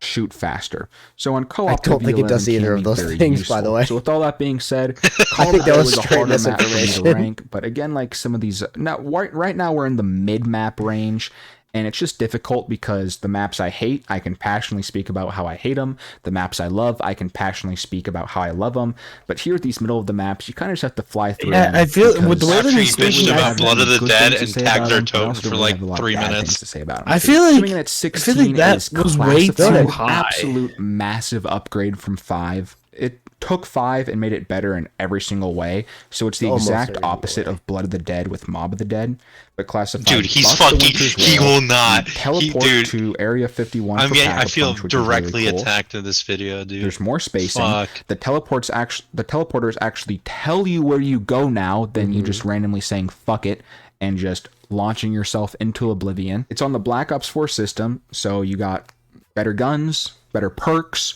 Speaker 4: shoot faster. So on co-op,
Speaker 1: I don't
Speaker 4: the
Speaker 1: think it
Speaker 4: V11
Speaker 1: does either
Speaker 4: can
Speaker 1: of
Speaker 4: be
Speaker 1: those
Speaker 4: very
Speaker 1: things, by the
Speaker 4: useful.
Speaker 1: way.
Speaker 4: So with all that being said,
Speaker 1: I
Speaker 4: Call of
Speaker 1: think that
Speaker 4: Duty
Speaker 1: was
Speaker 4: was a
Speaker 1: straight
Speaker 4: harder map for me to
Speaker 1: misinformation.
Speaker 4: rank, but again, like some of these, now right now we're in the mid-map range, and it's just difficult because the maps I hate, I can passionately speak about how I hate them. The maps I love, I can passionately speak about how I love them. But here at these middle of the maps, you kind of just have to fly through
Speaker 2: Yeah,
Speaker 4: them.
Speaker 2: I feel
Speaker 4: because
Speaker 2: with the way that
Speaker 3: After
Speaker 2: he's
Speaker 3: you bitched
Speaker 2: speaking,
Speaker 3: about Blood of the
Speaker 4: good
Speaker 3: Dead
Speaker 4: things to
Speaker 3: and
Speaker 4: say
Speaker 3: tagged
Speaker 4: about
Speaker 3: their
Speaker 4: them, but I
Speaker 3: totem
Speaker 4: also
Speaker 3: for
Speaker 4: really
Speaker 3: like
Speaker 4: have a lot of
Speaker 3: 3
Speaker 4: bad
Speaker 3: minutes.
Speaker 4: things to say about them.
Speaker 2: I feel like
Speaker 4: Coming in at 16
Speaker 2: I feel like that
Speaker 4: is
Speaker 2: was way too
Speaker 4: Classified,
Speaker 2: high.
Speaker 4: absolute massive upgrade from 5. It took 5 and made it better in every single way. So it's the
Speaker 1: Almost
Speaker 4: exact
Speaker 1: every single
Speaker 4: opposite
Speaker 1: way.
Speaker 4: of Blood of the Dead with Mob of the Dead, but classified.
Speaker 3: Dude, he's
Speaker 4: buffs the
Speaker 3: fucking.
Speaker 4: Winter's
Speaker 3: He
Speaker 4: Wail.
Speaker 3: will not.
Speaker 4: You teleport
Speaker 3: Dude,
Speaker 4: to Area 51.
Speaker 3: I
Speaker 4: for
Speaker 3: mean, I
Speaker 4: Pack-a-Punch,
Speaker 3: feel
Speaker 4: which is really
Speaker 3: directly
Speaker 4: cool.
Speaker 3: attacked in this video, dude.
Speaker 4: There's more spacing.
Speaker 3: Fuck.
Speaker 4: The teleporters actually tell you where you go now than you just randomly saying fuck it and just launching yourself into oblivion. It's on the Black Ops 4 system, so you got better guns, better perks,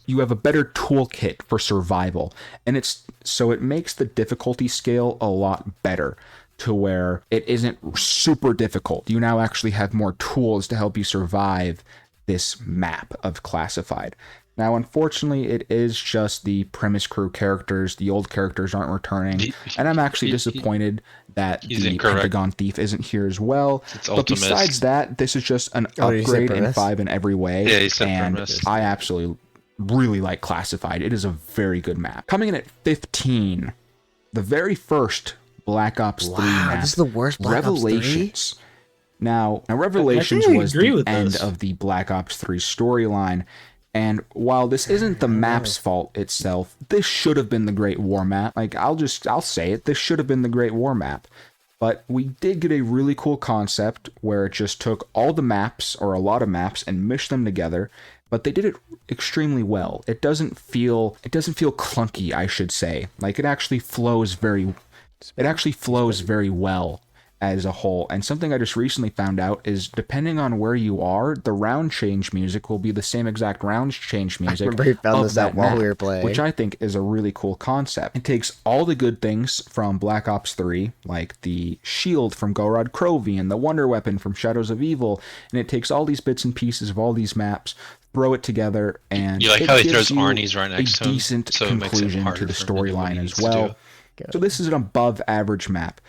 Speaker 4: you have a better toolkit for survival, and it makes the difficulty scale a lot better to where it isn't super difficult. You now actually have more tools to help you survive this map of Classified. Now, unfortunately, it is just the premise crew characters. The old characters aren't returning, and I'm actually disappointed that
Speaker 3: he's
Speaker 4: the
Speaker 3: incorrect.
Speaker 4: Pentagon Thief isn't here as well.
Speaker 3: It's
Speaker 4: But
Speaker 3: Ultimus.
Speaker 4: besides that, this is just an
Speaker 1: Oh, did he say
Speaker 4: upgrade in
Speaker 1: premise?
Speaker 4: 5 in every way.
Speaker 3: Yeah, he said
Speaker 4: and
Speaker 3: premise.
Speaker 4: I absolutely really like Classified. It is a very good map. Coming in at 15, the very first Black Ops 3
Speaker 1: Wow,
Speaker 4: map,
Speaker 1: this is the worst Black Ops 3?
Speaker 4: Revelations. Now Revelations
Speaker 2: I
Speaker 4: was
Speaker 2: agree
Speaker 4: the
Speaker 2: with
Speaker 4: end
Speaker 2: this.
Speaker 4: of the Black Ops 3 storyline. And while this isn't the map's fault itself, this should have been the Great War map. Like, I'll say it, this should have been the Great War map. But we did get a really cool concept where it just took all the maps, or a lot of maps, and meshed them together. But they did it extremely well. It doesn't feel clunky, I should say. Like, it actually flows very well as a whole. And something I just recently found out is, depending on where you are, the round change music will be the same exact round change music.
Speaker 1: remember he found
Speaker 4: of
Speaker 1: this out
Speaker 4: that
Speaker 1: while
Speaker 4: map,
Speaker 1: we were playing.
Speaker 4: which I think is a really cool concept. It takes all the good things from Black Ops 3, like the shield from Gorod Krovi and the wonder weapon from Shadows of Evil, and it takes all these bits and pieces of all these maps, throw it together, and
Speaker 3: You like
Speaker 4: it
Speaker 3: how he
Speaker 4: gives
Speaker 3: throws
Speaker 4: you
Speaker 3: Arnie's right next
Speaker 4: a
Speaker 3: to him,
Speaker 4: decent
Speaker 3: so it makes it
Speaker 4: conclusion
Speaker 3: harder
Speaker 4: to the
Speaker 3: for him to do what
Speaker 4: storyline
Speaker 3: he
Speaker 4: as
Speaker 3: needs to
Speaker 4: well.
Speaker 3: do.
Speaker 4: So this is an above average map.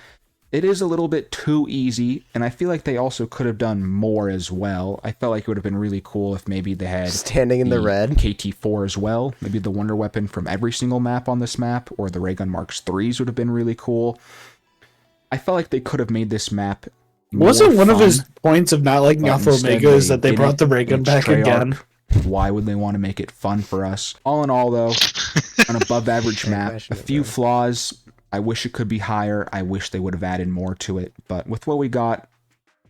Speaker 4: It is a little bit too easy, and I feel like they also could have done more as well. I felt like it would have been really cool if maybe they had
Speaker 1: Standing in the red.
Speaker 4: KT4 as well. Maybe the wonder weapon from every single map on this map, or the Ray Gun Marks 3s would have been really cool. I felt like they could have made this map
Speaker 2: Wasn't
Speaker 4: more
Speaker 2: one of
Speaker 4: fun,
Speaker 2: his points of not liking
Speaker 4: but
Speaker 2: Alpha
Speaker 4: instead
Speaker 2: Omega is that they
Speaker 4: didn't.
Speaker 2: brought the ray gun
Speaker 4: It's
Speaker 2: back
Speaker 4: Treyarch.
Speaker 2: again?
Speaker 4: Why would they want to make it fun for us? All in all, though, an above average map, a
Speaker 1: passionate,
Speaker 4: few
Speaker 1: bro.
Speaker 4: flaws. I wish it could be higher. I wish they would have added more to it. But with what we got,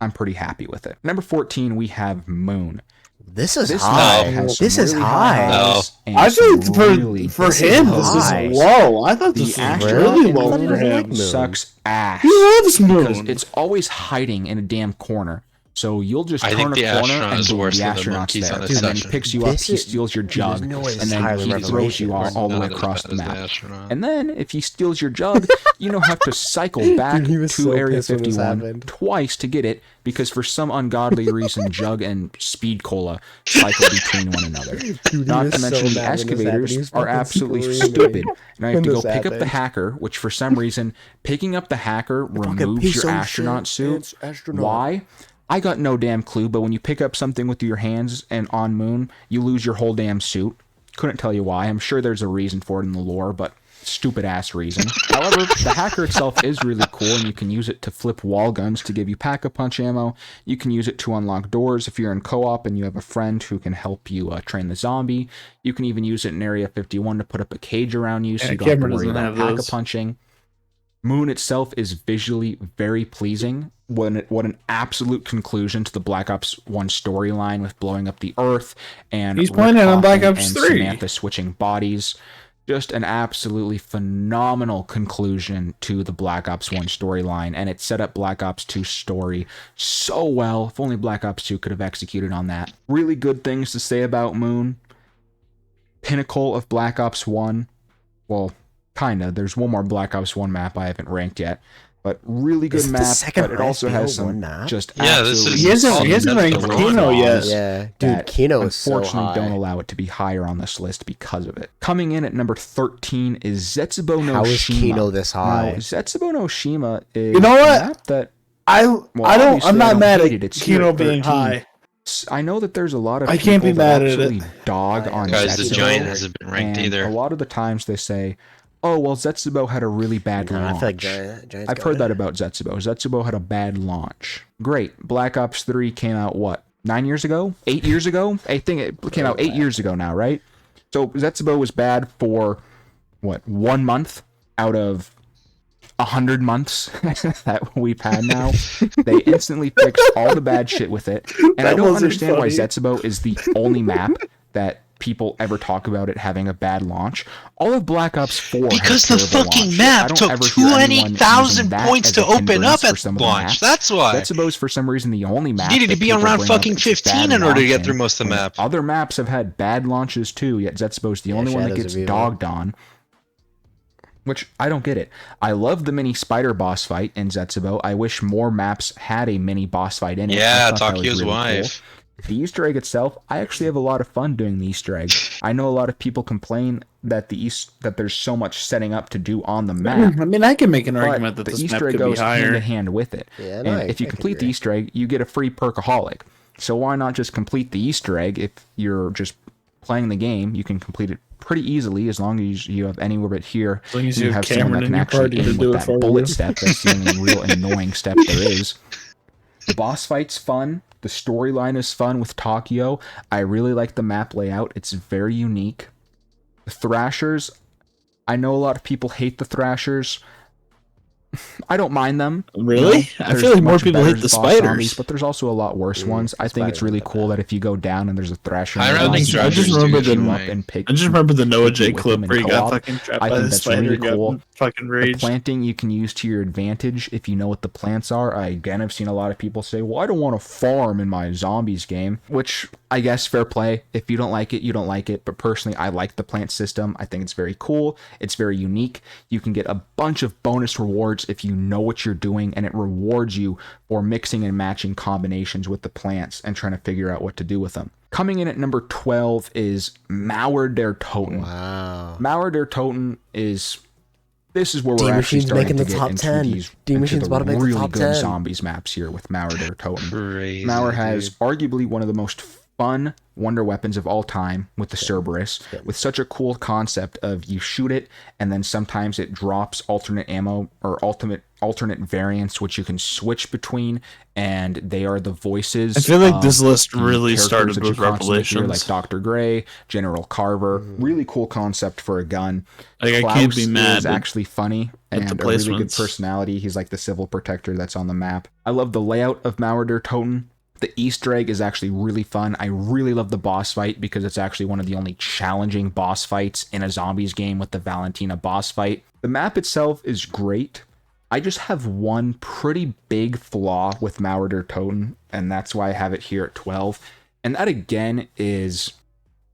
Speaker 4: I'm pretty happy with it. Number 14, we have Moon.
Speaker 1: This is
Speaker 4: This
Speaker 1: high.
Speaker 4: map has some
Speaker 1: This is
Speaker 4: really
Speaker 1: high.
Speaker 4: highs and
Speaker 2: I
Speaker 4: some
Speaker 2: think for
Speaker 4: really
Speaker 2: for
Speaker 1: this
Speaker 2: him
Speaker 1: is
Speaker 2: this
Speaker 1: high.
Speaker 2: is low. I thought
Speaker 4: The
Speaker 2: this was
Speaker 4: Astra
Speaker 2: really
Speaker 4: in
Speaker 2: low
Speaker 1: Moon
Speaker 2: for
Speaker 1: doesn't like
Speaker 2: him.
Speaker 1: Moon.
Speaker 4: sucks ass.
Speaker 2: He loves
Speaker 4: Because
Speaker 2: Moon.
Speaker 4: it's always hiding in a damn corner. So you'll just
Speaker 3: I
Speaker 4: turn
Speaker 3: think
Speaker 4: a
Speaker 3: the
Speaker 4: corner
Speaker 3: astronaut
Speaker 4: and
Speaker 3: is
Speaker 4: boom,
Speaker 3: worse
Speaker 4: the
Speaker 3: than the
Speaker 4: astronaut's
Speaker 3: monkeys
Speaker 4: there.
Speaker 3: on a
Speaker 4: And then he
Speaker 3: session.
Speaker 4: picks you up,
Speaker 1: This
Speaker 4: he
Speaker 1: is-
Speaker 4: steals your
Speaker 1: there's
Speaker 4: jug,
Speaker 1: no way this
Speaker 4: and
Speaker 1: is
Speaker 4: then
Speaker 1: higher
Speaker 4: he
Speaker 1: than
Speaker 4: throws you
Speaker 1: Revelation.
Speaker 4: all the way
Speaker 3: Not as
Speaker 4: across
Speaker 3: bad
Speaker 4: the
Speaker 3: as
Speaker 4: map.
Speaker 3: astronaut.
Speaker 4: And then if he steals your jug, you now have to cycle back
Speaker 1: he was
Speaker 4: to
Speaker 1: so
Speaker 4: Area
Speaker 1: pissed when this
Speaker 4: 51
Speaker 1: happened.
Speaker 4: twice to get it, because for some ungodly reason, Jug and Speed Cola cycle between one another.
Speaker 1: Dude,
Speaker 4: Not
Speaker 1: he
Speaker 4: to
Speaker 1: was so
Speaker 4: mention the
Speaker 1: mad when this happened. He
Speaker 4: excavators
Speaker 1: was
Speaker 4: are
Speaker 1: fucking
Speaker 4: absolutely
Speaker 1: screaming
Speaker 4: stupid. Now you have
Speaker 1: when
Speaker 4: to go
Speaker 1: this
Speaker 4: pick up the
Speaker 1: happened.
Speaker 4: hacker, which for some reason, picking up the hacker
Speaker 1: Fucking
Speaker 4: removes
Speaker 1: piece
Speaker 4: your
Speaker 1: of
Speaker 4: astronaut
Speaker 1: shit.
Speaker 4: suit.
Speaker 1: It's astronaut.
Speaker 4: Why? I got no damn clue, but when you pick up something with your hands and on Moon, you lose your whole damn suit. Couldn't tell you why. I'm sure there's a reason for it in the lore, but stupid ass reason. However, the hacker itself is really cool, and you can use it to flip wall guns to give you pack-a-punch ammo. You can use it to unlock doors if you're in co-op and you have a friend who can help you train the zombie. You can even use it in Area 51 to put up a cage around you, so
Speaker 2: Yeah,
Speaker 4: you don't have to
Speaker 2: Cameron
Speaker 4: worry
Speaker 2: doesn't
Speaker 4: about
Speaker 2: have those.
Speaker 4: pack-a-punching. Moon itself is visually very pleasing. What an absolute conclusion to the Black Ops 1 storyline with blowing up the Earth and
Speaker 2: He's
Speaker 4: Rick
Speaker 2: playing it on Black
Speaker 4: Hoffman
Speaker 2: Ops
Speaker 4: and
Speaker 2: 3.
Speaker 4: Samantha switching bodies. Just an absolutely phenomenal conclusion to the Black Ops 1 storyline, and it set up Black Ops 2's story so well. If only Black Ops 2 could have executed on that. Really good things to say about Moon. Pinnacle of Black Ops 1. Well, kinda. There's one more Black Ops 1 map I haven't ranked yet. But really good
Speaker 1: Is it the
Speaker 4: map,
Speaker 1: second
Speaker 4: but it also has
Speaker 1: highest BO1
Speaker 4: some
Speaker 1: map?
Speaker 4: just
Speaker 3: Yeah, this
Speaker 4: absolutely
Speaker 3: is-
Speaker 2: He hasn't
Speaker 3: That's
Speaker 2: ranked
Speaker 3: the
Speaker 2: Kino
Speaker 3: one.
Speaker 2: yet.
Speaker 1: Yeah, dude,
Speaker 4: that
Speaker 1: Kino is so
Speaker 4: unfortunately
Speaker 1: high.
Speaker 4: don't allow it to be higher on this list because of it. Coming in at number 13 is Zetsubo no
Speaker 1: How is
Speaker 4: Shima.
Speaker 1: Kino this high?
Speaker 4: Now, Zetsubo no Shima is
Speaker 2: You know what?
Speaker 4: a map that
Speaker 2: I
Speaker 4: obviously
Speaker 2: I'm
Speaker 4: I
Speaker 2: not
Speaker 4: don't
Speaker 2: mad
Speaker 4: hate
Speaker 2: at
Speaker 4: it. It's here
Speaker 2: Kino
Speaker 4: at
Speaker 2: being
Speaker 4: 13.
Speaker 2: high.
Speaker 4: I know that there's a lot of
Speaker 2: I
Speaker 4: people
Speaker 2: can't be
Speaker 4: that
Speaker 2: mad at it.
Speaker 4: absolutely dog
Speaker 1: I
Speaker 4: on
Speaker 1: am.
Speaker 3: Guys, the
Speaker 4: Zetsubo,
Speaker 3: Giant hasn't been ranked
Speaker 4: and
Speaker 3: either.
Speaker 4: a lot of the times they say, oh, well, Zetsubo had a really bad
Speaker 1: Nah, I
Speaker 4: launch.
Speaker 1: feel like Giant's
Speaker 4: I've
Speaker 1: got
Speaker 4: heard
Speaker 1: it.
Speaker 4: that about Zetsubo. Zetsubo had a bad launch. Great. Black Ops 3 came out, what, 9 years ago? 8 years ago? I think it came out 8 years ago now, right? So Zetsubo was bad for, what, 1 month out of 100 months that we've had now. They instantly fixed all the bad shit with it. And I
Speaker 2: That
Speaker 4: don't
Speaker 2: wasn't
Speaker 4: understand why
Speaker 2: funny.
Speaker 4: Zetsubo is the only map that people ever talk about it having a bad launch. All of Black Ops 4 had
Speaker 3: Because the
Speaker 4: terrible
Speaker 3: fucking
Speaker 4: launch. I
Speaker 3: map
Speaker 4: don't
Speaker 3: took
Speaker 4: ever hear anyone
Speaker 3: 20,000
Speaker 4: using that
Speaker 3: points
Speaker 4: as
Speaker 3: to
Speaker 4: a
Speaker 3: open
Speaker 4: hindrance
Speaker 3: up
Speaker 4: for
Speaker 3: at
Speaker 4: some of the
Speaker 3: launch.
Speaker 4: maps.
Speaker 3: That's why.
Speaker 4: Zetsubo's for some reason the only map.
Speaker 3: You needed to
Speaker 4: that
Speaker 3: be
Speaker 4: people
Speaker 3: around
Speaker 4: bring up
Speaker 3: fucking
Speaker 4: its
Speaker 3: 15
Speaker 4: bad
Speaker 3: in order to get
Speaker 4: launch
Speaker 3: through most of the
Speaker 4: when
Speaker 3: map.
Speaker 4: Other maps have had bad launches too, yet Zetsubo's the only one that
Speaker 1: Shadows
Speaker 4: gets
Speaker 1: of Evil.
Speaker 4: dogged on. Which, I don't get it. I love the mini spider boss fight in Zetsubo. I wish more maps had a mini boss fight in it. I
Speaker 3: Yeah,
Speaker 4: thought that was
Speaker 3: Takio's
Speaker 4: really
Speaker 3: wife.
Speaker 4: Cool. The Easter egg itself, I actually have a lot of fun doing the Easter egg. I know a lot of people complain that that there's so much setting up to do on the map.
Speaker 2: I mean, I can make an
Speaker 4: But
Speaker 2: argument that
Speaker 4: the
Speaker 2: this map
Speaker 4: Easter egg
Speaker 2: could be
Speaker 4: goes hand in
Speaker 2: higher.
Speaker 4: hand with it.
Speaker 1: Yeah, no,
Speaker 4: and if you
Speaker 1: I can
Speaker 4: complete the
Speaker 1: agree.
Speaker 4: Easter egg, you get a free perkaholic. So why not just complete the Easter egg if you're just playing the game? You can complete it pretty easily as long as you have anywhere but here.
Speaker 2: As long as
Speaker 4: and
Speaker 2: you have
Speaker 4: someone
Speaker 2: Cameron
Speaker 4: that
Speaker 2: in
Speaker 4: can
Speaker 2: your
Speaker 4: actually
Speaker 2: party to
Speaker 4: aim
Speaker 2: do
Speaker 4: with
Speaker 2: it
Speaker 4: that
Speaker 2: for
Speaker 4: bullet
Speaker 2: you.
Speaker 4: step. That's the only real annoying step there is. The boss fight's fun. The storyline is fun with Takio. I really like the map layout. It's very unique. The Thrashers, I know a lot of people hate the Thrashers. I don't mind them.
Speaker 2: Really? I
Speaker 4: There's
Speaker 2: feel like more
Speaker 4: much
Speaker 2: people
Speaker 4: better
Speaker 2: hate the
Speaker 4: boss
Speaker 2: spiders.
Speaker 4: zombies, but there's also a lot worse ones. I think it's
Speaker 1: spiders
Speaker 4: really
Speaker 1: aren't
Speaker 4: cool that if you go down and there's a Thrasher,
Speaker 3: I don't
Speaker 4: nearby,
Speaker 3: think
Speaker 4: you can
Speaker 2: I just
Speaker 3: Thrashers
Speaker 2: remember
Speaker 3: do
Speaker 2: the-
Speaker 3: get
Speaker 4: up
Speaker 3: annoying.
Speaker 4: and pick.
Speaker 2: I just remember the Noah
Speaker 4: pick
Speaker 2: J
Speaker 4: with
Speaker 2: clip
Speaker 4: him in
Speaker 2: where he got
Speaker 4: co-op.
Speaker 2: fucking trapped
Speaker 4: I
Speaker 2: by
Speaker 4: think
Speaker 2: the
Speaker 4: that's
Speaker 2: spider
Speaker 4: really
Speaker 2: and got
Speaker 4: cool.
Speaker 2: fucking
Speaker 4: The
Speaker 2: raged.
Speaker 4: planting you can use to your advantage if you know what the plants are. I've seen a lot of people say, well, I don't want to farm in my zombies game, which I guess fair play. If you don't like it, you don't like it. But personally, I like the plant system. I think it's very cool. It's very unique. You can get a bunch of bonus rewards if you know what you're doing, and it rewards you for mixing and matching combinations with the plants and trying to figure out what to do with them. Coming in at number 12 is Mauer der Toten.
Speaker 1: Wow.
Speaker 4: Mauer der Toten is... This is where we're
Speaker 1: D
Speaker 4: actually
Speaker 1: Machine's
Speaker 4: starting
Speaker 1: making
Speaker 4: to
Speaker 1: the
Speaker 4: get
Speaker 1: top
Speaker 4: into
Speaker 1: 10.
Speaker 4: these
Speaker 1: D
Speaker 4: into
Speaker 1: Machine's
Speaker 4: the
Speaker 1: about to make the
Speaker 4: really
Speaker 1: top
Speaker 4: good
Speaker 1: 10.
Speaker 4: zombies maps here with Mauer der Toten.
Speaker 3: Crazy,
Speaker 4: Mauer has
Speaker 3: dude.
Speaker 4: arguably one of the most fun wonder weapons of all time with the Cerberus, with such a cool concept of you shoot it and then sometimes it drops alternate ammo or alternate variants which you can switch between, and they are the voices.
Speaker 2: I feel like
Speaker 4: of
Speaker 2: this list
Speaker 4: the
Speaker 2: really
Speaker 4: characters
Speaker 2: started
Speaker 4: that you
Speaker 2: with
Speaker 4: constantly hear,
Speaker 2: Revelations.
Speaker 4: like Dr. Gray, General Carver. Really cool concept for a gun.
Speaker 2: Like, I
Speaker 4: Klaus
Speaker 2: can't be mad
Speaker 4: is
Speaker 2: at-
Speaker 4: actually funny and
Speaker 2: the
Speaker 4: a really good
Speaker 2: placements.
Speaker 4: personality. He's like the civil protector that's on the map. I love the layout of Mauer der Toten. The Easter egg is actually really fun. I really love the boss fight because it's actually one of the only challenging boss fights in a zombies game with the Valentina boss fight. The map itself is great. I just have one pretty big flaw with Mauerder Toten, and that's why I have it here at 12. And that again is,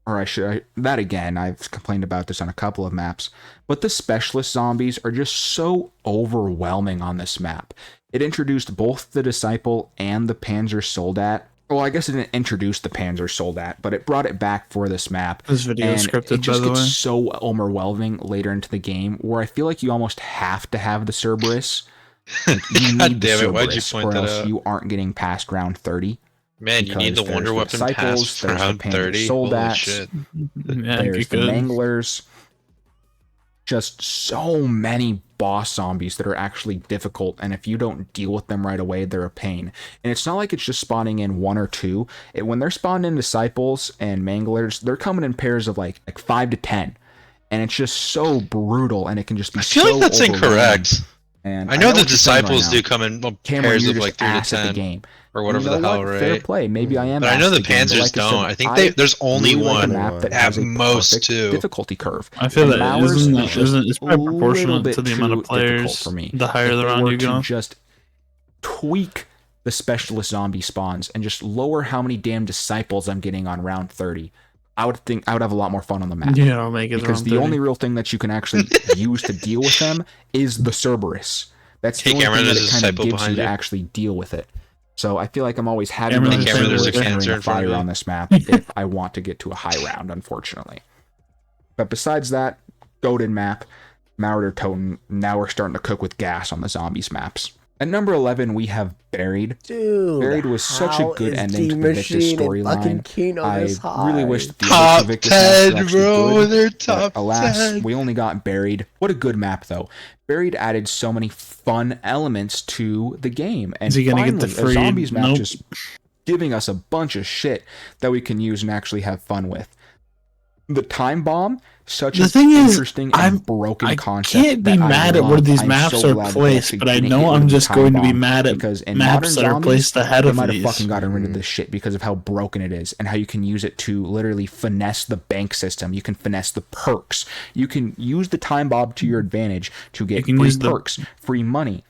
Speaker 4: I've complained about this on a couple of maps, but the specialist zombies are just so overwhelming on this map. It introduced both the Disciple and the Panzer Soldat. Well, I guess it didn't introduce the Panzer Soldat, but it brought it back for this map.
Speaker 2: This video is scripted,
Speaker 4: it just
Speaker 2: by the
Speaker 4: gets
Speaker 2: way.
Speaker 4: so overwhelming later into the game, where I feel like you almost have to have the Cerberus. Like, you
Speaker 3: God
Speaker 4: need the
Speaker 3: damn it, why'd you
Speaker 4: Cerberus,
Speaker 3: point
Speaker 4: or
Speaker 3: that
Speaker 4: else
Speaker 3: out?
Speaker 4: you aren't getting past round 30.
Speaker 3: Man, you need the
Speaker 4: Because
Speaker 3: Wonder
Speaker 4: there's
Speaker 3: Weapon
Speaker 4: Disciples,
Speaker 3: pass for
Speaker 4: there's the
Speaker 3: round
Speaker 4: Panzer
Speaker 3: 30. Holy
Speaker 4: Soldats,
Speaker 3: shit.
Speaker 2: Yeah,
Speaker 4: There's the
Speaker 2: good.
Speaker 4: Manglers. Just so many boss zombies that are actually difficult, and if you don't deal with them right away, they're a pain. And it's not like it's just spawning in one or two. When they're spawning in Disciples and Manglers, they're coming in pairs of like 5 to 10. And it's just so brutal, and it can just be
Speaker 3: I feel
Speaker 4: so
Speaker 3: like that's
Speaker 4: overwhelming.
Speaker 3: incorrect.
Speaker 4: And
Speaker 3: I know the
Speaker 4: what you're saying
Speaker 3: Disciples
Speaker 4: right
Speaker 3: do
Speaker 4: now.
Speaker 3: come in
Speaker 4: Cameron,
Speaker 3: pairs
Speaker 4: you're
Speaker 3: of
Speaker 4: just
Speaker 3: like 3 to
Speaker 4: ass at the
Speaker 3: 10
Speaker 4: game.
Speaker 3: or whatever
Speaker 4: You know
Speaker 3: the hell,
Speaker 4: what?
Speaker 3: right?
Speaker 4: Fair play. Maybe I am.
Speaker 3: But I know
Speaker 4: ass
Speaker 3: the
Speaker 4: at the game, but
Speaker 3: Panzers
Speaker 4: like I
Speaker 3: don't.
Speaker 4: said,
Speaker 3: I think there's only
Speaker 4: really like
Speaker 3: one.
Speaker 4: a map that
Speaker 3: At
Speaker 4: has a
Speaker 3: most
Speaker 4: perfect
Speaker 3: 2.
Speaker 4: difficulty curve.
Speaker 2: I feel
Speaker 4: And
Speaker 2: that
Speaker 4: Mowers
Speaker 2: isn't
Speaker 4: is just
Speaker 2: it's probably
Speaker 4: a little
Speaker 2: proportional
Speaker 4: bit
Speaker 2: to the amount of
Speaker 4: too difficult
Speaker 2: players.
Speaker 4: for me.
Speaker 2: The higher
Speaker 4: If
Speaker 2: the
Speaker 4: they
Speaker 2: round
Speaker 4: were
Speaker 2: you
Speaker 4: to
Speaker 2: go.
Speaker 4: just tweak the specialist zombie spawns and just lower how many damn Disciples I'm getting on round 30, I would have a lot more fun on the map.
Speaker 2: Yeah, I'll make it
Speaker 4: Because
Speaker 2: around
Speaker 4: the
Speaker 2: 30.
Speaker 4: only real thing that you can actually use to deal with them is the Cerberus. That's the
Speaker 3: Hey,
Speaker 4: only
Speaker 3: Cameron,
Speaker 4: thing that
Speaker 3: there's
Speaker 4: it
Speaker 3: a
Speaker 4: kind of
Speaker 3: Disciple
Speaker 4: gives you
Speaker 3: behind
Speaker 4: to
Speaker 3: you.
Speaker 4: actually deal with it. So I feel like I'm always having
Speaker 2: Cameron,
Speaker 4: the
Speaker 2: Cameron,
Speaker 3: there's a
Speaker 4: Cerberus
Speaker 3: cancer
Speaker 4: entering
Speaker 3: in
Speaker 4: the
Speaker 3: front of
Speaker 4: fire
Speaker 3: you.
Speaker 4: on this map if I want to get to a high round, unfortunately. But besides that, goated map, Mauerder Toten. Now we're starting to cook with gas on the zombies maps. At number 11, we have Buried.
Speaker 1: Dude,
Speaker 4: Buried was such a
Speaker 1: how
Speaker 4: good
Speaker 1: is
Speaker 4: ending to the Victus
Speaker 1: D-Machine and fucking
Speaker 4: storyline.
Speaker 1: Kino
Speaker 4: I
Speaker 1: this high?
Speaker 4: really wish that the
Speaker 3: Top
Speaker 4: other two Victus maps were
Speaker 3: 10,
Speaker 4: actually
Speaker 3: bro.
Speaker 4: good,
Speaker 3: They're
Speaker 4: but
Speaker 3: top
Speaker 4: alas,
Speaker 3: 10.
Speaker 4: we only got Buried. What a good map, though. Buried added so many fun elements to the game. And
Speaker 2: Is he gonna get
Speaker 4: finally,
Speaker 2: the free-
Speaker 4: a zombies map
Speaker 2: Nope.
Speaker 4: just giving us a bunch of shit that we can use and actually have fun with. The time bomb, such
Speaker 2: The
Speaker 4: an
Speaker 2: thing is,
Speaker 4: interesting
Speaker 2: I'm-
Speaker 4: and broken
Speaker 2: I
Speaker 4: concept.
Speaker 2: can't be
Speaker 4: that I
Speaker 2: mad at where
Speaker 4: love.
Speaker 2: these
Speaker 4: I'm
Speaker 2: maps
Speaker 4: so
Speaker 2: are
Speaker 4: glad that they
Speaker 2: placed,
Speaker 4: actually
Speaker 2: but I
Speaker 4: didn't
Speaker 2: know
Speaker 4: get rid
Speaker 2: I'm
Speaker 4: of the
Speaker 2: just
Speaker 4: time
Speaker 2: going to be
Speaker 4: bomb,
Speaker 2: mad at
Speaker 4: because in
Speaker 2: maps
Speaker 4: modern
Speaker 2: that are
Speaker 4: zombies,
Speaker 2: placed ahead
Speaker 4: they
Speaker 2: of
Speaker 4: might have
Speaker 2: these.
Speaker 4: fucking gotten rid of this shit because of how broken it is and how you can use it to literally finesse the bank system. You can finesse the perks. You can use the time bomb to your advantage to get
Speaker 2: can
Speaker 4: free
Speaker 2: use the-
Speaker 4: perks, free money.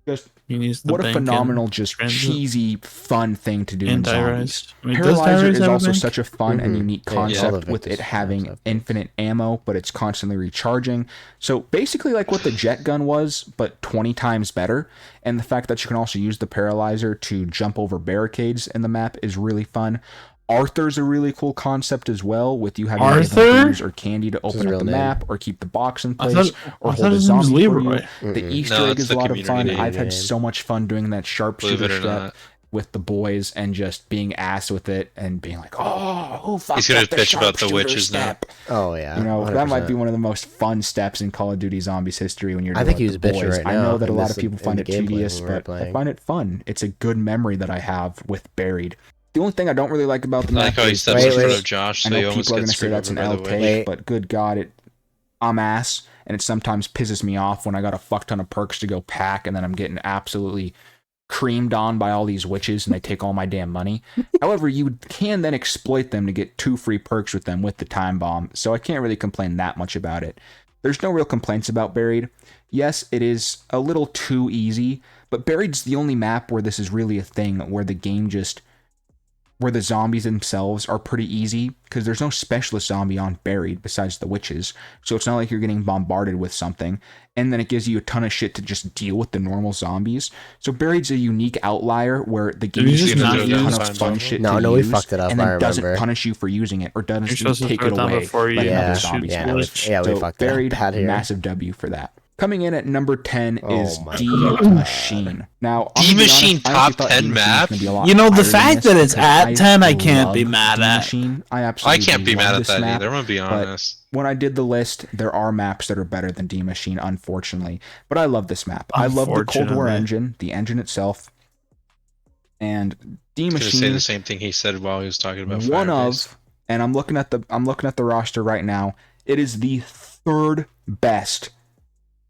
Speaker 4: Just
Speaker 2: You use the
Speaker 4: what a
Speaker 2: bank and
Speaker 4: phenomenal, just
Speaker 2: transit
Speaker 4: cheesy, fun thing to do in
Speaker 2: and
Speaker 4: zombies.
Speaker 2: die-rise. I mean, does
Speaker 4: Paralyzer
Speaker 2: die-rise
Speaker 4: is
Speaker 2: have a
Speaker 4: also
Speaker 2: bank?
Speaker 4: such a fun and
Speaker 1: Mhm.
Speaker 4: unique
Speaker 1: Yeah, all the
Speaker 4: concept with
Speaker 1: Victus
Speaker 4: it having
Speaker 1: maps have
Speaker 4: infinite ammo, but it's constantly recharging. So basically like what the jet gun was, but 20 times better. And the fact that you can also use the Paralyzer to jump over barricades in the map is really fun. Arthur's a really cool concept as well, with you having to give them
Speaker 2: Arthur?
Speaker 4: booze or candy to
Speaker 1: his
Speaker 4: open up
Speaker 1: real
Speaker 4: the
Speaker 1: name.
Speaker 4: map or keep the box in
Speaker 2: I
Speaker 4: place
Speaker 2: thought,
Speaker 4: or
Speaker 2: I
Speaker 4: hold
Speaker 2: thought
Speaker 4: a
Speaker 2: his name was
Speaker 4: zombie for
Speaker 2: Leroy.
Speaker 4: you. The
Speaker 1: Mm-mm.
Speaker 4: Easter
Speaker 3: No,
Speaker 4: egg
Speaker 3: it's
Speaker 4: is
Speaker 3: the
Speaker 4: a lot of
Speaker 3: community
Speaker 4: fun.
Speaker 3: name,
Speaker 4: I've had
Speaker 1: man.
Speaker 4: so much fun doing that
Speaker 3: Believe
Speaker 4: sharpshooter
Speaker 3: it or
Speaker 4: step
Speaker 3: not.
Speaker 4: with the boys and just being ass with it and being like, oh, who fucked
Speaker 3: He's gonna
Speaker 4: up the
Speaker 3: bitch about the
Speaker 4: sharpshooter
Speaker 3: witches now.
Speaker 4: step?
Speaker 1: Oh yeah,
Speaker 4: You know, that might be
Speaker 1: 100%.
Speaker 4: one of the most fun steps in Call of Duty Zombies history when you're
Speaker 1: I
Speaker 4: doing
Speaker 1: think
Speaker 4: with
Speaker 1: he
Speaker 4: the
Speaker 1: was bitching
Speaker 4: boys.
Speaker 1: right
Speaker 4: I
Speaker 1: now
Speaker 4: know that a
Speaker 1: in
Speaker 4: lot
Speaker 1: this-
Speaker 4: of people
Speaker 1: in
Speaker 4: find
Speaker 1: the
Speaker 4: it
Speaker 1: gameplay
Speaker 4: tedious,
Speaker 1: when we were
Speaker 4: but I
Speaker 1: playing.
Speaker 4: find it fun. It's a good memory that I have with Buried. The only thing I don't really like about the
Speaker 3: I like
Speaker 4: map
Speaker 3: how he
Speaker 4: is
Speaker 3: steps in
Speaker 1: Wait,
Speaker 3: front
Speaker 1: wait.
Speaker 3: of Josh,
Speaker 4: I
Speaker 3: so he
Speaker 4: know
Speaker 3: almost
Speaker 4: people are going
Speaker 3: gets
Speaker 4: to say
Speaker 3: screwed
Speaker 4: that's
Speaker 3: over
Speaker 4: an
Speaker 3: by
Speaker 4: L
Speaker 3: the witch.
Speaker 4: take,
Speaker 1: Wait.
Speaker 4: but good God, I'm ass, and it sometimes pisses me off when I got a fuck ton of perks to go pack, and then I'm getting absolutely creamed on by all these witches, and they take all my damn money. However, you can then exploit them to get 2 free perks with them with the time bomb, so I can't really complain that much about it. There's no real complaints about Buried. Yes, it is a little too easy, but Buried's the only map where this is really a thing, where the game just... where the zombies themselves are pretty easy, because there's no specialist zombie on Buried besides the witches, so it's not like you're getting bombarded with something, and then it gives you a ton of shit to just deal with the normal zombies. So Buried's a unique outlier where the game
Speaker 2: you
Speaker 4: just
Speaker 2: just
Speaker 4: gives
Speaker 2: not
Speaker 4: you a ton
Speaker 2: use-
Speaker 4: of fun shit
Speaker 1: No,
Speaker 4: to
Speaker 1: no, we
Speaker 4: use,
Speaker 1: fucked it up,
Speaker 4: and
Speaker 1: I
Speaker 4: then doesn't
Speaker 1: remember.
Speaker 4: punish you for using it, or
Speaker 2: You're
Speaker 4: doesn't
Speaker 2: supposed to
Speaker 4: take
Speaker 2: throw
Speaker 4: it
Speaker 2: it down
Speaker 4: away
Speaker 2: before you
Speaker 4: like
Speaker 1: Yeah,
Speaker 4: other
Speaker 2: shoot
Speaker 4: zombies
Speaker 1: yeah,
Speaker 2: the
Speaker 4: do.
Speaker 2: witch.
Speaker 1: we
Speaker 4: So
Speaker 1: fucked it up
Speaker 4: Buried,
Speaker 1: bad here.
Speaker 4: massive W for that. Coming in at number 10
Speaker 1: Oh
Speaker 4: is
Speaker 1: my
Speaker 4: D-Machine. Now, I'm gonna be honest,
Speaker 3: D-Machine
Speaker 4: I honestly
Speaker 3: top
Speaker 4: thought
Speaker 3: 10
Speaker 4: D-Machine's
Speaker 3: map?
Speaker 4: gonna be a lot
Speaker 2: You know, the
Speaker 4: higher than
Speaker 2: fact
Speaker 4: this
Speaker 2: that it's
Speaker 4: because
Speaker 2: at 10, I can't be
Speaker 4: love
Speaker 2: mad at.
Speaker 4: D-Machine. I
Speaker 3: I
Speaker 4: absolutely
Speaker 3: can't be
Speaker 4: love
Speaker 3: mad at
Speaker 4: this
Speaker 3: that
Speaker 4: map,
Speaker 3: either. I'm gonna be
Speaker 4: but
Speaker 3: honest.
Speaker 4: when I did the list, there are maps that are better than D-Machine, unfortunately. But I love this map. I love the Cold War
Speaker 2: Unfortunately.
Speaker 4: engine, the engine itself, and
Speaker 3: Gonna say
Speaker 4: D-Machine
Speaker 3: the same thing he said while he was talking about
Speaker 4: one
Speaker 3: Firebase.
Speaker 4: of, and I'm looking at the roster right now. It is the third best,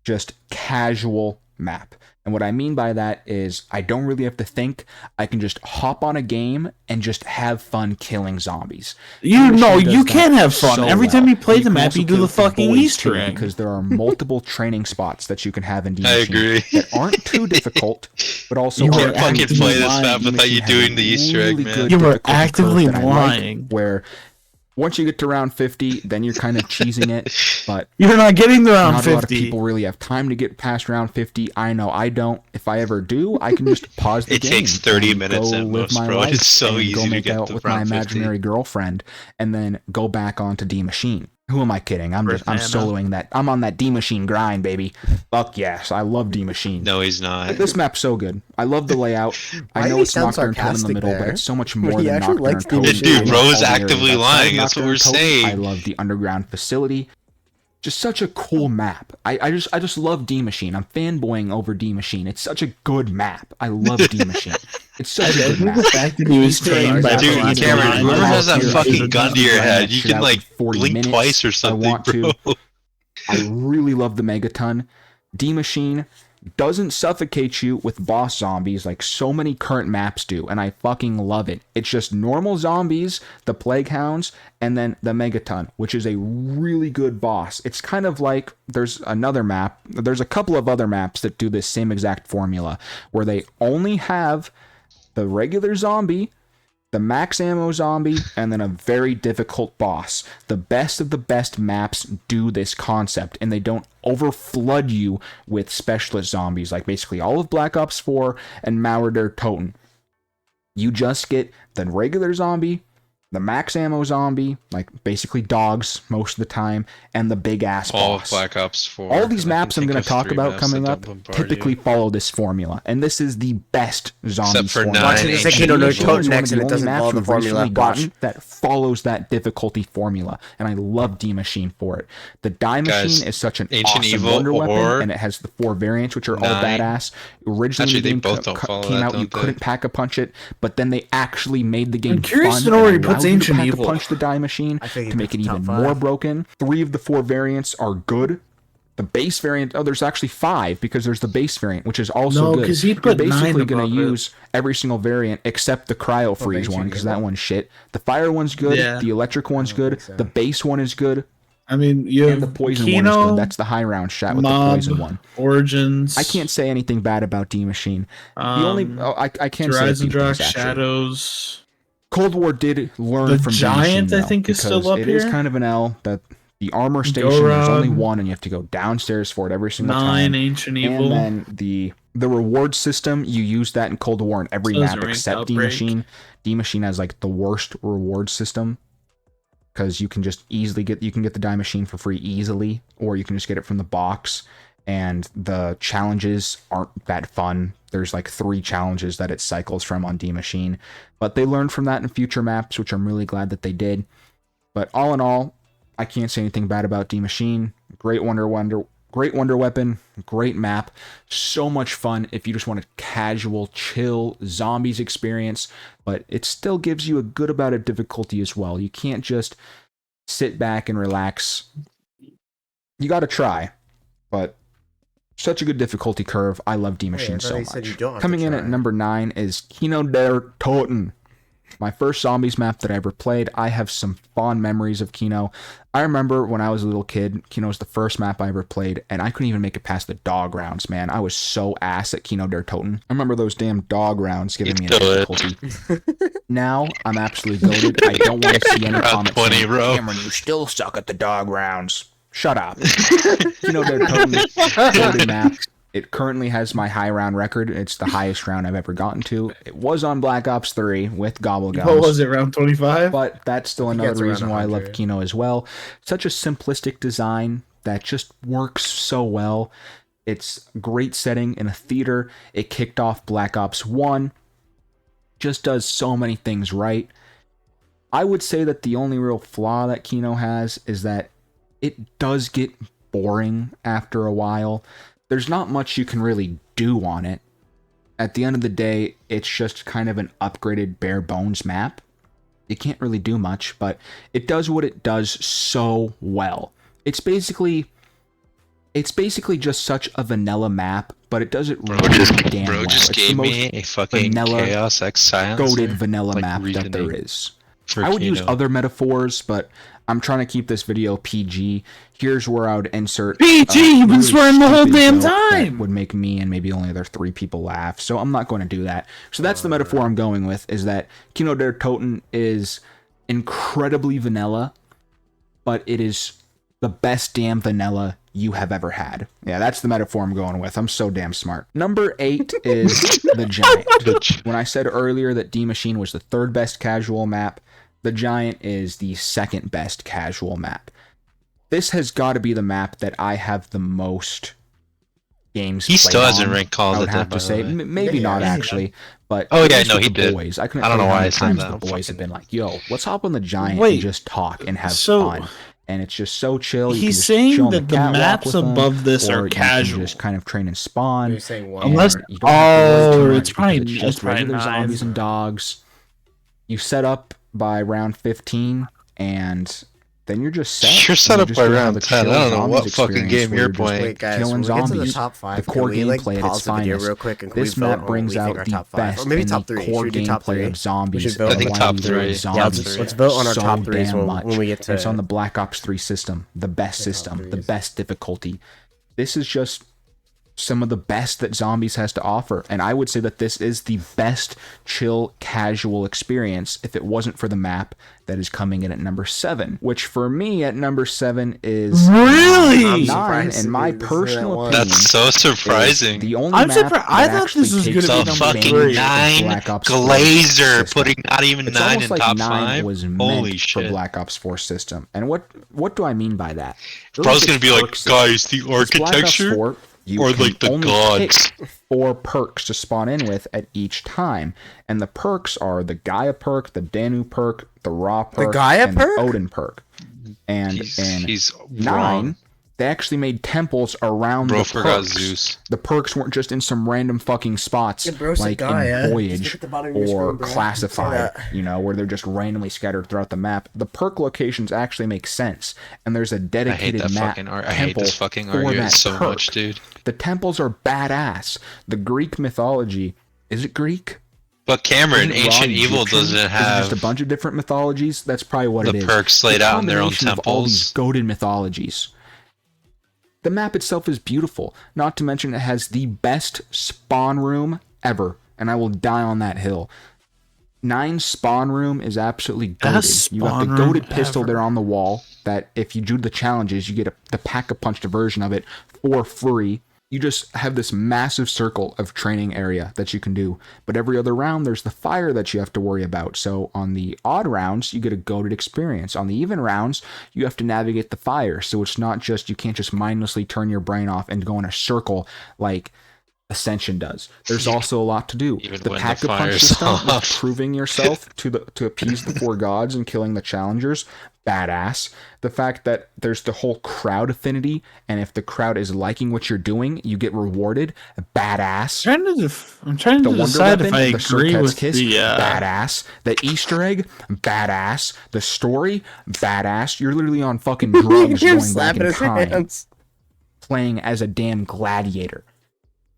Speaker 4: just casual map. And what I mean by that is I don't really have to think. I can just hop on a game and just have fun killing zombies.
Speaker 2: You
Speaker 4: Does
Speaker 2: can
Speaker 4: that
Speaker 2: have fun.
Speaker 4: so
Speaker 2: Every
Speaker 4: well.
Speaker 2: time you play
Speaker 4: And
Speaker 2: the
Speaker 4: can
Speaker 2: map,
Speaker 4: also
Speaker 2: you do
Speaker 4: play
Speaker 2: the
Speaker 4: with
Speaker 2: fucking
Speaker 4: boys,
Speaker 2: Easter
Speaker 4: too,
Speaker 2: egg.
Speaker 4: because there are multiple training spots that you can have in D
Speaker 3: I
Speaker 4: Machine
Speaker 3: agree.
Speaker 4: that aren't too difficult, but also
Speaker 2: You
Speaker 3: You
Speaker 2: were
Speaker 3: can't fucking
Speaker 2: actively
Speaker 3: play this
Speaker 2: lying.
Speaker 3: map
Speaker 4: D
Speaker 3: without you
Speaker 4: Machine has
Speaker 3: doing
Speaker 4: a
Speaker 3: the Easter egg,
Speaker 4: really
Speaker 3: man.
Speaker 4: good
Speaker 2: You were
Speaker 4: difficulty curve
Speaker 2: actively
Speaker 4: that I
Speaker 2: lying.
Speaker 4: like, where once you get to round 50, then you're kind of cheesing it, but
Speaker 2: You're not getting to round
Speaker 4: not
Speaker 2: 50.
Speaker 4: a lot of people really have time to get past round 50. I know I don't. If I ever do, I can just pause the
Speaker 3: It
Speaker 4: game.
Speaker 3: takes 30
Speaker 4: and
Speaker 3: minutes
Speaker 4: go
Speaker 3: at
Speaker 4: live
Speaker 3: most,
Speaker 4: my
Speaker 3: bro.
Speaker 4: life
Speaker 3: It's so
Speaker 4: and
Speaker 3: easy
Speaker 4: go
Speaker 3: to
Speaker 4: make
Speaker 3: get
Speaker 4: out
Speaker 3: to
Speaker 4: with my
Speaker 3: round 50.
Speaker 4: imaginary girlfriend, and then go back onto D Machine. Who am I kidding? I'm
Speaker 2: Banana.
Speaker 4: soloing that. I'm on that D Machine grind, baby. Fuck yes, I love D Machine.
Speaker 3: No, he's not.
Speaker 4: This map's so good. I love the layout. I
Speaker 1: Why
Speaker 4: know
Speaker 1: do you
Speaker 4: it's
Speaker 1: sound
Speaker 4: Nocturne Toad in the
Speaker 1: sarcastic
Speaker 4: middle, but
Speaker 1: there?
Speaker 4: it's so much
Speaker 1: When
Speaker 4: more
Speaker 1: he
Speaker 4: than
Speaker 1: actually
Speaker 4: Nocturne
Speaker 1: likes
Speaker 4: Toad.
Speaker 1: D
Speaker 3: And dude,
Speaker 1: Machine.
Speaker 3: bro
Speaker 4: I
Speaker 3: is
Speaker 4: love all the
Speaker 3: actively
Speaker 4: areas outside
Speaker 3: lying. That's what
Speaker 4: Nocturne
Speaker 3: we're
Speaker 4: Toad.
Speaker 3: saying.
Speaker 4: I love the underground facility. Just such a cool map. I just love D Machine. I'm fanboying over D Machine. It's such a good map. I love D Machine. It's such a good map.
Speaker 2: The fact that he was
Speaker 4: Easter eggs
Speaker 2: trained by
Speaker 4: are
Speaker 3: Dude,
Speaker 4: fucking
Speaker 3: Cameron,
Speaker 4: amazing.
Speaker 3: whoever
Speaker 4: I
Speaker 3: has that
Speaker 4: want to-
Speaker 3: fucking gun to your
Speaker 4: I
Speaker 3: head,
Speaker 4: can
Speaker 3: you
Speaker 4: shit
Speaker 3: can
Speaker 4: out
Speaker 3: like
Speaker 4: in 40
Speaker 3: blink
Speaker 4: minutes
Speaker 3: twice or
Speaker 4: if I
Speaker 3: something,
Speaker 4: want
Speaker 3: bro.
Speaker 4: to. I really love the Megaton. D Machine doesn't suffocate you with boss zombies like so many current maps do, and I fucking love it. It's just normal zombies, the Plague Hounds, and then the Megaton, which is a really good boss. It's kind of like there's a couple of other maps that do this same exact formula, where they only have the regular zombie, the max ammo zombie, and then a very difficult boss. The best of the best maps do this concept, and they don't overflood you with specialist zombies like basically all of Black Ops 4 and Mauer Toten. You just get the regular zombie, the max ammo zombie, like basically dogs most of the time, and the big ass
Speaker 3: All of
Speaker 4: boss.
Speaker 3: Black Ops 4.
Speaker 4: All these
Speaker 3: I can
Speaker 4: maps I'm
Speaker 3: think
Speaker 4: going
Speaker 3: of
Speaker 4: to talk
Speaker 3: 3
Speaker 4: about
Speaker 3: maps
Speaker 4: coming
Speaker 3: that
Speaker 4: up
Speaker 3: don't bombard
Speaker 4: typically
Speaker 3: you.
Speaker 4: follow this formula, and this is the best zombies
Speaker 3: for
Speaker 4: formula.
Speaker 3: 9
Speaker 1: Watching this
Speaker 3: ancient
Speaker 1: Kino no
Speaker 3: evil.
Speaker 1: Toten
Speaker 4: It's one
Speaker 1: next
Speaker 4: of
Speaker 1: and
Speaker 4: the
Speaker 1: it
Speaker 4: only
Speaker 1: doesn't
Speaker 4: maps
Speaker 1: follow the
Speaker 4: we've
Speaker 1: formula.
Speaker 4: recently
Speaker 1: Watch.
Speaker 4: gotten that follows that difficulty formula, and I love D Machine for it. The Die
Speaker 3: Guys,
Speaker 4: Machine is such an
Speaker 3: Ancient
Speaker 4: awesome
Speaker 3: Evil
Speaker 4: wonder
Speaker 3: or
Speaker 4: weapon, and it has the 4 variants, which are all
Speaker 3: 9.
Speaker 4: badass. Originally,
Speaker 3: Actually,
Speaker 4: the
Speaker 3: they
Speaker 4: game
Speaker 3: both don't follow
Speaker 4: came
Speaker 3: that,
Speaker 4: out, you
Speaker 3: don't they?
Speaker 4: couldn't pack a punch it, but then they actually made the game
Speaker 2: I'm curious
Speaker 4: fun
Speaker 2: to know where he
Speaker 4: and
Speaker 2: puts
Speaker 4: allowed you to
Speaker 2: Ancient
Speaker 4: pack a
Speaker 2: Evil.
Speaker 4: punch the Die Machine
Speaker 1: I think he
Speaker 4: to make it
Speaker 1: puts it
Speaker 4: even
Speaker 1: top
Speaker 4: more
Speaker 1: 5.
Speaker 4: broken. 3 of the 4 variants are good. The base variant, there's actually 5 because there's the base variant, which is also
Speaker 2: No,
Speaker 4: good.
Speaker 2: 'cause he
Speaker 4: You're
Speaker 2: put 9
Speaker 4: basically going
Speaker 2: above
Speaker 4: to
Speaker 2: it.
Speaker 4: use every single variant except the cryo freeze
Speaker 1: Ancient
Speaker 4: one because
Speaker 1: Evil?
Speaker 4: that one's shit. The fire one's good.
Speaker 2: Yeah.
Speaker 4: The electric one's good.
Speaker 1: think so.
Speaker 4: The base one is good.
Speaker 2: I mean, you
Speaker 4: And
Speaker 2: have
Speaker 4: the poison
Speaker 2: Kino,
Speaker 4: one is good. That's the high round shot with the
Speaker 2: Mob,
Speaker 4: poison one.
Speaker 2: Origins.
Speaker 4: I can't say anything bad about D Machine. The only I can say a
Speaker 2: Rise
Speaker 4: few
Speaker 2: and Dark
Speaker 4: things, actually.
Speaker 2: Shadows.
Speaker 4: Cold War did learn
Speaker 2: The
Speaker 4: from D
Speaker 2: Giant,
Speaker 4: Machine,
Speaker 2: I
Speaker 4: though,
Speaker 2: think, is still
Speaker 4: because
Speaker 2: up
Speaker 4: it is
Speaker 2: here.
Speaker 4: kind of an L that the armor station there's only
Speaker 2: Gorod.
Speaker 4: one and you have to go downstairs for it every single
Speaker 2: 9
Speaker 4: time.
Speaker 2: Ancient Evil.
Speaker 4: And then the reward system, you use that in Cold War in every
Speaker 2: So does
Speaker 4: map
Speaker 2: Ranked
Speaker 4: except D
Speaker 2: Outbreak.
Speaker 4: Machine. D Machine has like the worst reward system because you can just easily get the Die Machine for free easily, or you can just get it from the box. And the challenges aren't that fun. There's like 3 challenges that it cycles from on D Machine, but they learned from that in future maps, which I'm really glad that they did. But all in all, I can't say anything bad about D Machine. Great wonder weapon, great map, so much fun if you just want a casual, chill zombies experience, but it still gives you a good amount of difficulty as well. You can't just sit back and relax. You got to try, but such a good difficulty curve. I love D Machine
Speaker 1: I thought
Speaker 4: so
Speaker 1: he said you
Speaker 4: much.
Speaker 1: don't have to
Speaker 4: Coming in at
Speaker 1: try.
Speaker 4: number 9 is Kino der Toten. My first zombies map that I ever played. I have some fond memories of Kino. I remember when I was a little kid, Kino was the first map I ever played, and I couldn't even make it past the dog rounds, man. I was so ass at Kino der Toten. I remember those damn dog rounds giving me a difficulty. Now, I'm absolutely goated. I don't want to see any
Speaker 3: Round
Speaker 4: comments
Speaker 3: 20,
Speaker 4: saying,
Speaker 3: bro.
Speaker 4: Cameron, you still suck at the dog rounds. Shut up. Kino der Toten, goated map. It currently has my high round record. It's the highest round I've ever gotten to. It was on Black Ops 3 with Gobble Guns.
Speaker 2: What was it, round 25?
Speaker 4: But that's still
Speaker 1: think
Speaker 4: another
Speaker 1: it's around
Speaker 4: reason why I love
Speaker 1: 100.
Speaker 4: Kino as well. Such a simplistic design that just works so well. It's a great setting in a theater. It kicked off Black Ops 1. Just does so many things right. I would say that the only real flaw that Kino has is that it does get boring after a while. There's not much you can really do on it. At the end of the day, it's just kind of an upgraded bare bones map. You can't really do much, but it does what it does so well. It's basically It's basically just such a vanilla map, but it does it
Speaker 3: Bro
Speaker 4: really
Speaker 3: just,
Speaker 4: damn
Speaker 3: bro
Speaker 4: well.
Speaker 3: just
Speaker 4: It's
Speaker 3: gave
Speaker 4: the most
Speaker 3: me a fucking
Speaker 4: vanilla,
Speaker 3: Chaos X silencer.
Speaker 4: goated vanilla
Speaker 3: like,
Speaker 4: map that there
Speaker 3: reasoning
Speaker 4: is.
Speaker 3: for
Speaker 4: I would use
Speaker 3: Kato.
Speaker 4: other metaphors, but I'm trying to keep this video PG. Here's where I would insert
Speaker 2: PG, you've been
Speaker 4: really
Speaker 2: swearing the whole
Speaker 4: stupid
Speaker 2: damn
Speaker 4: joke that
Speaker 2: time.
Speaker 4: would make me and maybe only other 3 people laugh. So I'm not going to do that. So that's the metaphor I'm going with, is that Kino der Toten is incredibly vanilla, but it is the best damn vanilla you have ever had. Yeah, that's the metaphor I'm going with. I'm so damn smart. Number 8 is the Giant. When I said earlier that D Machine was the 3rd best casual map, the Giant is the 2nd best casual map. This has got to be the map that I have the most games.
Speaker 3: He still
Speaker 4: played
Speaker 3: hasn't
Speaker 4: on,
Speaker 3: ranked Call
Speaker 4: I
Speaker 3: of
Speaker 4: would
Speaker 3: the
Speaker 4: have
Speaker 3: Dead,
Speaker 4: to
Speaker 3: by
Speaker 4: say,
Speaker 3: the way.
Speaker 4: maybe not actually, but
Speaker 3: Oh,
Speaker 4: at
Speaker 3: yeah,
Speaker 4: least
Speaker 3: no,
Speaker 4: with
Speaker 3: he
Speaker 4: the
Speaker 3: did.
Speaker 4: boys. I couldn't
Speaker 3: I don't
Speaker 4: tell
Speaker 3: know
Speaker 4: you how
Speaker 3: why I
Speaker 4: many
Speaker 3: said
Speaker 4: times
Speaker 3: that.
Speaker 4: the boys have been like, "Yo, let's hop on the Giant
Speaker 2: Wait,
Speaker 4: and just talk and have
Speaker 2: so
Speaker 4: fun." And it's just so chill. You
Speaker 2: he's
Speaker 4: can just
Speaker 2: saying
Speaker 4: chill on
Speaker 2: that the
Speaker 4: catwalk
Speaker 2: maps
Speaker 4: with them,
Speaker 2: above this
Speaker 4: or
Speaker 2: are
Speaker 4: you can
Speaker 2: casual.
Speaker 4: just kind of train and spawn.
Speaker 1: You're saying what?
Speaker 4: and
Speaker 2: Unless-
Speaker 4: you don't have to worry too
Speaker 2: oh,
Speaker 4: much
Speaker 2: it's probably-
Speaker 4: because it's just
Speaker 2: it's probably
Speaker 4: regular zombies
Speaker 2: nice.
Speaker 4: and dogs. You set up by round 15, and then you're just set.
Speaker 3: You're
Speaker 4: And
Speaker 3: set
Speaker 4: you're
Speaker 3: up
Speaker 4: just
Speaker 3: by
Speaker 4: gonna have
Speaker 3: round
Speaker 4: a
Speaker 3: 10.
Speaker 4: chill
Speaker 3: I don't know
Speaker 4: zombies
Speaker 3: what fucking
Speaker 4: experience
Speaker 3: game
Speaker 4: where
Speaker 3: you're
Speaker 4: just
Speaker 3: playing.
Speaker 1: Wait, guys,
Speaker 4: killing
Speaker 1: when we get to the
Speaker 4: zombies.
Speaker 1: top 5,
Speaker 4: The core
Speaker 1: can we like
Speaker 4: gameplay at
Speaker 1: pause
Speaker 4: its
Speaker 1: the video
Speaker 4: finest.
Speaker 1: real quick and can
Speaker 4: This
Speaker 1: we vote
Speaker 4: map
Speaker 1: on what
Speaker 4: brings
Speaker 1: we think
Speaker 4: out
Speaker 1: our
Speaker 4: the
Speaker 1: top 5?
Speaker 4: best
Speaker 1: Or maybe
Speaker 4: in
Speaker 1: top
Speaker 4: the
Speaker 1: 3.
Speaker 4: core
Speaker 1: Should we do top
Speaker 4: gameplay
Speaker 1: 3?
Speaker 4: of zombies.
Speaker 1: We should vote
Speaker 3: I think
Speaker 1: on
Speaker 3: top
Speaker 1: one.
Speaker 3: 3.
Speaker 4: Zombies
Speaker 1: Yeah, let's vote on our
Speaker 4: so
Speaker 1: top 3s
Speaker 4: damn
Speaker 1: when we get to...
Speaker 4: It's on the Black Ops 3 system, the best system, the best difficulty. This is just some of the best that Zombies has to offer, and I would say that this is the best chill casual experience if it wasn't for the map that is coming in at number 7, which for me at number 7 is
Speaker 2: Really?
Speaker 4: 9, in my personal opinion.
Speaker 3: That's so surprising.
Speaker 4: The only
Speaker 2: I'm
Speaker 4: map
Speaker 2: surprised. I
Speaker 4: that
Speaker 2: thought
Speaker 4: actually
Speaker 2: this was
Speaker 4: takes
Speaker 2: gonna
Speaker 3: The
Speaker 2: be number
Speaker 3: fucking
Speaker 2: 3.
Speaker 3: 9
Speaker 4: Black Ops 4
Speaker 3: Glazer
Speaker 4: system.
Speaker 3: putting not even
Speaker 4: It's
Speaker 3: 9
Speaker 4: almost
Speaker 3: in
Speaker 4: like
Speaker 3: top
Speaker 4: 9
Speaker 3: 5.
Speaker 4: was
Speaker 3: Holy
Speaker 4: meant for
Speaker 3: shit.
Speaker 4: Black Ops 4 system. And what do I mean by that?
Speaker 3: Bro's gonna be like,
Speaker 4: Perks.
Speaker 3: guys, the
Speaker 4: It's Black Ops
Speaker 3: architecture
Speaker 4: 4, you
Speaker 3: or
Speaker 4: can
Speaker 3: like the
Speaker 4: only
Speaker 3: gods.
Speaker 4: pick 4 perks to spawn in with at each time, and the perks are the Gaia perk, the Danu perk, the Raw perk,
Speaker 1: Gaia
Speaker 4: and
Speaker 1: perk?
Speaker 4: the Odin perk. And
Speaker 3: He's
Speaker 4: in 9,
Speaker 3: wrong.
Speaker 4: they actually made temples around
Speaker 3: Bro
Speaker 4: the
Speaker 3: forgot
Speaker 4: perks.
Speaker 3: Zeus.
Speaker 4: The perks weren't just in some random fucking spots
Speaker 1: Yeah, bro said
Speaker 4: like
Speaker 1: Gaia.
Speaker 4: in
Speaker 1: Just
Speaker 4: Voyage
Speaker 1: look at the bottom of your
Speaker 4: or
Speaker 1: screen, bro.
Speaker 4: Classified,
Speaker 1: Say that.
Speaker 4: you know, where they're just randomly scattered throughout the map. The perk locations actually make sense, and there's a
Speaker 3: I hate
Speaker 4: dedicated
Speaker 3: that
Speaker 4: map
Speaker 3: fucking art. I hate
Speaker 4: temple
Speaker 3: this fucking
Speaker 4: for
Speaker 3: argument
Speaker 4: that
Speaker 3: so
Speaker 4: perk.
Speaker 3: much, dude.
Speaker 4: The temples are badass. The Greek mythology, is it Greek?
Speaker 3: But Cameron,
Speaker 4: Isn't it
Speaker 3: Ancient
Speaker 4: raw
Speaker 3: Evil
Speaker 4: Egyptian?
Speaker 3: doesn't
Speaker 4: Is it
Speaker 3: have
Speaker 4: just a bunch of different mythologies? That's probably what
Speaker 3: the
Speaker 4: it is.
Speaker 3: perks laid
Speaker 4: The
Speaker 3: out in their own
Speaker 4: combination of all these
Speaker 3: temples.
Speaker 4: goated mythologies. The map itself is beautiful. Not to mention it has the best spawn room ever, and I will die on that hill. 9 spawn room is absolutely
Speaker 2: Best
Speaker 4: goated. You got the
Speaker 2: spawn room
Speaker 4: goated pistol
Speaker 2: ever.
Speaker 4: there on the wall that if you do the challenges, you get the pack-a-punched version of it for free. You just have this massive circle of training area that you can do. But every other round, there's the fire that you have to worry about. So on the odd rounds, you get a goated experience. On the even rounds, you have to navigate the fire. So it's not just, you can't just mindlessly turn your brain off and go in a circle like Ascension does. There's also a lot to do.
Speaker 3: Even
Speaker 4: The
Speaker 3: when the
Speaker 4: pack-a-punch
Speaker 3: fire's
Speaker 4: system
Speaker 3: off.
Speaker 4: is proving yourself to appease the 4 gods and killing the challengers. Badass. The fact that there's the whole crowd affinity, and if the crowd is liking what you're doing, you get rewarded. Badass.
Speaker 2: I'm trying
Speaker 4: The
Speaker 2: to
Speaker 4: Wonder
Speaker 2: decide
Speaker 4: Weapon,
Speaker 2: if I
Speaker 4: the
Speaker 2: agree
Speaker 4: Surket's
Speaker 2: with
Speaker 4: Kiss,
Speaker 2: the.
Speaker 4: badass. The Easter egg, badass. The story, badass. You're literally on fucking drugs
Speaker 1: You're
Speaker 4: going back
Speaker 1: slapping
Speaker 4: in
Speaker 1: his
Speaker 4: time,
Speaker 1: hands.
Speaker 4: playing as a damn gladiator.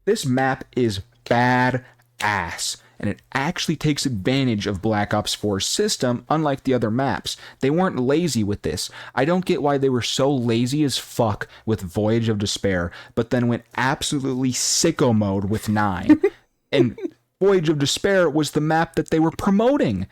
Speaker 4: This map is badass, and it actually takes advantage of Black Ops 4's system, unlike the other maps. They weren't lazy with this. I don't get why they were so lazy as fuck with Voyage of Despair, but then went absolutely sicko mode with 9. And Voyage of Despair was the map that they were promoting.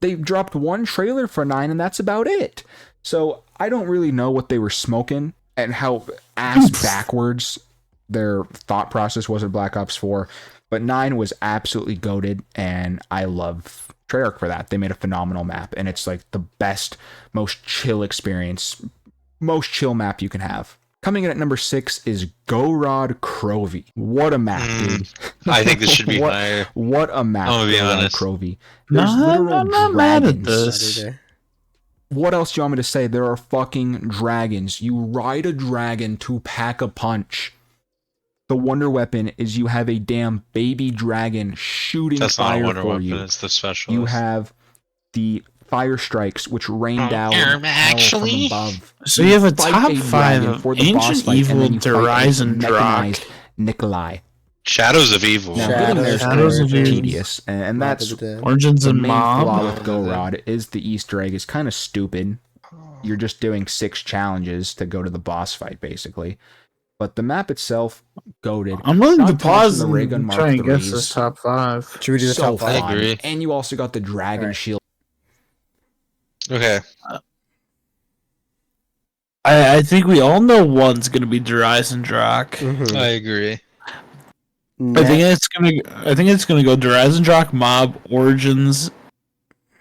Speaker 4: They dropped one trailer for 9, and that's about it. So I don't really know what they were smoking and how ass backwards their thought process was in Black Ops 4. But 9 was absolutely goated, and I love Treyarch for that. They made a phenomenal map, and it's like the best, most chill experience, most chill map you can have. Coming in at number 6 is Gorod Crovey. What a map, dude.
Speaker 3: I think this should be
Speaker 4: what,
Speaker 3: higher.
Speaker 4: What a map,
Speaker 3: I'm gonna be
Speaker 4: Gorod
Speaker 3: honest.
Speaker 4: Crovey. There's
Speaker 2: No,
Speaker 4: literal
Speaker 2: I'm not mad at
Speaker 4: dragons.
Speaker 2: this.
Speaker 4: What else do you want me to say? There are fucking dragons. You ride a dragon to pack a punch. The wonder weapon is you have a damn baby dragon shooting
Speaker 3: That's not a
Speaker 4: fire
Speaker 3: Wonder
Speaker 4: for
Speaker 3: Weapon,
Speaker 4: you.
Speaker 3: it's the specialist.
Speaker 4: You have the fire strikes, which rain down hell from above.
Speaker 2: So you have a
Speaker 4: Fight
Speaker 2: top
Speaker 4: dragon
Speaker 2: 5
Speaker 4: for the boss
Speaker 2: Ancient
Speaker 4: fight, and
Speaker 2: Evil,
Speaker 4: then you fight a
Speaker 2: Dryzen
Speaker 4: mechanized
Speaker 2: Drock.
Speaker 4: Nikolai.
Speaker 3: Shadows of Evil.
Speaker 4: Now, getting there is
Speaker 2: Shadows of Evil.
Speaker 4: tedious, and that's
Speaker 2: Origins
Speaker 4: the
Speaker 2: and
Speaker 4: main flaw
Speaker 2: Mob.
Speaker 4: with Go Rod is the Easter egg is kind of stupid. You're just doing 6 challenges to go to the boss fight, basically. But the map itself, goated.
Speaker 2: I'm willing
Speaker 4: Not
Speaker 2: to pause
Speaker 4: mention the Ray Gun
Speaker 2: and
Speaker 4: Mark
Speaker 2: try and guess
Speaker 4: IIIs.
Speaker 2: this top 5.
Speaker 1: Should we do the
Speaker 4: So
Speaker 1: top 5?
Speaker 3: I agree.
Speaker 4: And you also got the Dragon Shield.
Speaker 3: Okay.
Speaker 2: I think we all know one's gonna be Dryzen Drock.
Speaker 1: Mhm.
Speaker 3: I agree.
Speaker 2: I think it's gonna go Dryzen Drock, Mob, Origins,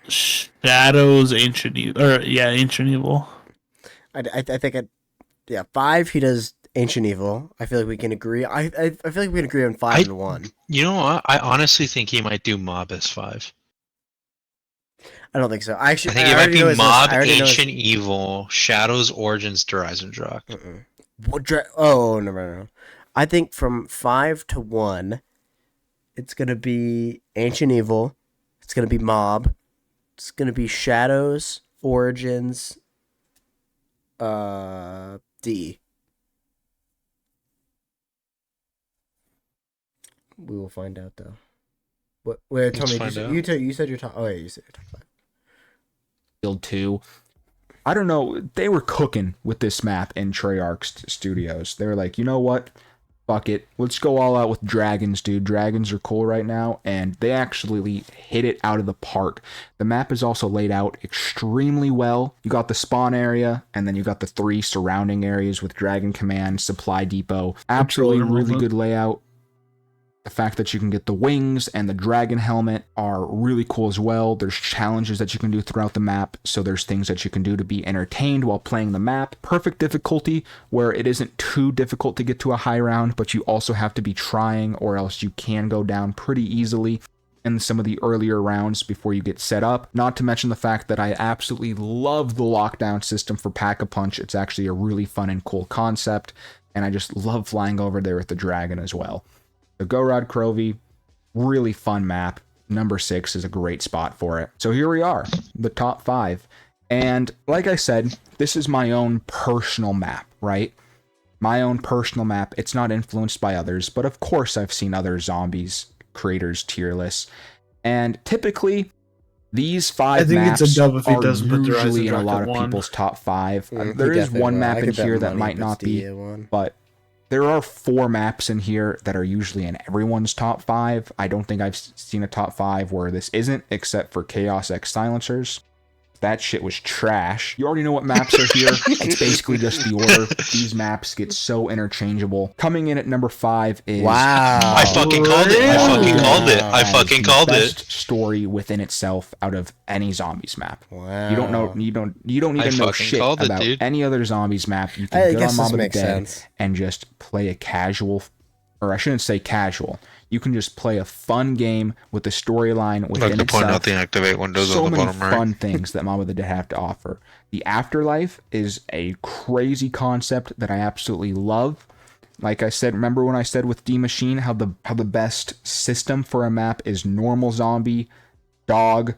Speaker 2: Shadows, Ancient Evil, Ancient Evil.
Speaker 1: I think 5. He does Ancient Evil. I feel like we can agree. I feel like we can agree on 5 and 1.
Speaker 3: You know what? I honestly think he might do Mob as 5.
Speaker 1: I don't think so.
Speaker 3: I think it might be Mob, Ancient Evil, Shadows, Origins, Dryzen Drock.
Speaker 1: No. I think from 5 to 1, it's gonna be Ancient Evil. It's gonna be Mob. It's gonna be Shadows, Origins, D. We will find out though. What? Wait, tell me. You said your top. Oh yeah, you said your top 5.
Speaker 4: Shield 2. I don't know. They were cooking with this map in Treyarch Studios. They were like, you know what? Fuck it. Let's go all out with dragons, dude. Dragons are cool right now. And they actually hit it out of the park. The map is also laid out extremely well. You got the spawn area, and then you got the 3 surrounding areas with Dragon Command, Supply Depot. Absolutely really good layout. The fact that you can get the wings and the dragon helmet are really cool as well. There's challenges that you can do throughout the map, so there's things that you can do to be entertained while playing the map. Perfect difficulty, where it isn't too difficult to get to a high round, but you also have to be trying, or else you can go down pretty easily in some of the earlier rounds before you get set up. Not to mention the fact that I absolutely love the lockdown system for Pack-a-Punch. It's actually a really fun and cool concept, and I just love flying over there with the dragon as well. The Gorod Crovey, really fun map. Number 6 is a great spot for it. So here we are, the top 5. And like I said, this is my own personal map, right? My own personal map. It's not influenced by others, but of course I've seen other zombies creators tier lists. And typically, these 5 maps are usually in a lot of people's top 5. There is one map in here that might not be, but there are 4 maps in here that are usually in everyone's top 5. I don't think I've seen a top 5 where this isn't, except for Chaos X Silencers. That shit was trash. You already know what maps are here. It's basically just the order. These maps get so interchangeable. Coming in at number 5 is...
Speaker 1: Wow.
Speaker 3: I fucking called it. I fucking called it. I fucking called it.
Speaker 4: Best story within itself out of any zombies map.
Speaker 1: Wow.
Speaker 4: You don't know. You don't even know shit about any other zombies map. You can get on Mob of the Dead and just play a casual, or I shouldn't say casual. You can just play a fun game with a storyline within itself.
Speaker 3: Point out the activate windows
Speaker 4: so
Speaker 3: on the bottom
Speaker 4: many
Speaker 3: right.
Speaker 4: fun things that Mob of the Dead have to offer. The Afterlife is a crazy concept that I absolutely love. Like I said, remember when I said with D Machine how the best system for a map is normal zombie, dog,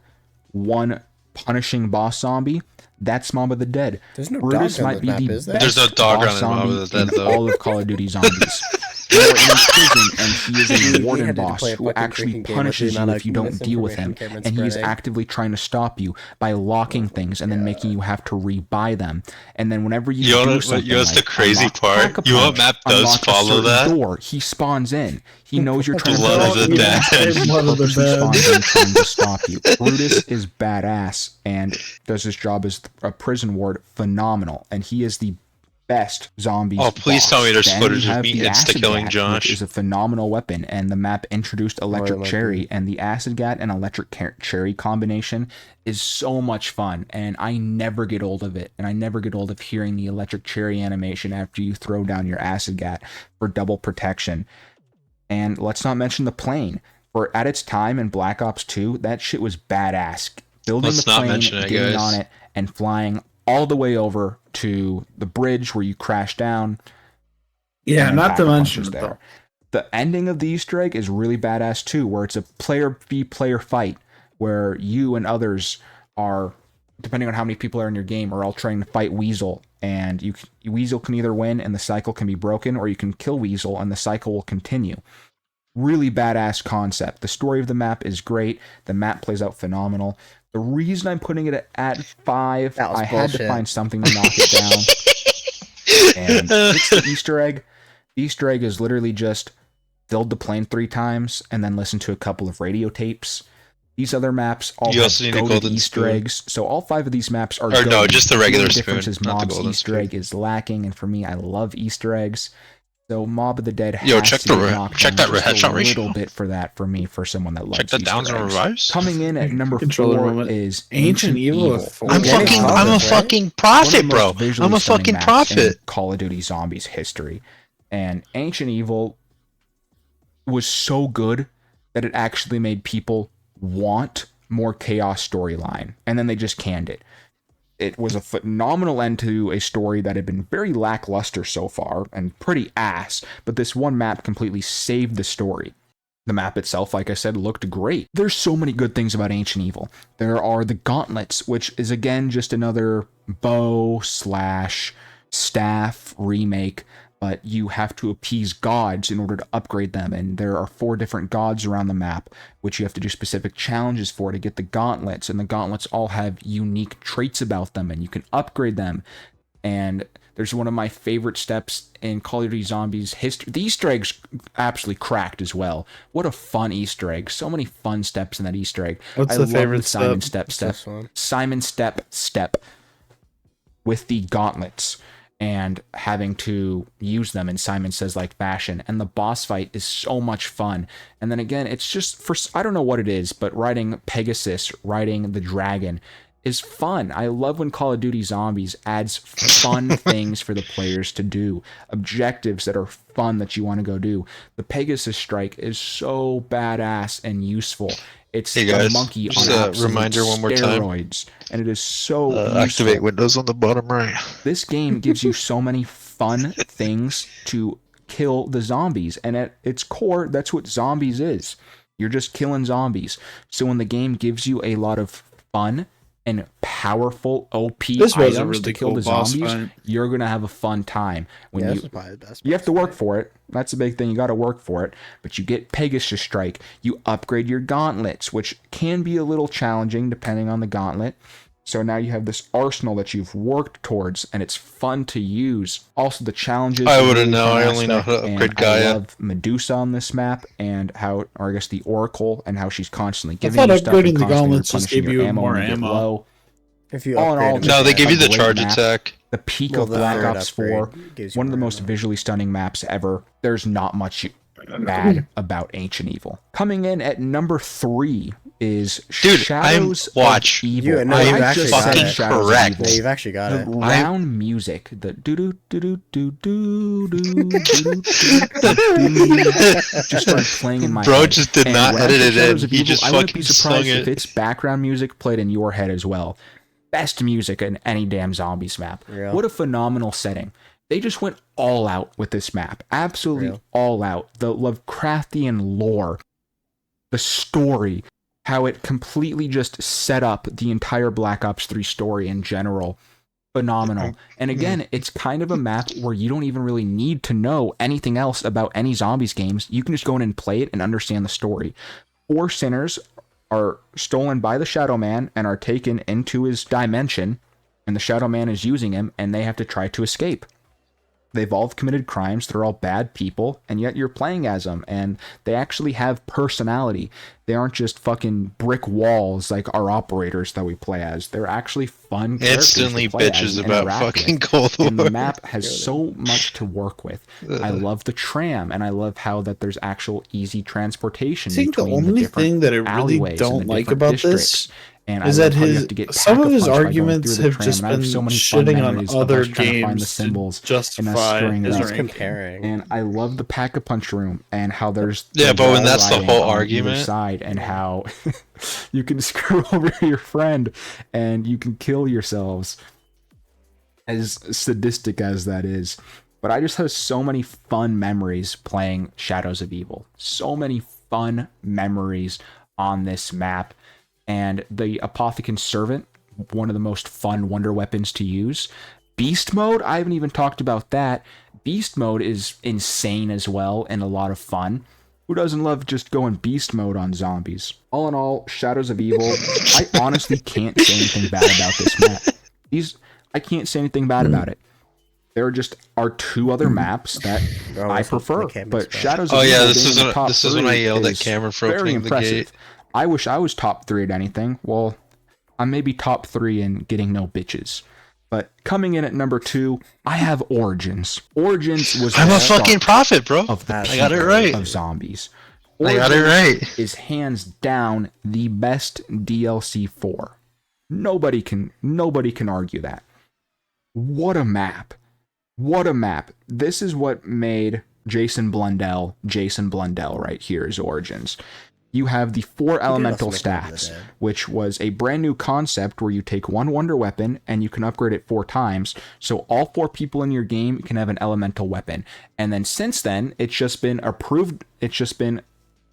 Speaker 4: one punishing boss zombie? That's Mob of the Dead.
Speaker 1: There's no
Speaker 4: Brutus
Speaker 1: dog on
Speaker 4: might
Speaker 1: the
Speaker 4: be
Speaker 1: map,
Speaker 4: the
Speaker 1: is there?
Speaker 4: best
Speaker 3: There's no dog
Speaker 4: boss
Speaker 3: on Mob
Speaker 4: zombie
Speaker 3: of the Dead,
Speaker 4: in
Speaker 3: though.
Speaker 4: all of Call of Duty Zombies. You're in a prison, and he is a warden boss who actually punishes you if you don't deal with him, and he is actively trying to stop you by locking things and then making you have to rebuy them. And then whenever you do something,
Speaker 3: that's the
Speaker 4: like
Speaker 3: crazy
Speaker 4: unlock
Speaker 3: part.
Speaker 4: Pack-a-Punch,
Speaker 3: You know what map does
Speaker 4: unlock a
Speaker 3: follow
Speaker 4: certain
Speaker 3: that?
Speaker 4: door, he spawns in. He knows you're trying to
Speaker 3: Love
Speaker 4: stop
Speaker 3: the
Speaker 4: you,
Speaker 3: Dead.
Speaker 4: and he purposely spawns in trying to stop you. Brutus is badass and does his job as a prison ward phenomenal, and he is the best zombies.
Speaker 3: Oh, please
Speaker 4: boss.
Speaker 3: tell me there's
Speaker 4: Then
Speaker 3: footage
Speaker 4: you
Speaker 3: of
Speaker 4: have
Speaker 3: me
Speaker 4: the acid
Speaker 3: insta-killing
Speaker 4: gat,
Speaker 3: Josh.
Speaker 4: which is a phenomenal weapon, and the map introduced electric
Speaker 1: might
Speaker 4: cherry,
Speaker 1: be.
Speaker 4: and the acid gat and electric cherry combination is so much fun, and I never get old of it, and I never get old of hearing the electric cherry animation after you throw down your acid gat for double protection. And let's not mention the plane. For at its time in Black Ops 2, that shit was badass. Building
Speaker 3: Let's
Speaker 4: the
Speaker 3: not
Speaker 4: plane,
Speaker 3: mention it,
Speaker 4: getting
Speaker 3: guys.
Speaker 4: on it, and flying all the way over to the bridge where you crash down.
Speaker 2: Yeah,
Speaker 4: and
Speaker 2: not to
Speaker 4: Pack-a-Punch
Speaker 2: mention
Speaker 4: is
Speaker 2: it,
Speaker 4: there.
Speaker 2: though.
Speaker 4: The ending of the Easter egg is really badass too, where it's a player v player fight where you and others are, depending on how many people are in your game, are all trying to fight Weasel, and Weasel can either win and the cycle can be broken, or you can kill Weasel and the cycle will continue. Really badass concept. The story of the map is great. The map plays out phenomenal. The reason I'm putting it at 5, I had to find something to knock it down. And it's the Easter egg. The Easter egg is literally just build the plane 3 times and then listen to a couple of radio tapes. These other maps all have golden Easter eggs. So all 5 of these maps are golden.
Speaker 3: No, just the regular
Speaker 4: the
Speaker 3: spoon.
Speaker 4: difference is Mob's Easter egg is lacking, and for me, I love Easter eggs. So Mob of the Dead has
Speaker 3: check
Speaker 4: to
Speaker 3: check that headshot ratio.
Speaker 4: A little bit for that for me, for someone that loves
Speaker 3: check the
Speaker 4: Easter
Speaker 3: downs and
Speaker 4: eggs.
Speaker 3: revives.
Speaker 4: Coming in at number 4 is Ancient Evil.
Speaker 3: I'm a fucking prophet, bro. I'm a fucking prophet.
Speaker 4: Call of Duty Zombies history, and Ancient Evil was so good that it actually made people want more chaos storyline, and then they just canned it. It was a phenomenal end to a story that had been very lackluster so far and pretty ass, but this one map completely saved the story. The map itself, like I said, looked great. There's so many good things about Ancient Evil. There are the gauntlets, which is again just another bow/staff remake, but you have to appease gods in order to upgrade them, and there are 4 different gods around the map, which you have to do specific challenges for to get the gauntlets, and the gauntlets all have unique traits about them, and you can upgrade them. And there's one of my favorite steps in Call of Duty Zombies history. The Easter egg's absolutely cracked as well. What a fun Easter egg. So many fun steps in that Easter egg.
Speaker 2: What's the favorite
Speaker 4: Simon
Speaker 2: step?
Speaker 4: Simon step with the gauntlets, and having to use them in Simon Says like fashion. And the boss fight is so much fun. And then again, it's just, I don't know what it is, but riding Pegasus, riding the dragon is fun. I love when Call of Duty Zombies adds fun things for the players to do. Objectives that are fun that you want to go do. The Pegasus strike is so badass and useful. It's a monkey on absolute
Speaker 3: reminder one more time.
Speaker 4: steroids, and it is so useful.
Speaker 3: Activate Windows on the bottom right.
Speaker 4: This game gives you so many fun things to kill the zombies, and at its core, that's what zombies is. You're just killing zombies. So when the game gives you a lot of fun and powerful OP items to kill the zombies, you're gonna have a fun time. When you have to work for it. That's a big thing. You got to work for it. But you get Pegasus Strike. You upgrade your gauntlets, which can be a little challenging depending on the gauntlet. So now you have this arsenal that you've worked towards, and it's fun to use. Also, the challenges.
Speaker 3: I wouldn't know. I only know how to upgrade Gaia.
Speaker 4: I love Medusa on this map, and or I guess the Oracle, and how she's constantly giving you stuff.
Speaker 2: Upgrading the gauntlets just gave you more ammo.
Speaker 1: If you
Speaker 3: no, they give you the charge attack.
Speaker 4: The peak of Black Ops 4, one of the most visually stunning maps ever. There's not much bad about Ancient Evil. Coming in at number 3 is Shadows of Evil.
Speaker 3: I'm fucking correct.
Speaker 1: Yeah, you've actually got it.
Speaker 4: The round music, the just started playing in my head.
Speaker 3: Bro just did not edit it in. He just
Speaker 4: fucking sung it. I wouldn't be surprised if its background music played in your head as well. Best music in any damn Zombies map.
Speaker 1: Real.
Speaker 4: What a phenomenal setting. They just went all out with this map. Absolutely all out. The Lovecraftian lore, the story, how it completely just set up the entire Black Ops 3 story in general. Phenomenal. And again, it's kind of a map where you don't even really need to know anything else about any Zombies games. You can just go in and play it and understand the story. 4 sinners are stolen by the Shadow Man and are taken into his dimension, and the Shadow Man is using him, and they have to try to escape. They've all committed crimes, they're all bad people, and yet you're playing as them, and they actually have personality. They aren't just fucking brick walls like our operators that we play as. They're actually fun characters
Speaker 3: instantly
Speaker 4: to play
Speaker 3: bitches
Speaker 4: as and
Speaker 3: about
Speaker 4: interact
Speaker 3: fucking
Speaker 4: with.
Speaker 3: Cold War.
Speaker 4: And the map has so much to work with. I love the tram, and I love how that there's actual easy transportation.
Speaker 2: I think the
Speaker 4: between
Speaker 2: only thing that I really don't like about this is that some of his arguments have just been shitting on other games to justify his
Speaker 1: comparing.
Speaker 4: And I love the Pack-a-Punch room and how there's
Speaker 3: but when that's the whole argument,
Speaker 4: side, and how you can screw over your friend and you can kill yourselves, as sadistic as that is. But I just have so many fun memories playing Shadows of Evil. So many fun memories on this map. And the Apothicon Servant, one of the most fun wonder weapons to use. Beast mode, I haven't even talked about that. Beast mode is insane as well and a lot of fun. Who doesn't love just going beast mode on zombies? All in all, Shadows of Evil, I honestly can't say anything bad about this map. I can't say anything bad about it. There just are 2 other maps that I prefer, but Shadows of Evil.
Speaker 3: Oh yeah, this is when I yelled at Cameron for opening the gate.
Speaker 4: I wish I was top 3 at anything. Well, I'm maybe top 3 in getting no bitches. But coming in at number 2, I have Origins. Origins was
Speaker 3: I'm a fucking prophet, bro.
Speaker 4: I
Speaker 3: got it right.
Speaker 4: Of zombies.
Speaker 3: Origins I got it right.
Speaker 4: Is hands down the best DLC 4. Nobody can argue that. What a map. What a map. This is what made Jason Blundell right here is Origins. You have the 4 elemental staffs, which was a brand new concept where you take one wonder weapon and you can upgrade it 4 times. So all 4 people in your game can have an elemental weapon. And then since then, it's just been approved. It's just been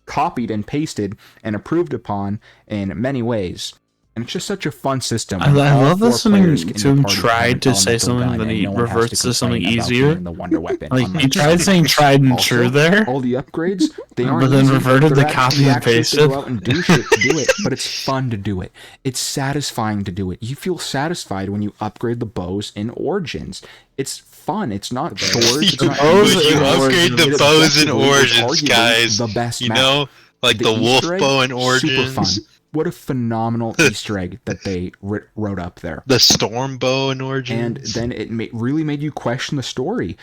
Speaker 4: copied and pasted and approved upon in many ways. And it's just such a fun system.
Speaker 2: I love listening to him try to say something, then he reverts to something easier.
Speaker 4: The wonder weapon.
Speaker 2: Like, he tried saying tried and true there.
Speaker 4: All the upgrades, they aren't
Speaker 2: but then
Speaker 4: easy.
Speaker 2: reverted to copy and paste it.
Speaker 4: Go out and do shit to do it, but it's fun to do it. It's satisfying to do it. You feel satisfied when you upgrade the bows in Origins. It's fun. It's not chores.
Speaker 3: You upgrade the bows in Origins, guys.
Speaker 4: The best
Speaker 3: you know, like the wolf bow in Origins.
Speaker 4: Super fun. What a phenomenal Easter egg that they wrote up there.
Speaker 3: The storm bow in Origins.
Speaker 4: And then it really made you question the story.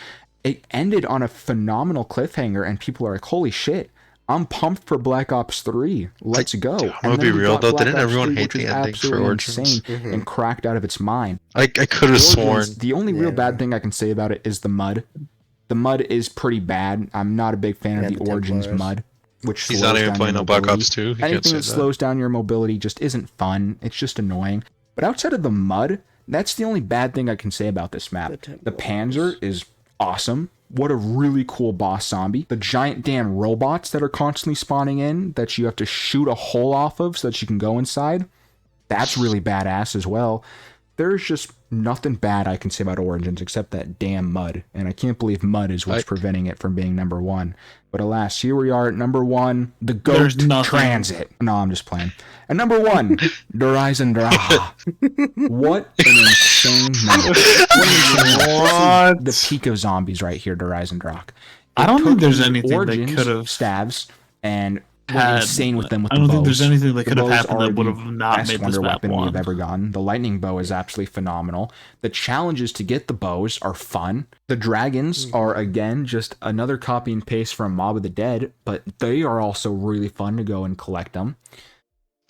Speaker 4: It ended on a phenomenal cliffhanger, and people are like, holy shit, I'm pumped for Black Ops 3. Let's go.
Speaker 3: I'm gonna be real, though. Didn't everyone hate the ending for Origins?
Speaker 4: And cracked out of its mind.
Speaker 3: I could have sworn.
Speaker 4: The only real bad thing I can say about it is the mud. The mud is pretty bad. I'm not a big fan of the Origins mud. Which
Speaker 3: he's not even playing no Black Ops 2.
Speaker 4: Anything that slows down your mobility just isn't fun. It's just annoying. But outside of the mud, that's the only bad thing I can say about this map. The Panzer is awesome. What a really cool boss zombie. The giant damn robots that are constantly spawning in that you have to shoot a hole off of so that you can go inside. That's really badass as well. There's just nothing bad I can say about Origins except that damn mud. And I can't believe mud is what's preventing it from being number 1. But alas, here we are at number 1, the Goat Transit. No, I'm just playing. At number 1, Horizon Dra. What an insane number. What? The peak of zombies right here, Horizon Dra.
Speaker 2: I don't think there's anything
Speaker 4: Origins
Speaker 2: that could have
Speaker 4: stabs and went insane with them with
Speaker 2: I don't
Speaker 4: the
Speaker 2: think
Speaker 4: bows.
Speaker 2: there's anything that could have
Speaker 4: bows
Speaker 2: happened
Speaker 4: are
Speaker 2: that would
Speaker 4: the
Speaker 2: have not
Speaker 4: best
Speaker 2: made this
Speaker 4: wonder
Speaker 2: map
Speaker 4: weapon
Speaker 2: one.
Speaker 4: we've ever gotten. The lightning bow is absolutely phenomenal. The challenges to get the bows are fun. The dragons are, again, just another copy and paste from Mob of the Dead, but they are also really fun to go and collect them.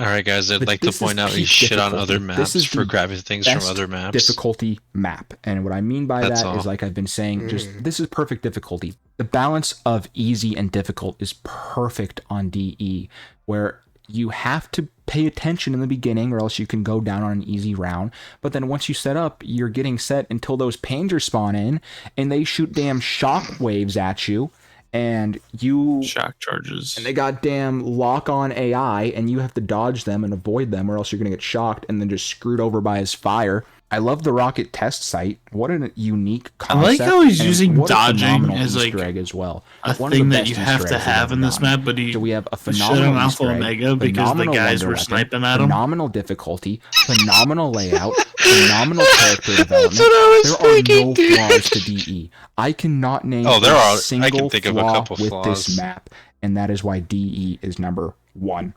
Speaker 3: Alright guys, I'd like to point out we shit on other maps for grabbing things from other maps.
Speaker 4: Difficulty map. And what I mean by that is, like I've been saying, just this is perfect difficulty. The balance of easy and difficult is perfect on DE, where you have to pay attention in the beginning or else you can go down on an easy round. But then once you set up, you're getting set until those Pangers spawn in and they shoot damn shock waves at you. And you
Speaker 2: shock charges,
Speaker 4: and they got damn lock on AI, and you have to dodge them and avoid them, or else you're gonna get shocked and then just screwed over by his fire. I love the rocket test site. What a unique concept!
Speaker 2: I like how he's using dodging as like
Speaker 4: Easter egg as well.
Speaker 2: A thing that you have to have in this map. But
Speaker 4: so we have a phenomenal
Speaker 2: Alpha Omega because the guys were sniping at him.
Speaker 4: Phenomenal difficulty, phenomenal layout, phenomenal character development.
Speaker 3: There
Speaker 4: are no flaws to DE. I cannot name a single flaw with this map, and that is why DE is number 1.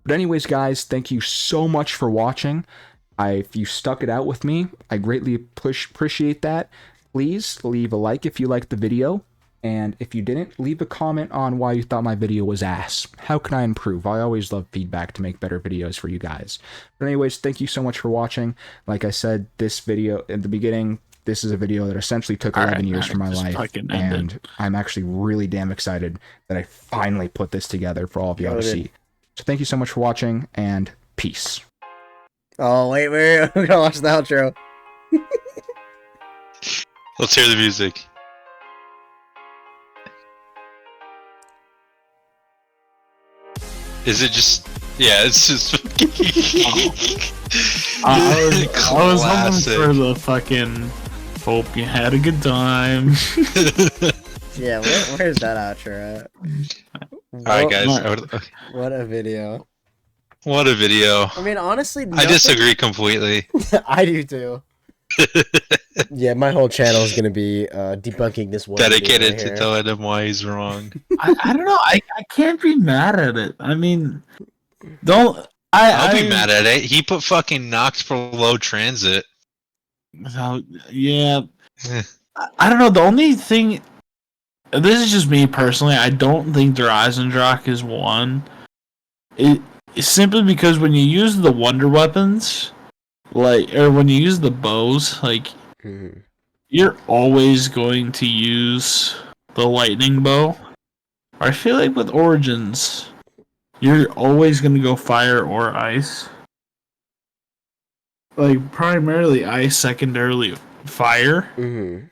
Speaker 4: But anyways, guys, thank you so much for watching. If you stuck it out with me, I greatly appreciate that. Please leave a like if you liked the video. And if you didn't, leave a comment on why you thought my video was ass. How can I improve? I always love feedback to make better videos for you guys. But anyways, thank you so much for watching. Like I said, this video at the beginning, this is a video that essentially took 11 years from my life. And I'm actually really damn excited that I finally put this together for all of y'all to see. So thank you so much for watching, and peace.
Speaker 1: Oh, wait, we're gonna watch the outro.
Speaker 3: Let's hear the music. Is it just Yeah, it's just.
Speaker 2: I was hoping for the fucking. Hope you had a good time.
Speaker 1: Yeah, where's that outro at?
Speaker 3: Alright, guys.
Speaker 1: What a video.
Speaker 3: What a video.
Speaker 1: I mean, honestly,
Speaker 3: I disagree completely.
Speaker 1: I do too. Yeah, my whole channel is gonna be debunking this one.
Speaker 3: Dedicated to telling him why he's wrong.
Speaker 2: I don't know. I can't be mad at it. I mean, I'll
Speaker 3: be mad at it. He put fucking Nox for low transit.
Speaker 2: So, yeah. I don't know. The only thing. This is just me personally. I don't think Der Eisendrache is one. It's simply because when you use the wonder weapons, or when you use the bows, you're always going to use the lightning bow. I feel like with Origins, you're always going to go fire or ice. Primarily ice, secondarily fire.
Speaker 1: Mm-hmm.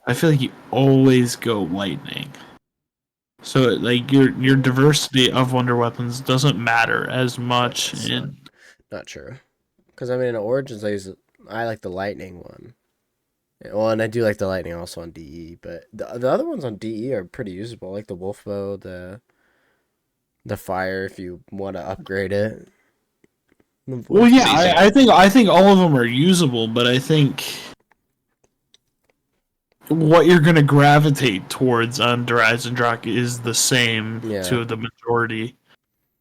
Speaker 2: I feel like you always go lightning. So your diversity of wonder weapons doesn't matter as much.
Speaker 1: Not true. Because I mean, in Origins, I like the lightning one. Well, and I do like the lightning also on DE, but the other ones on DE are pretty usable, like the wolf bow, the fire if you want to upgrade it.
Speaker 2: Well, yeah, I think all of them are usable, but I think what you're going to gravitate towards on Der Eisendrache is the same to the majority,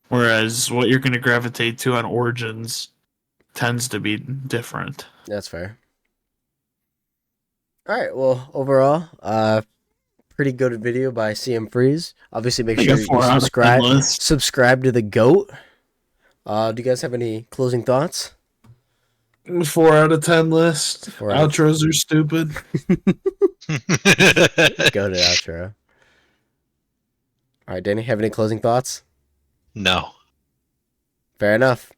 Speaker 2: whereas what you're going to gravitate to on Origins tends to be different.
Speaker 1: That's fair. All right, well, overall, pretty good video by CMFreeze. Obviously, make sure you subscribe to the GOAT. Do you guys have any closing thoughts?
Speaker 2: 4 out of 10 list. Outros are stupid.
Speaker 1: Go to outro. All right, Danny, have any closing thoughts?
Speaker 3: No.
Speaker 1: Fair enough.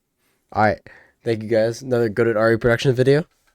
Speaker 1: All right. Thank you guys. Another Go to RE Productions video.